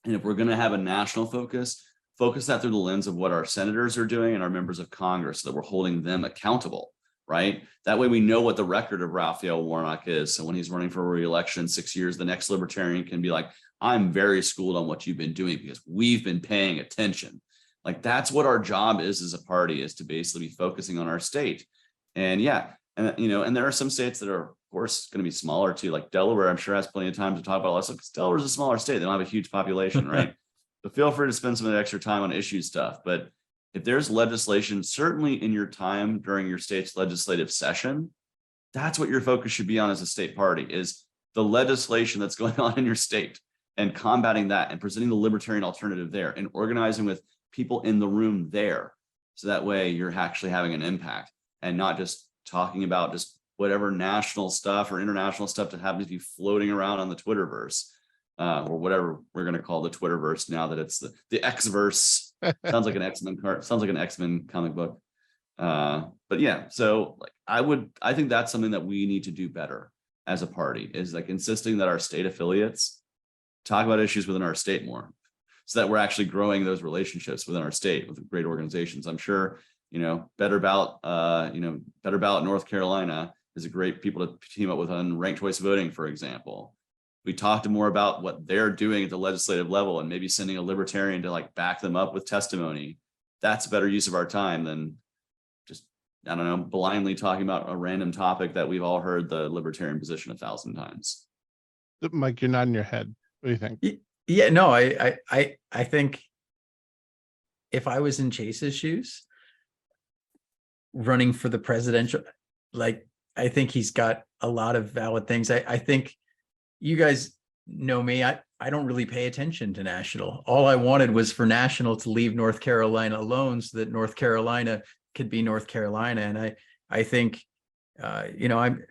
And if we're going to have a national focus that through the lens of what our senators are doing and our members of Congress, so that we're holding them accountable, right? That way we know what the record of Raphael Warnock is. So when he's running for re-election in 6 years, the next Libertarian can be like, I'm very schooled on what you've been doing because we've been paying attention. Like, that's what our job is as a party, is to basically be focusing on our state. And and there are some states that are, of course, going to be smaller too, like Delaware, I'm sure has plenty of time to talk about because Delaware's a smaller state. They don't have a huge population, right? But feel free to spend some of the extra time on issue stuff. But if there's legislation, certainly in your time during your state's legislative session, that's what your focus should be on as a state party, is the legislation that's going on in your state and combating that and presenting the libertarian alternative there and organizing with people in the room there. So that way you're actually having an impact and not just talking about just whatever national stuff or international stuff that happens to be floating around on the Twitterverse. Or whatever we're going to call the Twitterverse now that it's the X-verse. Sounds like an X-Men card. Sounds like an X-Men comic book. But yeah, so like I think that's something that we need to do better as a party, is like insisting that our state affiliates talk about issues within our state more, so that we're actually growing those relationships within our state with great organizations. I'm sure Better Ballot North Carolina is a great people to team up with on ranked choice voting, for example. We talked more about what they're doing at the legislative level and maybe sending a libertarian to like back them up with testimony. That's a better use of our time than just, I don't know, blindly talking about a random topic that we've all heard the libertarian position 1,000 times. Mike, you're nodding your head. What do you think? Yeah, no, I think if I was in Chase's shoes running for the presidential, like, I think he's got a lot of valid things. I think you guys know me. I don't really pay attention to national. All I wanted was for national to leave North Carolina alone so that North Carolina could be North Carolina. And I think, I'm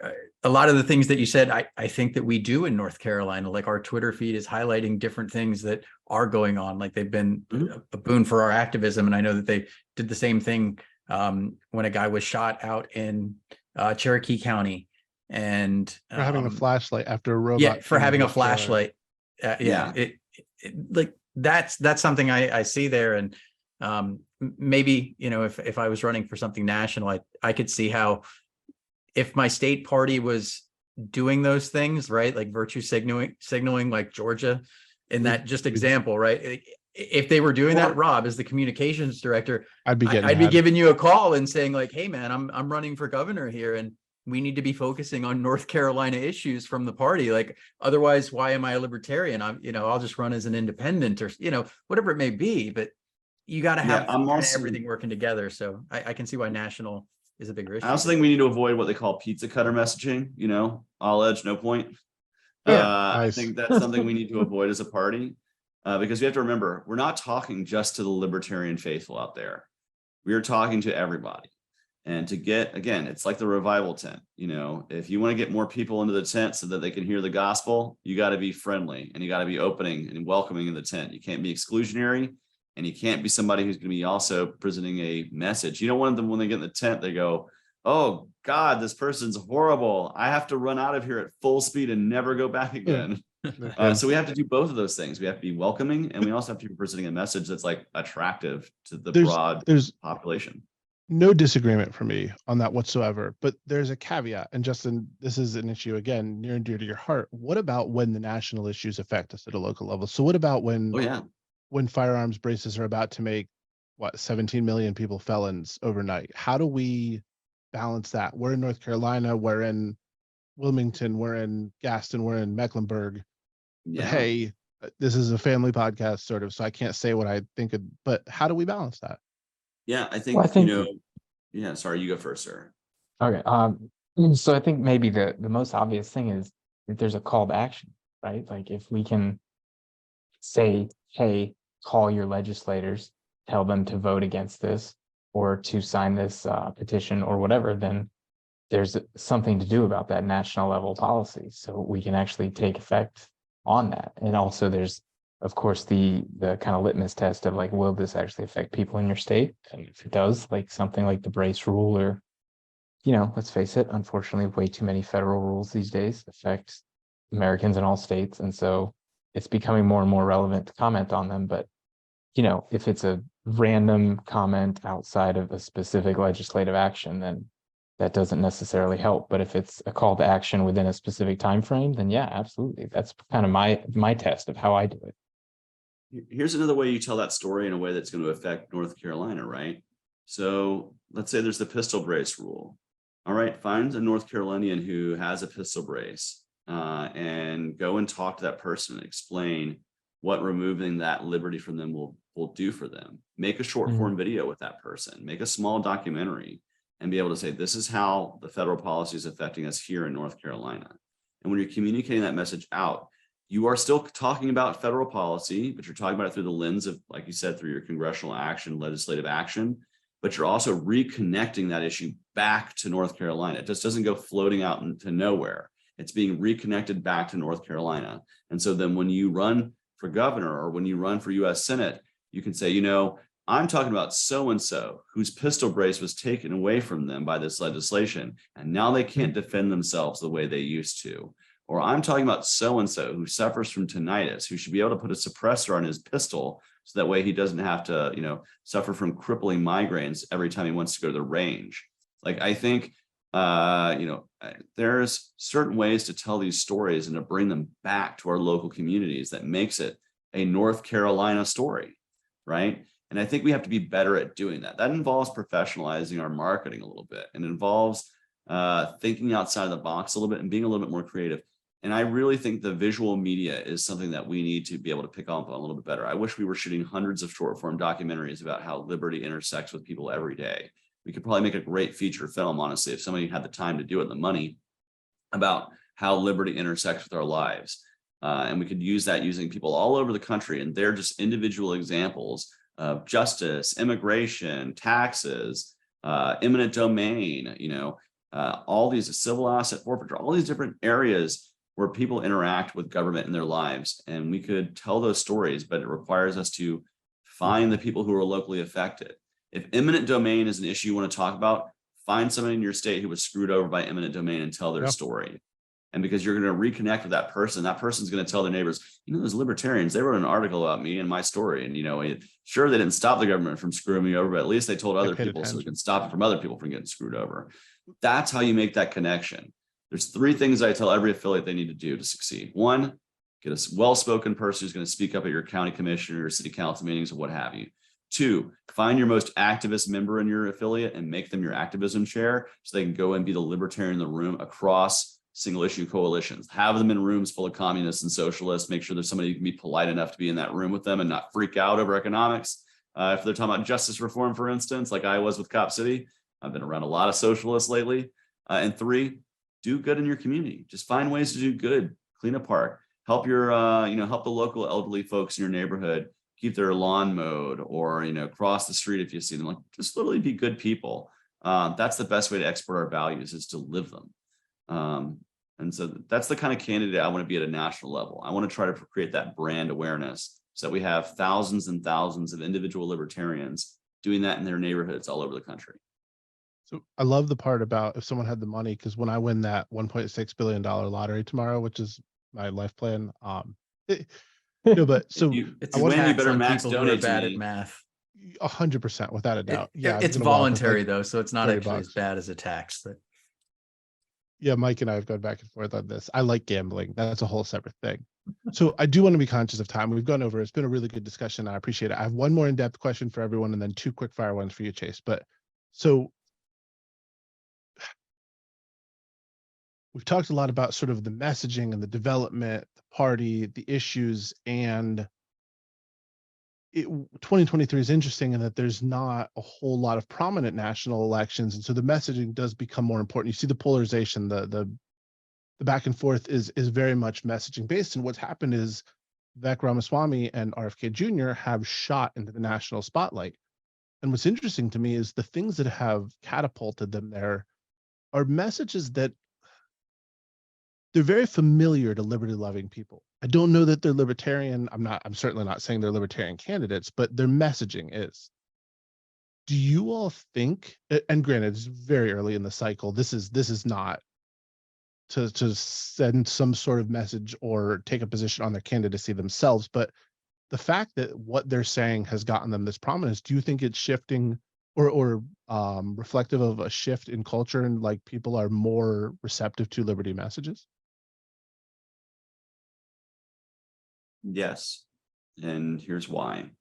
a lot of the things that you said, I think that we do in North Carolina. Like, our Twitter feed is highlighting different things that are going on. Like, they've been a boon for our activism. And I know that they did the same thing when a guy was shot out in Cherokee County. And for having a flashlight after a robot. For having a flashlight. Like, that's something I see there. And maybe, if I was running for something national, I could see how, if my state party was doing those things, right, like virtue signaling like Georgia in that just example, right? If they were doing that, Rob, as the communications director, I'd be giving you a call and saying like, hey man, I'm running for governor here, and we need to be focusing on North Carolina issues from the party. Like, otherwise, why am I a libertarian? I'll just run as an independent, or whatever it may be. But you got to have everything working together. So I can see why national is a bigger issue. I also think we need to avoid what they call pizza cutter messaging. All edge, no point. I think that's something we need to avoid as a party, because we have to remember, we're not talking just to the libertarian faithful out there. We are talking to everybody. And to get, again, it's like the revival tent. If you want to get more people into the tent so that they can hear the gospel, you got to be friendly and you got to be opening and welcoming in the tent. You can't be exclusionary. And you can't be somebody who's going to be also presenting a message. You don't want them when they get in the tent, they go, oh God, this person's horrible. I have to run out of here at full speed and never go back again. So we have to do both of those things. We have to be welcoming, and we also have to be presenting a message that's like attractive to the broad population. No disagreement for me on that whatsoever, but there's a caveat. And Justin, this is an issue, again, near and dear to your heart. What about when the national issues affect us at a local level? So what about when, when firearms braces are about to make, 17 million people felons overnight? How do we balance that? We're in North Carolina, we're in Wilmington, we're in Gaston, we're in Mecklenburg. But hey, this is a family podcast sort of, so I can't say what I think of, but how do we balance that? Yeah, I think, sorry, you go first, sir. Okay. So I think maybe the most obvious thing is that there's a call to action, right? Like if we can say, hey, call your legislators, tell them to vote against this or to sign this petition or whatever, then there's something to do about that national level policy. So we can actually take effect on that. And also there's, of course, the kind of litmus test of like, will this actually affect people in your state? And if it does, like something like the brace rule or, let's face it, unfortunately, way too many federal rules these days affect Americans in all states. And so it's becoming more and more relevant to comment on them. But, if it's a random comment outside of a specific legislative action, then that doesn't necessarily help. But if it's a call to action within a specific time frame, then yeah, absolutely. That's kind of my test of how I do it. Here's another way you tell that story in a way that's going to affect North Carolina, right? So let's say there's the pistol brace rule. All right, find a North Carolinian who has a pistol brace and go and talk to that person and explain what removing that liberty from them will do for them. Make a short form video with that person, make a small documentary, and be able to say, this is how the federal policy is affecting us here in North Carolina. And when you're communicating that message out, you are still talking about federal policy, but you're talking about it through the lens of, like you said, through your congressional action, legislative action, but you're also reconnecting that issue back to North Carolina. It just doesn't go floating out into nowhere. It's being reconnected back to North Carolina. And so then when you run for governor or when you run for US Senate, you can say, I'm talking about so-and-so whose pistol brace was taken away from them by this legislation, and now they can't defend themselves the way they used to. Or I'm talking about so-and-so who suffers from tinnitus, who should be able to put a suppressor on his pistol so that way he doesn't have to, suffer from crippling migraines every time he wants to go to the range. Like, I think, there's certain ways to tell these stories and to bring them back to our local communities that makes it a North Carolina story, right? And I think we have to be better at doing that. That involves professionalizing our marketing a little bit, and involves thinking outside of the box a little bit and being a little bit more creative. And I really think the visual media is something that we need to be able to pick up on a little bit better. I wish we were shooting hundreds of short form documentaries about how liberty intersects with people every day. We could probably make a great feature film, honestly, if somebody had the time to do it and the money, about how liberty intersects with our lives. And we could use that using people all over the country, and they're just individual examples of justice, immigration, taxes, eminent domain, all these civil asset forfeiture, all these different areas where people interact with government in their lives. And we could tell those stories, but it requires us to find the people who are locally affected. If eminent domain is an issue you want to talk about, find somebody in your state who was screwed over by eminent domain and tell their story. And because you're going to reconnect with that person's going to tell their neighbors, those libertarians, they wrote an article about me and my story. And, sure, they didn't stop the government from screwing me over, but at least they told other people so we can stop it from other people from getting screwed over. That's how you make that connection. There's 3 things I tell every affiliate they need to do to succeed. 1, get a well-spoken person who's going to speak up at your county commission or city council meetings or what have you. 2, find your most activist member in your affiliate and make them your activism chair so they can go and be the libertarian in the room across single issue coalitions. Have them in rooms full of communists and socialists. Make sure there's somebody who can be polite enough to be in that room with them and not freak out over economics. If they're talking about justice reform, for instance, like I was with Cop City, I've been around a lot of socialists lately. And 3, do good in your community. Just find ways to do good. Clean a park. Help your, help the local elderly folks in your neighborhood keep their lawn mowed, or, cross the street if you see them. Like, just literally be good people. That's the best way to export our values, is to live them. And so that's the kind of candidate I want to be at a national level. I want to try to create that brand awareness so that we have thousands and thousands of individual libertarians doing that in their neighborhoods all over the country. So I love the part about if someone had the money, because when I win that $1.6 billion lottery tomorrow, which is my life plan, no, but so It's I a win, you tax better on max people who are donate to bad me. at math. 100%, without a doubt. Yeah, I'm It's gonna walk with, voluntary like, though, so it's not actually as $30. bad as a tax. But Yeah, Mike and I have gone back and forth on this. I like gambling. That's a whole separate thing. So I do want to be conscious of time. We've gone over. It's been a really good discussion. I appreciate it. I have one more in-depth question for everyone and then two quick fire ones for you, Chase. But so we've talked a lot about sort of the messaging and the development, the party, the issues, and 2023 is interesting in that there's not a whole lot of prominent national elections, and so the messaging does become more important. You see the polarization, the back and forth is very much messaging based, and what's happened is Vivek Ramaswamy and RFK Jr. have shot into the national spotlight. And what's interesting to me is the things that have catapulted them there are messages that they're very familiar to liberty-loving people. I don't know that they're libertarian. I'm certainly not saying they're libertarian candidates, but their messaging is. Do you all think, and granted, it's very early in the cycle, this is not to send some sort of message or take a position on their candidacy themselves, but the fact that what they're saying has gotten them this prominence, do you think it's shifting or reflective of a shift in culture and like people are more receptive to liberty messages? Yes, and here's why.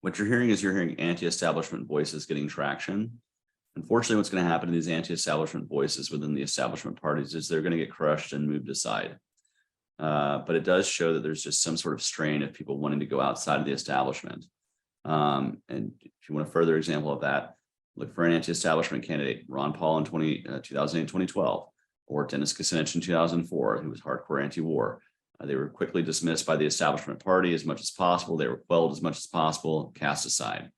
What you're hearing is anti-establishment voices getting traction. Unfortunately, what's going to happen to these anti-establishment voices within the establishment parties is they're going to get crushed and moved aside. But it does show that there's just some sort of strain of people wanting to go outside of the establishment. And if you want a further example of that, look for an anti-establishment candidate, Ron Paul in 2012, or Dennis Kucinich in 2004, who was hardcore anti-war. They were quickly dismissed by the establishment party as much as possible. They were quelled as much as possible, cast aside.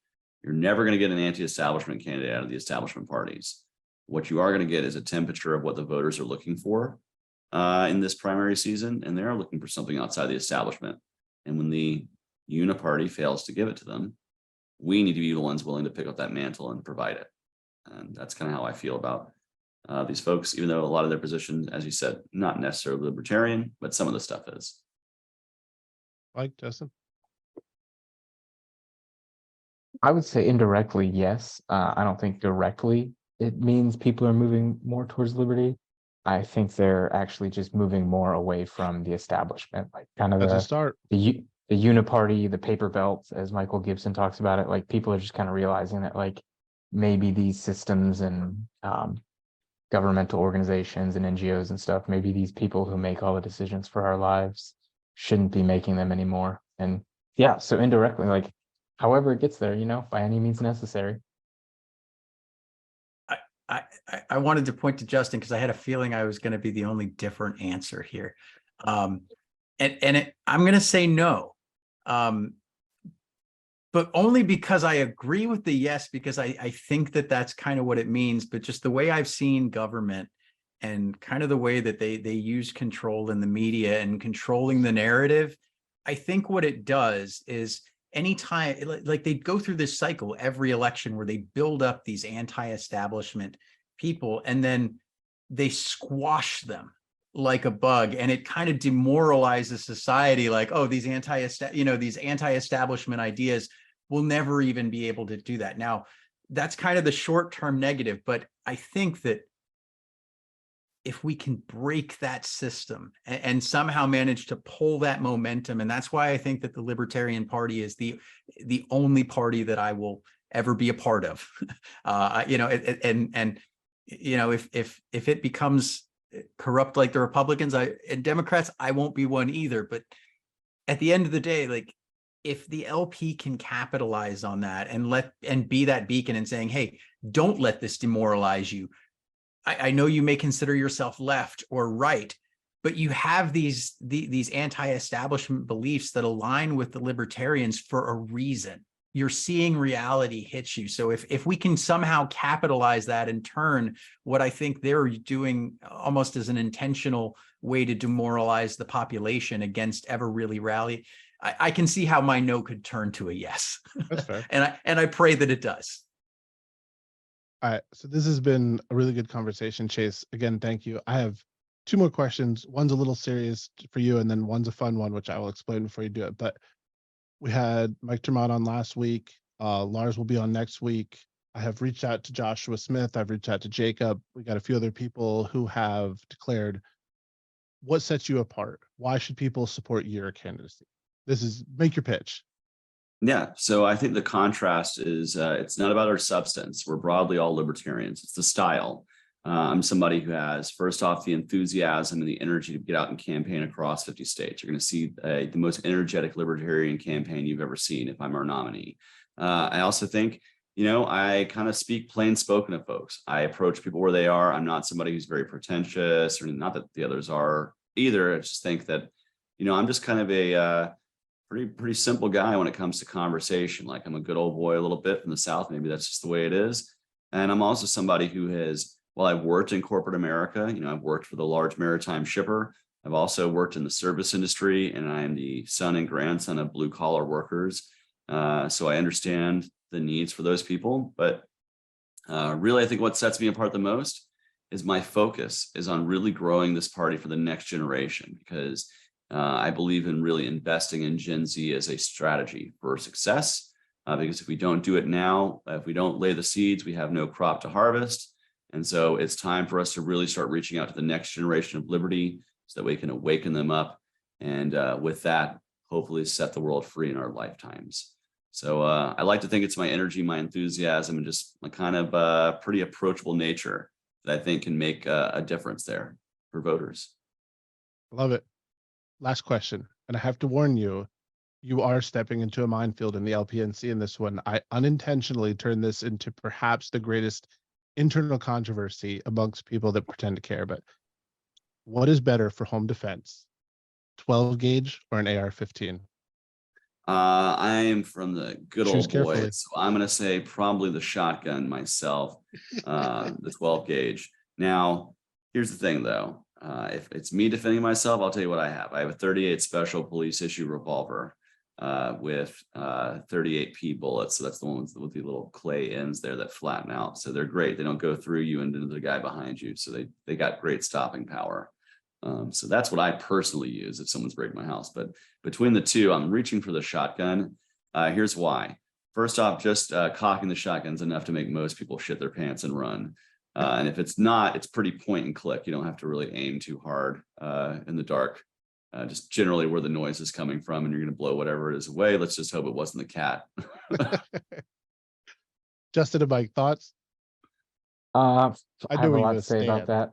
You're never going to get an anti-establishment candidate out of the establishment parties. What you are going to get is a temperature of what the voters are looking for in this primary season, and they're looking for something outside the establishment. And when the uniparty fails to give it to them, we need to be the ones willing to pick up that mantle and provide it. And that's kind of how I feel about these folks, even though a lot of their positions, as you said, not necessarily libertarian, but some of the stuff is. Mike, Justin? I would say indirectly, yes. I don't think directly it means people are moving more towards liberty. I think they're actually just moving more away from the establishment, like kind of That's a start. the uniparty, the paper belts, as Michael Gibson talks about it. Like people are just kind of realizing that like maybe these systems and governmental organizations and NGOs and stuff, maybe these people who make all the decisions for our lives shouldn't be making them anymore. And yeah, so indirectly, like however it gets there, you know, by any means necessary. I wanted to point to Justin because I had a feeling I was going to be the only different answer here. I'm going to say no. But only because I agree with the yes, because I think that that's kind of what it means. But just the way I've seen government and kind of the way that they use control in the media and controlling the narrative, I think what it does is anytime, like they go through this cycle every election where they build up these anti-establishment people and then they squash them like a bug, and it kind of demoralizes society. Like, oh, these anti-establishment ideas will never even be able to do that. Now, that's kind of the short-term negative, but I think that if we can break that system and somehow manage to pull that momentum, and that's why I think that the Libertarian Party is the only party that I will ever be a part of. If it becomes corrupt like the Republicans and Democrats, I won't be one either. But at the end of the day, like if the LP can capitalize on that and be that beacon and saying, hey, don't let this demoralize you. I know you may consider yourself left or right, but you have these anti-establishment beliefs that align with the libertarians for a reason. You're seeing reality hit you. So if we can somehow capitalize that and turn what I think they're doing almost as an intentional way to demoralize the population against ever really rally, I can see how my no could turn to a yes. That's fair. and I pray that it does. All right. So this has been a really good conversation, Chase. Again, thank you. I have two more questions. One's a little serious for you, and then one's a fun one, which I will explain before you do it. But we had Mike Tremont on last week. Lars will be on next week. I have reached out to Joshua Smith. I've reached out to Jacob. We got a few other people who have declared. What sets you apart? Why should people support your candidacy? This is make your pitch. Yeah, so I think the contrast is it's not about our substance. We're broadly all libertarians. It's the style. I'm somebody who has, first off, the enthusiasm and the energy to get out and campaign across 50 states. You're going to see the most energetic libertarian campaign you've ever seen if I'm our nominee. I also think, I kind of speak plain spoken to folks. I approach people where they are. I'm not somebody who's very pretentious, or not that the others are either. I just think that, I'm just kind of a pretty simple guy when it comes to conversation. Like, I'm a good old boy a little bit from the South. Maybe that's just the way it is. And I'm also somebody who has, well, I've worked in corporate America. I've worked for the large maritime shipper. I've also worked in the service industry, and I am the son and grandson of blue collar workers. So I understand the needs for those people. But really, I think what sets me apart the most is my focus is on really growing this party for the next generation, because I believe in really investing in Gen Z as a strategy for success, because if we don't do it now, if we don't lay the seeds, we have no crop to harvest. And so it's time for us to really start reaching out to the next generation of liberty so that we can awaken them up. And with that, hopefully set the world free in our lifetimes. So I like to think it's my energy, my enthusiasm, and just my kind of pretty approachable nature that I think can make a difference there for voters. Love it. Last question, and I have to warn you, you are stepping into a minefield in the LPNC in this one. I unintentionally turned this into perhaps the greatest internal controversy amongst people that pretend to care, but what is better for home defense, 12 gauge or an AR-15? I am from the good Choose old boys, carefully. so I'm going to say probably the shotgun myself, the 12 gauge. Now, here's the thing though. If it's me defending myself, I'll tell you what I have. I have a 38 special police issue revolver with 38P bullets. So that's the ones with the little clay ends there that flatten out. So they're great. They don't go through you and into the guy behind you. So they got great stopping power. So that's what I personally use if someone's breaking my house. But between the two, I'm reaching for the shotgun. Here's why. First off, just cocking the shotgun's enough to make most people shit their pants and run. And if it's not, it's pretty point and click. You don't have to really aim too hard in the dark. Just generally where the noise is coming from, and you're going to blow whatever it is away. Let's just hope it wasn't the cat. Justin and Mike, thoughts? I I have know a where lot you to say about that.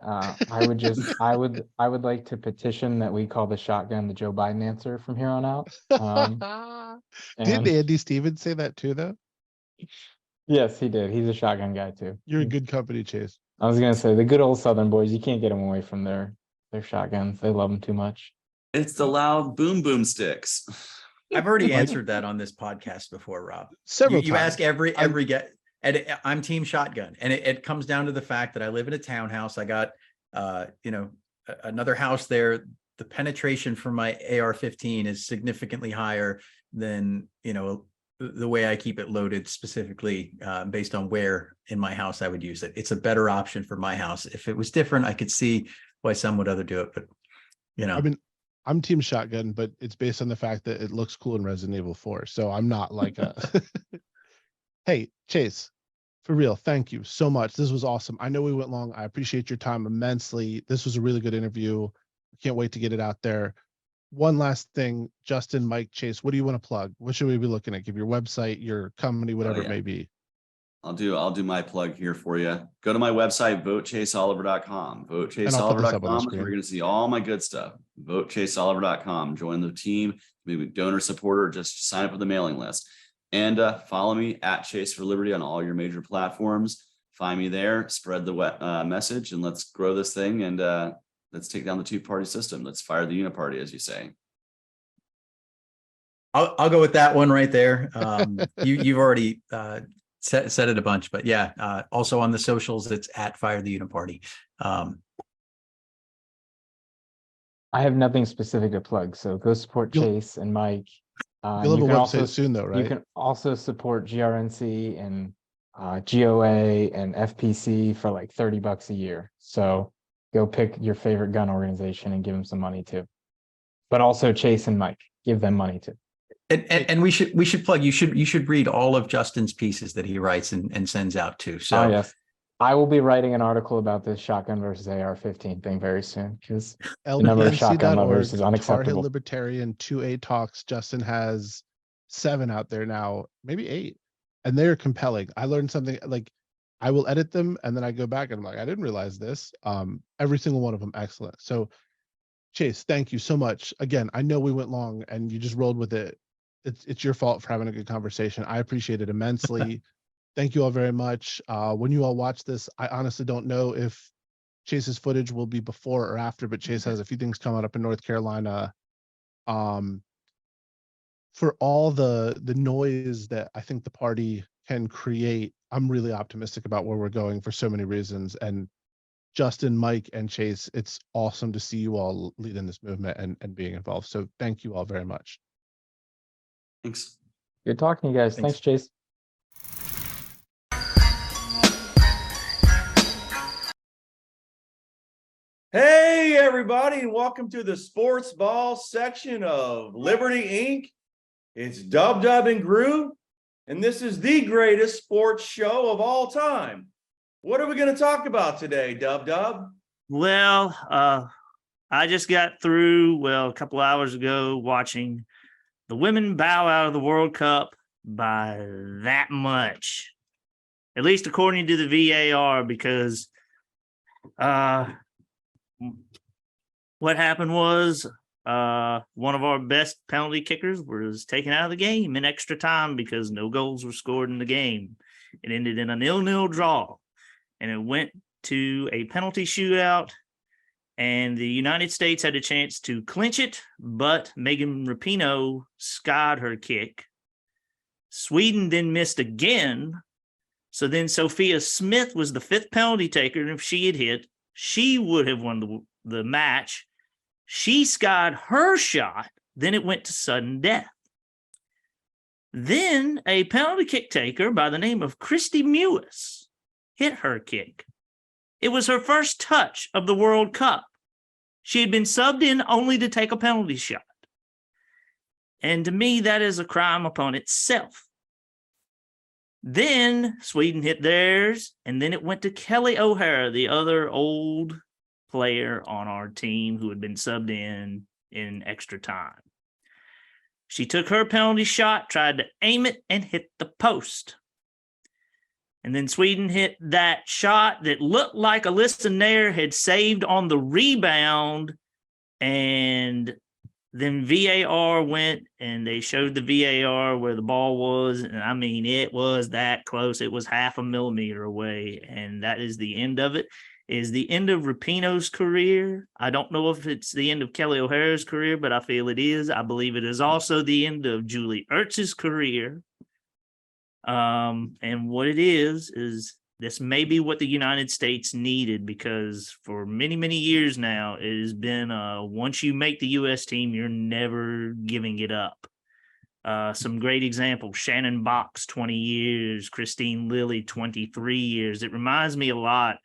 I would like to petition that we call the shotgun the Joe Biden answer from here on out. Didn't Andy Stevens say that too, though? Yes, he did. He's a shotgun guy too. You're in good company, Chase. I was gonna say the good old Southern boys. You can't get them away from their shotguns. They love them too much. It's the loud boom boom sticks. I've already answered that on this podcast before, Rob. Several You times. ask every get, and I'm team shotgun, and it comes down to the fact that I live in a townhouse. I got another house there. The penetration for my AR-15 is significantly higher than the way I keep it loaded, specifically based on where in my house I would use it. It's a better option for my house. If it was different, I could see why some would other do it, but I mean, I'm team shotgun, but it's based on the fact that it looks cool in Resident Evil 4. So I'm not like a Hey, Chase, for real, thank you so much. This was awesome. I know we went long. I appreciate your time immensely. This was a really good interview. Can't wait to get it out there. One last thing, Justin, Mike, Chase, what do you want to plug? What should we be looking at? Give your website, your company, whatever it may be. I'll do my plug here for you. Go to my website, votechaseoliver.com. Votechaseoliver.com is where you're going to see all my good stuff. Votechaseoliver.com. Join the team, maybe donor supporter, just sign up for the mailing list. And follow me at Chase for Liberty on all your major platforms. Find me there, spread the message, and let's grow this thing, and let's take down the two-party system. Let's fire the uniparty, as you say. I'll go with that one right there. You've already said it a bunch, but yeah, also on the socials, it's at Fire the Uniparty. I have nothing specific to plug, so go support Chase and Mike You'll have you a can website also soon though, right? you can also support GRNC and GOA and FPC for like $30 a year. So go pick your favorite gun organization and give them some money too. But also Chase and Mike, give them money too. And we should plug, you should read all of Justin's pieces that he writes and sends out too. So Yes, I will be writing an article about this shotgun versus AR-15 thing very soon, because the number of shotgun lovers is Tar Heel unacceptable. Libertarian 2A talks. Justin has 7 out there now, maybe 8, and they're compelling. I learned something, like I will edit them and then I go back and I'm like, I didn't realize this. Every single one of them excellent. So Chase, thank you so much. Again, I know we went long and you just rolled with it. It's your fault for having a good conversation. I appreciate it immensely. Thank you all very much. When you all watch this, I honestly don't know if Chase's footage will be before or after, but Chase has a few things coming up in North Carolina. For all the noise that I think the party can create, I'm really optimistic about where we're going for so many reasons. And Justin, Mike, and Chase, it's awesome to see you all leading this movement and being involved. So thank you all very much. Thanks. Good talking to you guys. Thanks Chase. Hey, everybody, and welcome to the sports ball section of Liberty Inc. It's Dub and Groo, and this is the greatest sports show of all time. What are we going to talk about today, Dub? Well, I just got through, a couple hours ago, watching the women bow out of the World Cup by that much, at least according to the VAR, because what happened was one of our best penalty kickers was taken out of the game in extra time because no goals were scored in the game. It ended in a 0-0 draw, and it went to a penalty shootout, and the United States had a chance to clinch it, but Megan Rapinoe skied her kick. Sweden then missed again, so then Sophia Smith was the 5th penalty taker, and if she had hit, she would have won the match. She skied her shot, then it went to sudden death. Then a penalty kick taker by the name of Christy Mewis hit her kick. It was her first touch of the World Cup. She had been subbed in only to take a penalty shot. And to me, that is a crime upon itself. Then Sweden hit theirs, and then it went to Kelly O'Hara, the other old player on our team who had been subbed in extra time. She took her penalty shot, tried to aim it, and hit the post. And then Sweden hit that shot that looked like Alyssa Nair had saved on the rebound, and then VAR went and they showed the VAR where the ball was. And I mean, it was that close. It was 0.5 millimeter away. And that is the end of it. It is the end of Rapinoe's career. I don't know if it's the end of Kelly O'Hara's career, but I feel it is. I believe it is also the end of Julie Ertz's career. And what it is this may be what the United States needed, because for many, many years now, it has been once you make the U.S. team, you're never giving it up. Some great examples: Shannon Box, 20 years, Christine Lilly, 23 years. It reminds me a lot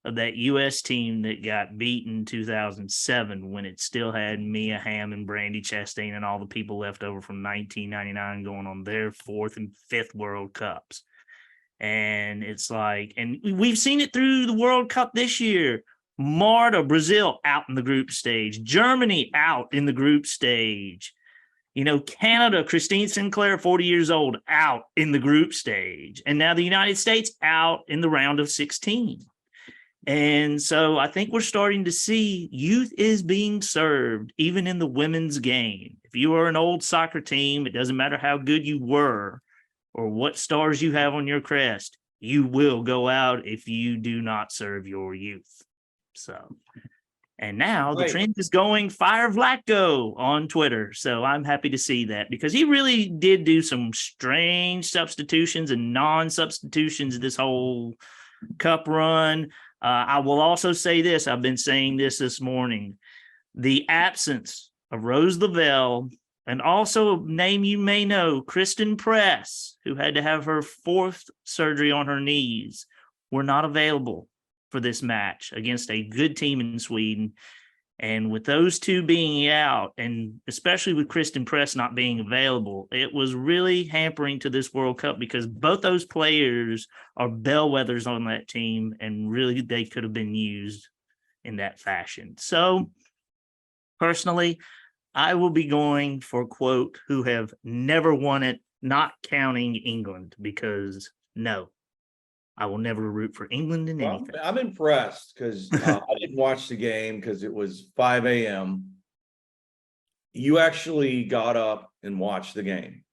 of that U.S. team that got beat in 2007 when it still had Mia Hamm and Brandy Chastain and all the people left over from 1999 going on their 4th and 5th World Cups. And it's like, and we've seen it through the World Cup this year. Marta, Brazil, out in the group stage. Germany out in the group stage. Canada, Christine Sinclair, 40 years old, out in the group stage. And now the United States out in the round of 16. And so I think we're starting to see youth is being served even in the women's game. If you are an old soccer team, it doesn't matter how good you were or what stars you have on your crest, you will go out if you do not serve your youth. So, and now the trend is going fire Vlatko on Twitter. So I'm happy to see that, because he really did do some strange substitutions and non-substitutions this whole cup run. I will also say this. I've been saying this morning. The absence of Rose Lavelle And also a name you may know, Kristen Press, who had to have her 4th surgery on her knees, were not available for this match against a good team in Sweden. And with those two being out, and especially with Kristen Press not being available, it was really hampering to this World Cup because both those players are bellwethers on that team, and really they could have been used in that fashion. So personally, I will be going for, quote, who have never won it, not counting England, because no, I will never root for England in Well, anything. I'm impressed because I didn't watch the game because it was 5 a.m. You actually got up and watched the game.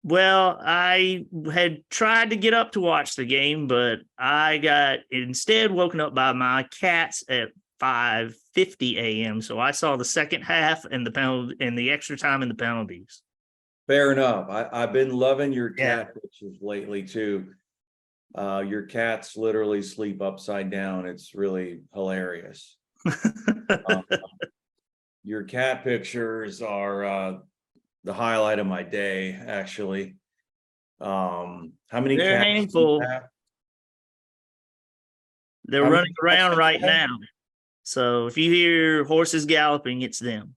Well, I had tried to get up to watch the game, but I got instead woken up by my cats at 5:50 a.m. So I saw the second half and the penalty and the extra time and the penalties. Fair enough. I've been loving your cat pictures lately too. Your cats literally sleep upside down. It's really hilarious. Your cat pictures are the highlight of my day, actually. How many They're a cats do you handful. have? They're How many running cats around do you right have? now. So if you hear horses galloping, it's them.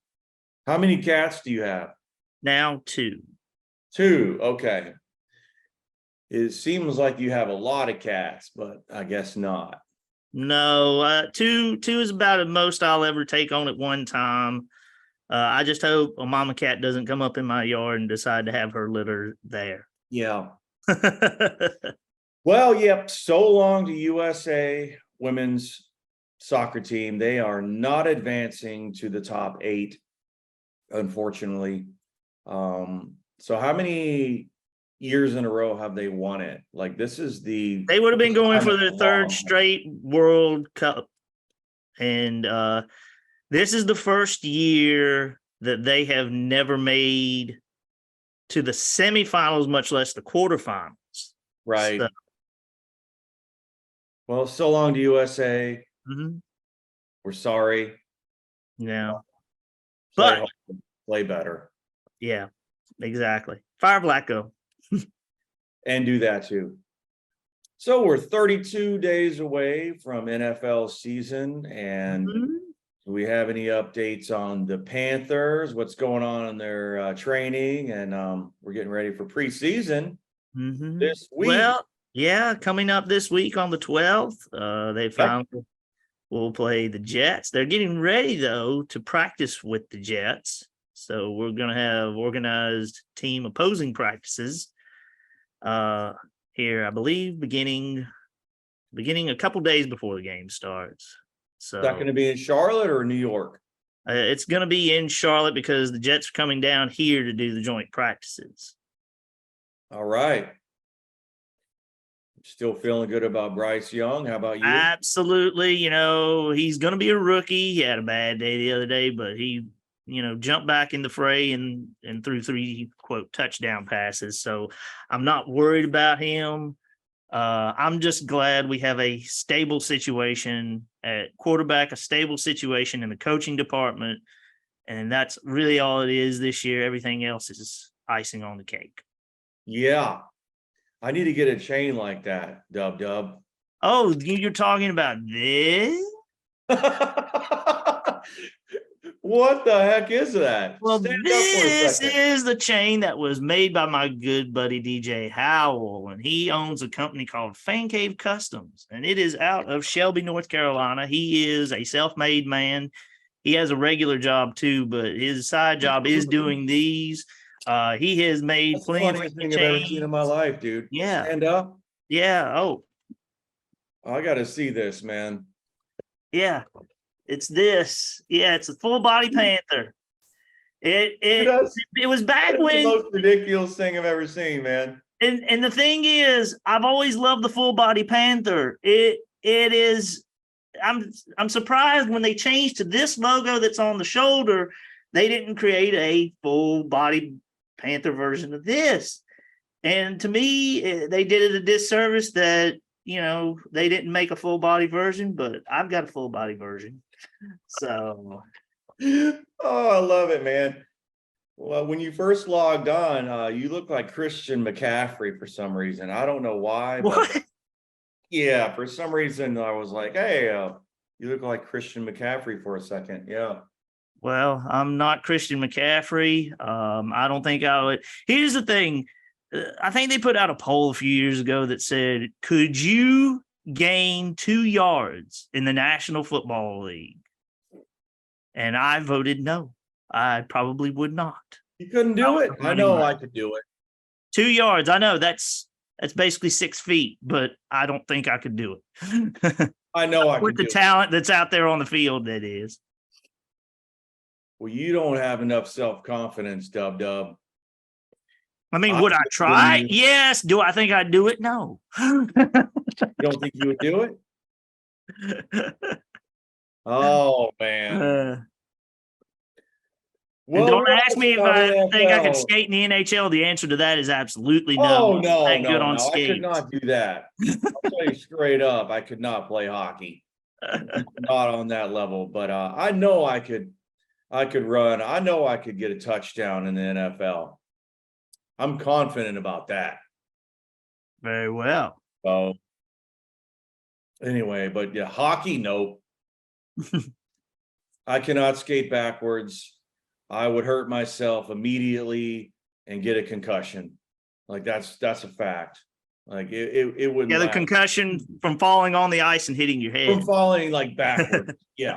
How many cats do you have? Now 2. 2. Okay. It seems like you have a lot of cats, but I guess not. No, two is about the most I'll ever take on at one time. I just hope a mama cat doesn't come up in my yard and decide to have her litter there. Yeah. Well, yep. So long to USA women's soccer team. They are not advancing to the top 8, unfortunately. So how many years in a row have they won it? Like, this is the They would have been going for their time 3rd straight World Cup. And this is the first year that they have never made to the semifinals, much less the quarterfinals. right. So, Well, so long to USA. We're sorry. yeah. Play But hard, play better, yeah, exactly. Fire Blacko. and do that too. So we're 32 days away from NFL season, and do we have any updates on the Panthers? What's going on in their training? And we're getting ready for preseason this week. Well, yeah, coming up this week on the 12th, they found we'll play the Jets. They're getting ready, though, to practice with the Jets. So we're going to have organized team opposing practices here, I believe, beginning a couple days before the game starts. So is that going to be in Charlotte or New York? It's going to be in Charlotte because the Jets are coming down here to do the joint practices. All right. Still feeling good about Bryce Young. How about you? Absolutely. You know, he's going to be a rookie. He had a bad day the other day, but he, jumped back in the fray and threw 3, quote, touchdown passes. So I'm not worried about him. I'm just glad we have a stable situation at quarterback, a stable situation in the coaching department. And that's really all it is this year. Everything else is icing on the cake. Yeah. I need to get a chain like that, Dub. Oh, you're talking about this? What the heck is that? Well, Stand up for a this second. is the chain that was made by my good buddy DJ Howell, and he owns a company called Fan Cave Customs, and it is out of Shelby, North Carolina. He is a self-made man. He has a regular job too, but his side job is doing these. He has made That's the plenty of funniest thing I've ever seen in my life, dude. Yeah. Stand up. Yeah. Oh, I got to see this, man. yeah. It's this. Yeah, it's a full body Panther. It was back That's when the most ridiculous thing I've ever seen, man. And the thing is, I've always loved the full body Panther. It is. I'm surprised when they changed to this logo that's on the shoulder, they didn't create a full body Panther version of this. And to me, they did it a disservice that they didn't make a full body version, but I've got a full body version. So, oh, I love it, man. Well, when you first logged on, you look like Christian McCaffrey for some reason. I don't know why. But What? yeah, for some reason I was like, hey, you look like Christian McCaffrey for a second. Yeah. Well, I'm not Christian McCaffrey. I don't think I would. Here's the thing. I think they put out a poll a few years ago that said, could you gain 2 yards in the National Football League? And I voted no. I probably would not. You couldn't do it. I know I could do it. 2 yards. I know that's basically 6 feet, but I don't think I could do it. I know I with could the do talent that's out there on the field, that is. Well, you don't have enough self-confidence, Dub. I mean, would I try? Yes. Do I think I'd do it? No. You don't think you would do it? Oh man. And don't ask me if I think I could skate in the NHL. The answer to that is absolutely no. Oh no, I'm good no, on no. I skates. could not do that. I'll tell you straight up, I could not play hockey. Not on that level, but I know I could run. I know I could get a touchdown in the NFL. I'm confident about that. Very well. So anyway, but yeah, hockey, nope. I cannot skate backwards. I would hurt myself immediately and get a concussion. Like that's a fact. Like it wouldn't. Yeah, the concussion from falling on the ice and hitting your head. From falling like backwards. Yeah,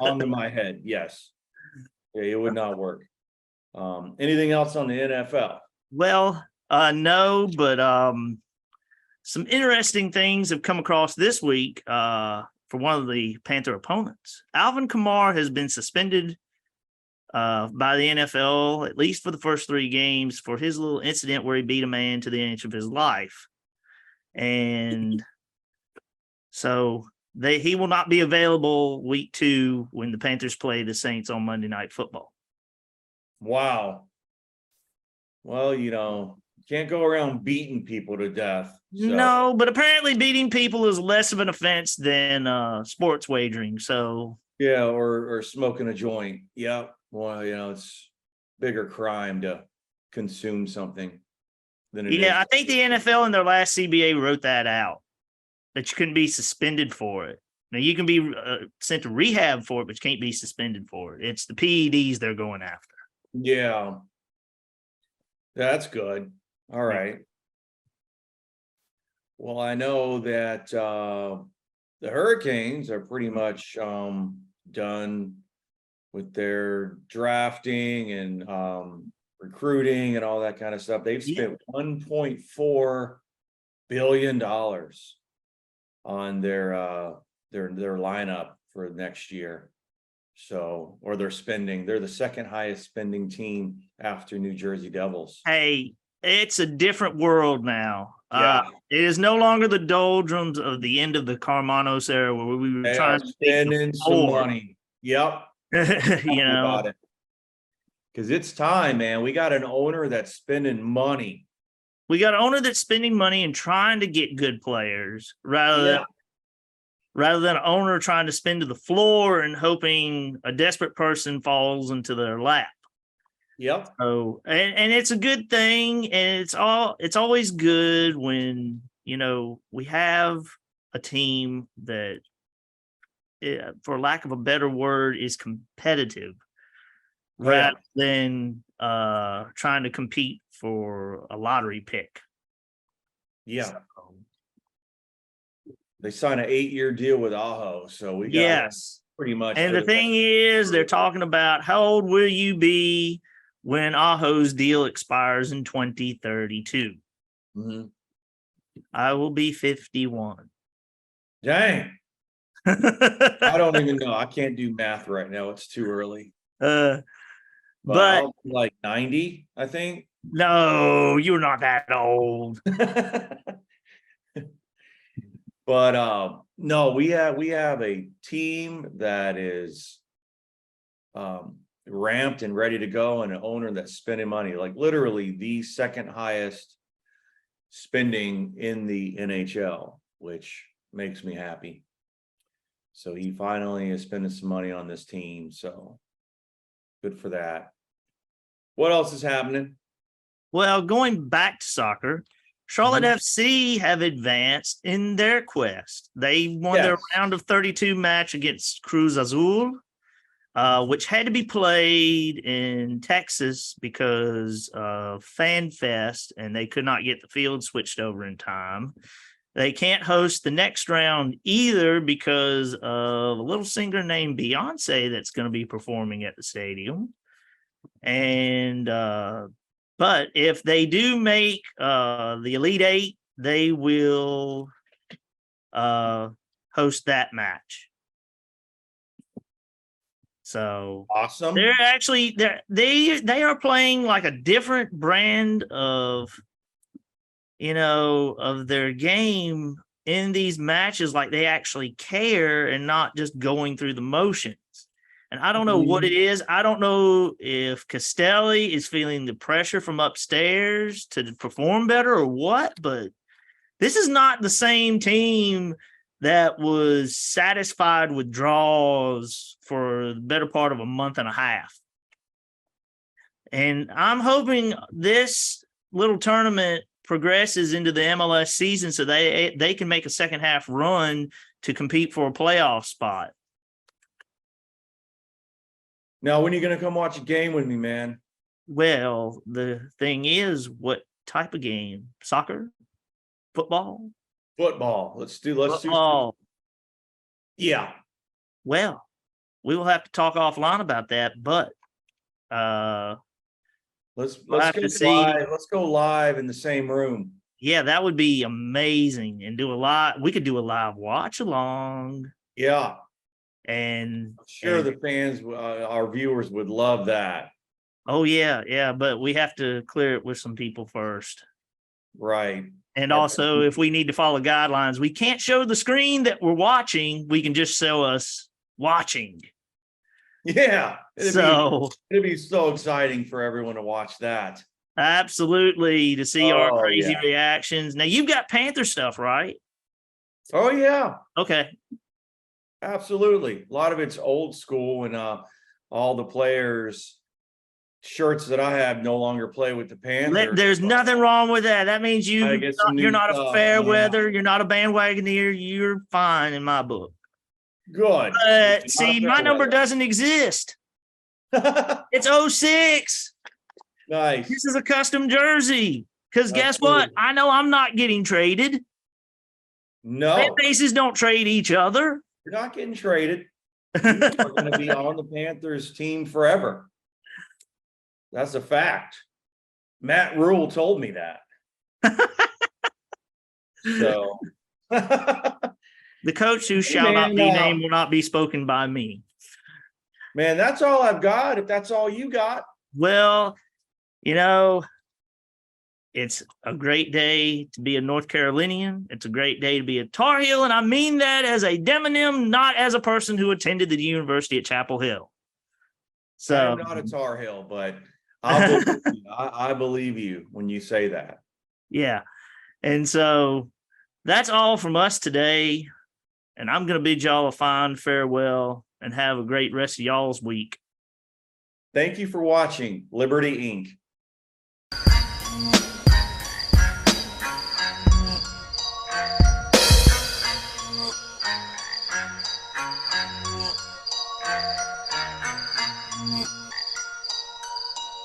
onto my head. Yes. Yeah, it would not work. Anything else on the NFL? Well, no, but some interesting things have come across this week for one of the Panther opponents. Alvin Kamara has been suspended by the NFL, at least for the first 3 games, for his little incident where he beat a man to the inch of his life. And so he will not be available week 2 when the Panthers play the Saints on Monday Night Football. Wow. Well, you can't go around beating people to death. So. No, but apparently beating people is less of an offense than sports wagering. So yeah, or smoking a joint. Yep. Well, it's bigger crime to consume something than it is. I think the NFL in their last CBA wrote that out, that you couldn't be suspended for it. Now you can be sent to rehab for it, but you can't be suspended for it. It's the PEDs they're going after. Yeah. That's good. All right. Well, I know that the Hurricanes are pretty much done with their drafting and recruiting and all that kind of stuff. They've spent $1.4 billion on their lineup for next year. So, or they're the second highest spending team after New Jersey Devils. Hey, it's a different world now. Yeah. It is no longer the doldrums of the end of the Carmanos era where we were trying to spend some money. Yep. Because it's time, man. We got an owner that's spending money. We got an owner that's spending money and trying to get good players rather than an owner trying to spin to the floor and hoping a desperate person falls into their lap. Yep. So, and it's a good thing, and it's always good when we have a team that, for lack of a better word, is competitive rather than trying to compete for a lottery pick. Yeah. So, they signed an 8-year deal with Aho, so we got pretty much. And the thing is, they're talking about how old will you be when Aho's deal expires in 2032. Mm-hmm. I will be 51. Dang. I don't even know. I can't do math right now. It's too early. But I'll be like 90, I think. No, you're not that old. But no, we have a team that is ramped and ready to go, and an owner that's spending money, like literally the second highest spending in the NHL, which makes me happy. So he finally is spending some money on this team. So good for that. What else is happening? Well, going back to soccer, Charlotte FC have advanced in their quest. They won their round of 32 match against Cruz Azul, which had to be played in Texas because of Fan Fest, and they could not get the field switched over in time. They can't host the next round either because of a little singer named Beyonce that's going to be performing at the stadium. And but if they do make the Elite Eight, they will host that match. So awesome. They're actually they are playing like a different brand of of their game in these matches. Like they actually care and not just going through the motions. And I don't know what it is. I don't know if Castelli is feeling the pressure from upstairs to perform better or what, but this is not the same team that was satisfied with draws for the better part of a month and a half. And I'm hoping this little tournament progresses into the MLS season so they can make a second half run to compete for a playoff spot. Now, when are you going to come watch a game with me, man? Well, the thing is, what type of game? Soccer? Football? Football. Let's do football. Yeah. Well, we will have to talk offline about that, but let's go live in the same room. Yeah, that would be amazing. And we could do a live watch along. Yeah. And I'm sure the fans, our viewers would love that. Oh, yeah. But we have to clear it with some people first. Right. And also, if we need to follow guidelines, we can't show the screen that we're watching. We can just show us watching. Yeah. It'd be so exciting for everyone to watch that. Absolutely. To see our crazy reactions. Now, you've got Panther stuff, right? Oh, yeah. Okay. Absolutely. A lot of it's old school, and all the players' shirts that I have no longer play with the Panthers. There's nothing wrong with that. That means you're not a fair weather. You're not a bandwagoner. You're fine in my book. Good. But see, my number doesn't exist. It's 06. Nice. This is a custom jersey. Because guess what? I know I'm not getting traded. No. Fan bases don't trade each other. You're not getting traded. You are going to be on the Panthers team forever. That's a fact. Matt Rule told me that. So the coach who shall not be named will not be spoken by me. Man, that's all I've got. If that's all you got. Well, it's a great day to be a North Carolinian. It's a great day to be a Tar Heel. And I mean that as a demonym, not as a person who attended the University at Chapel Hill. So I'm not a Tar Heel, but I believe you when you say that. Yeah. And so that's all from us today. And I'm going to bid y'all a fine farewell and have a great rest of y'all's week. Thank you for watching Liberty Inc.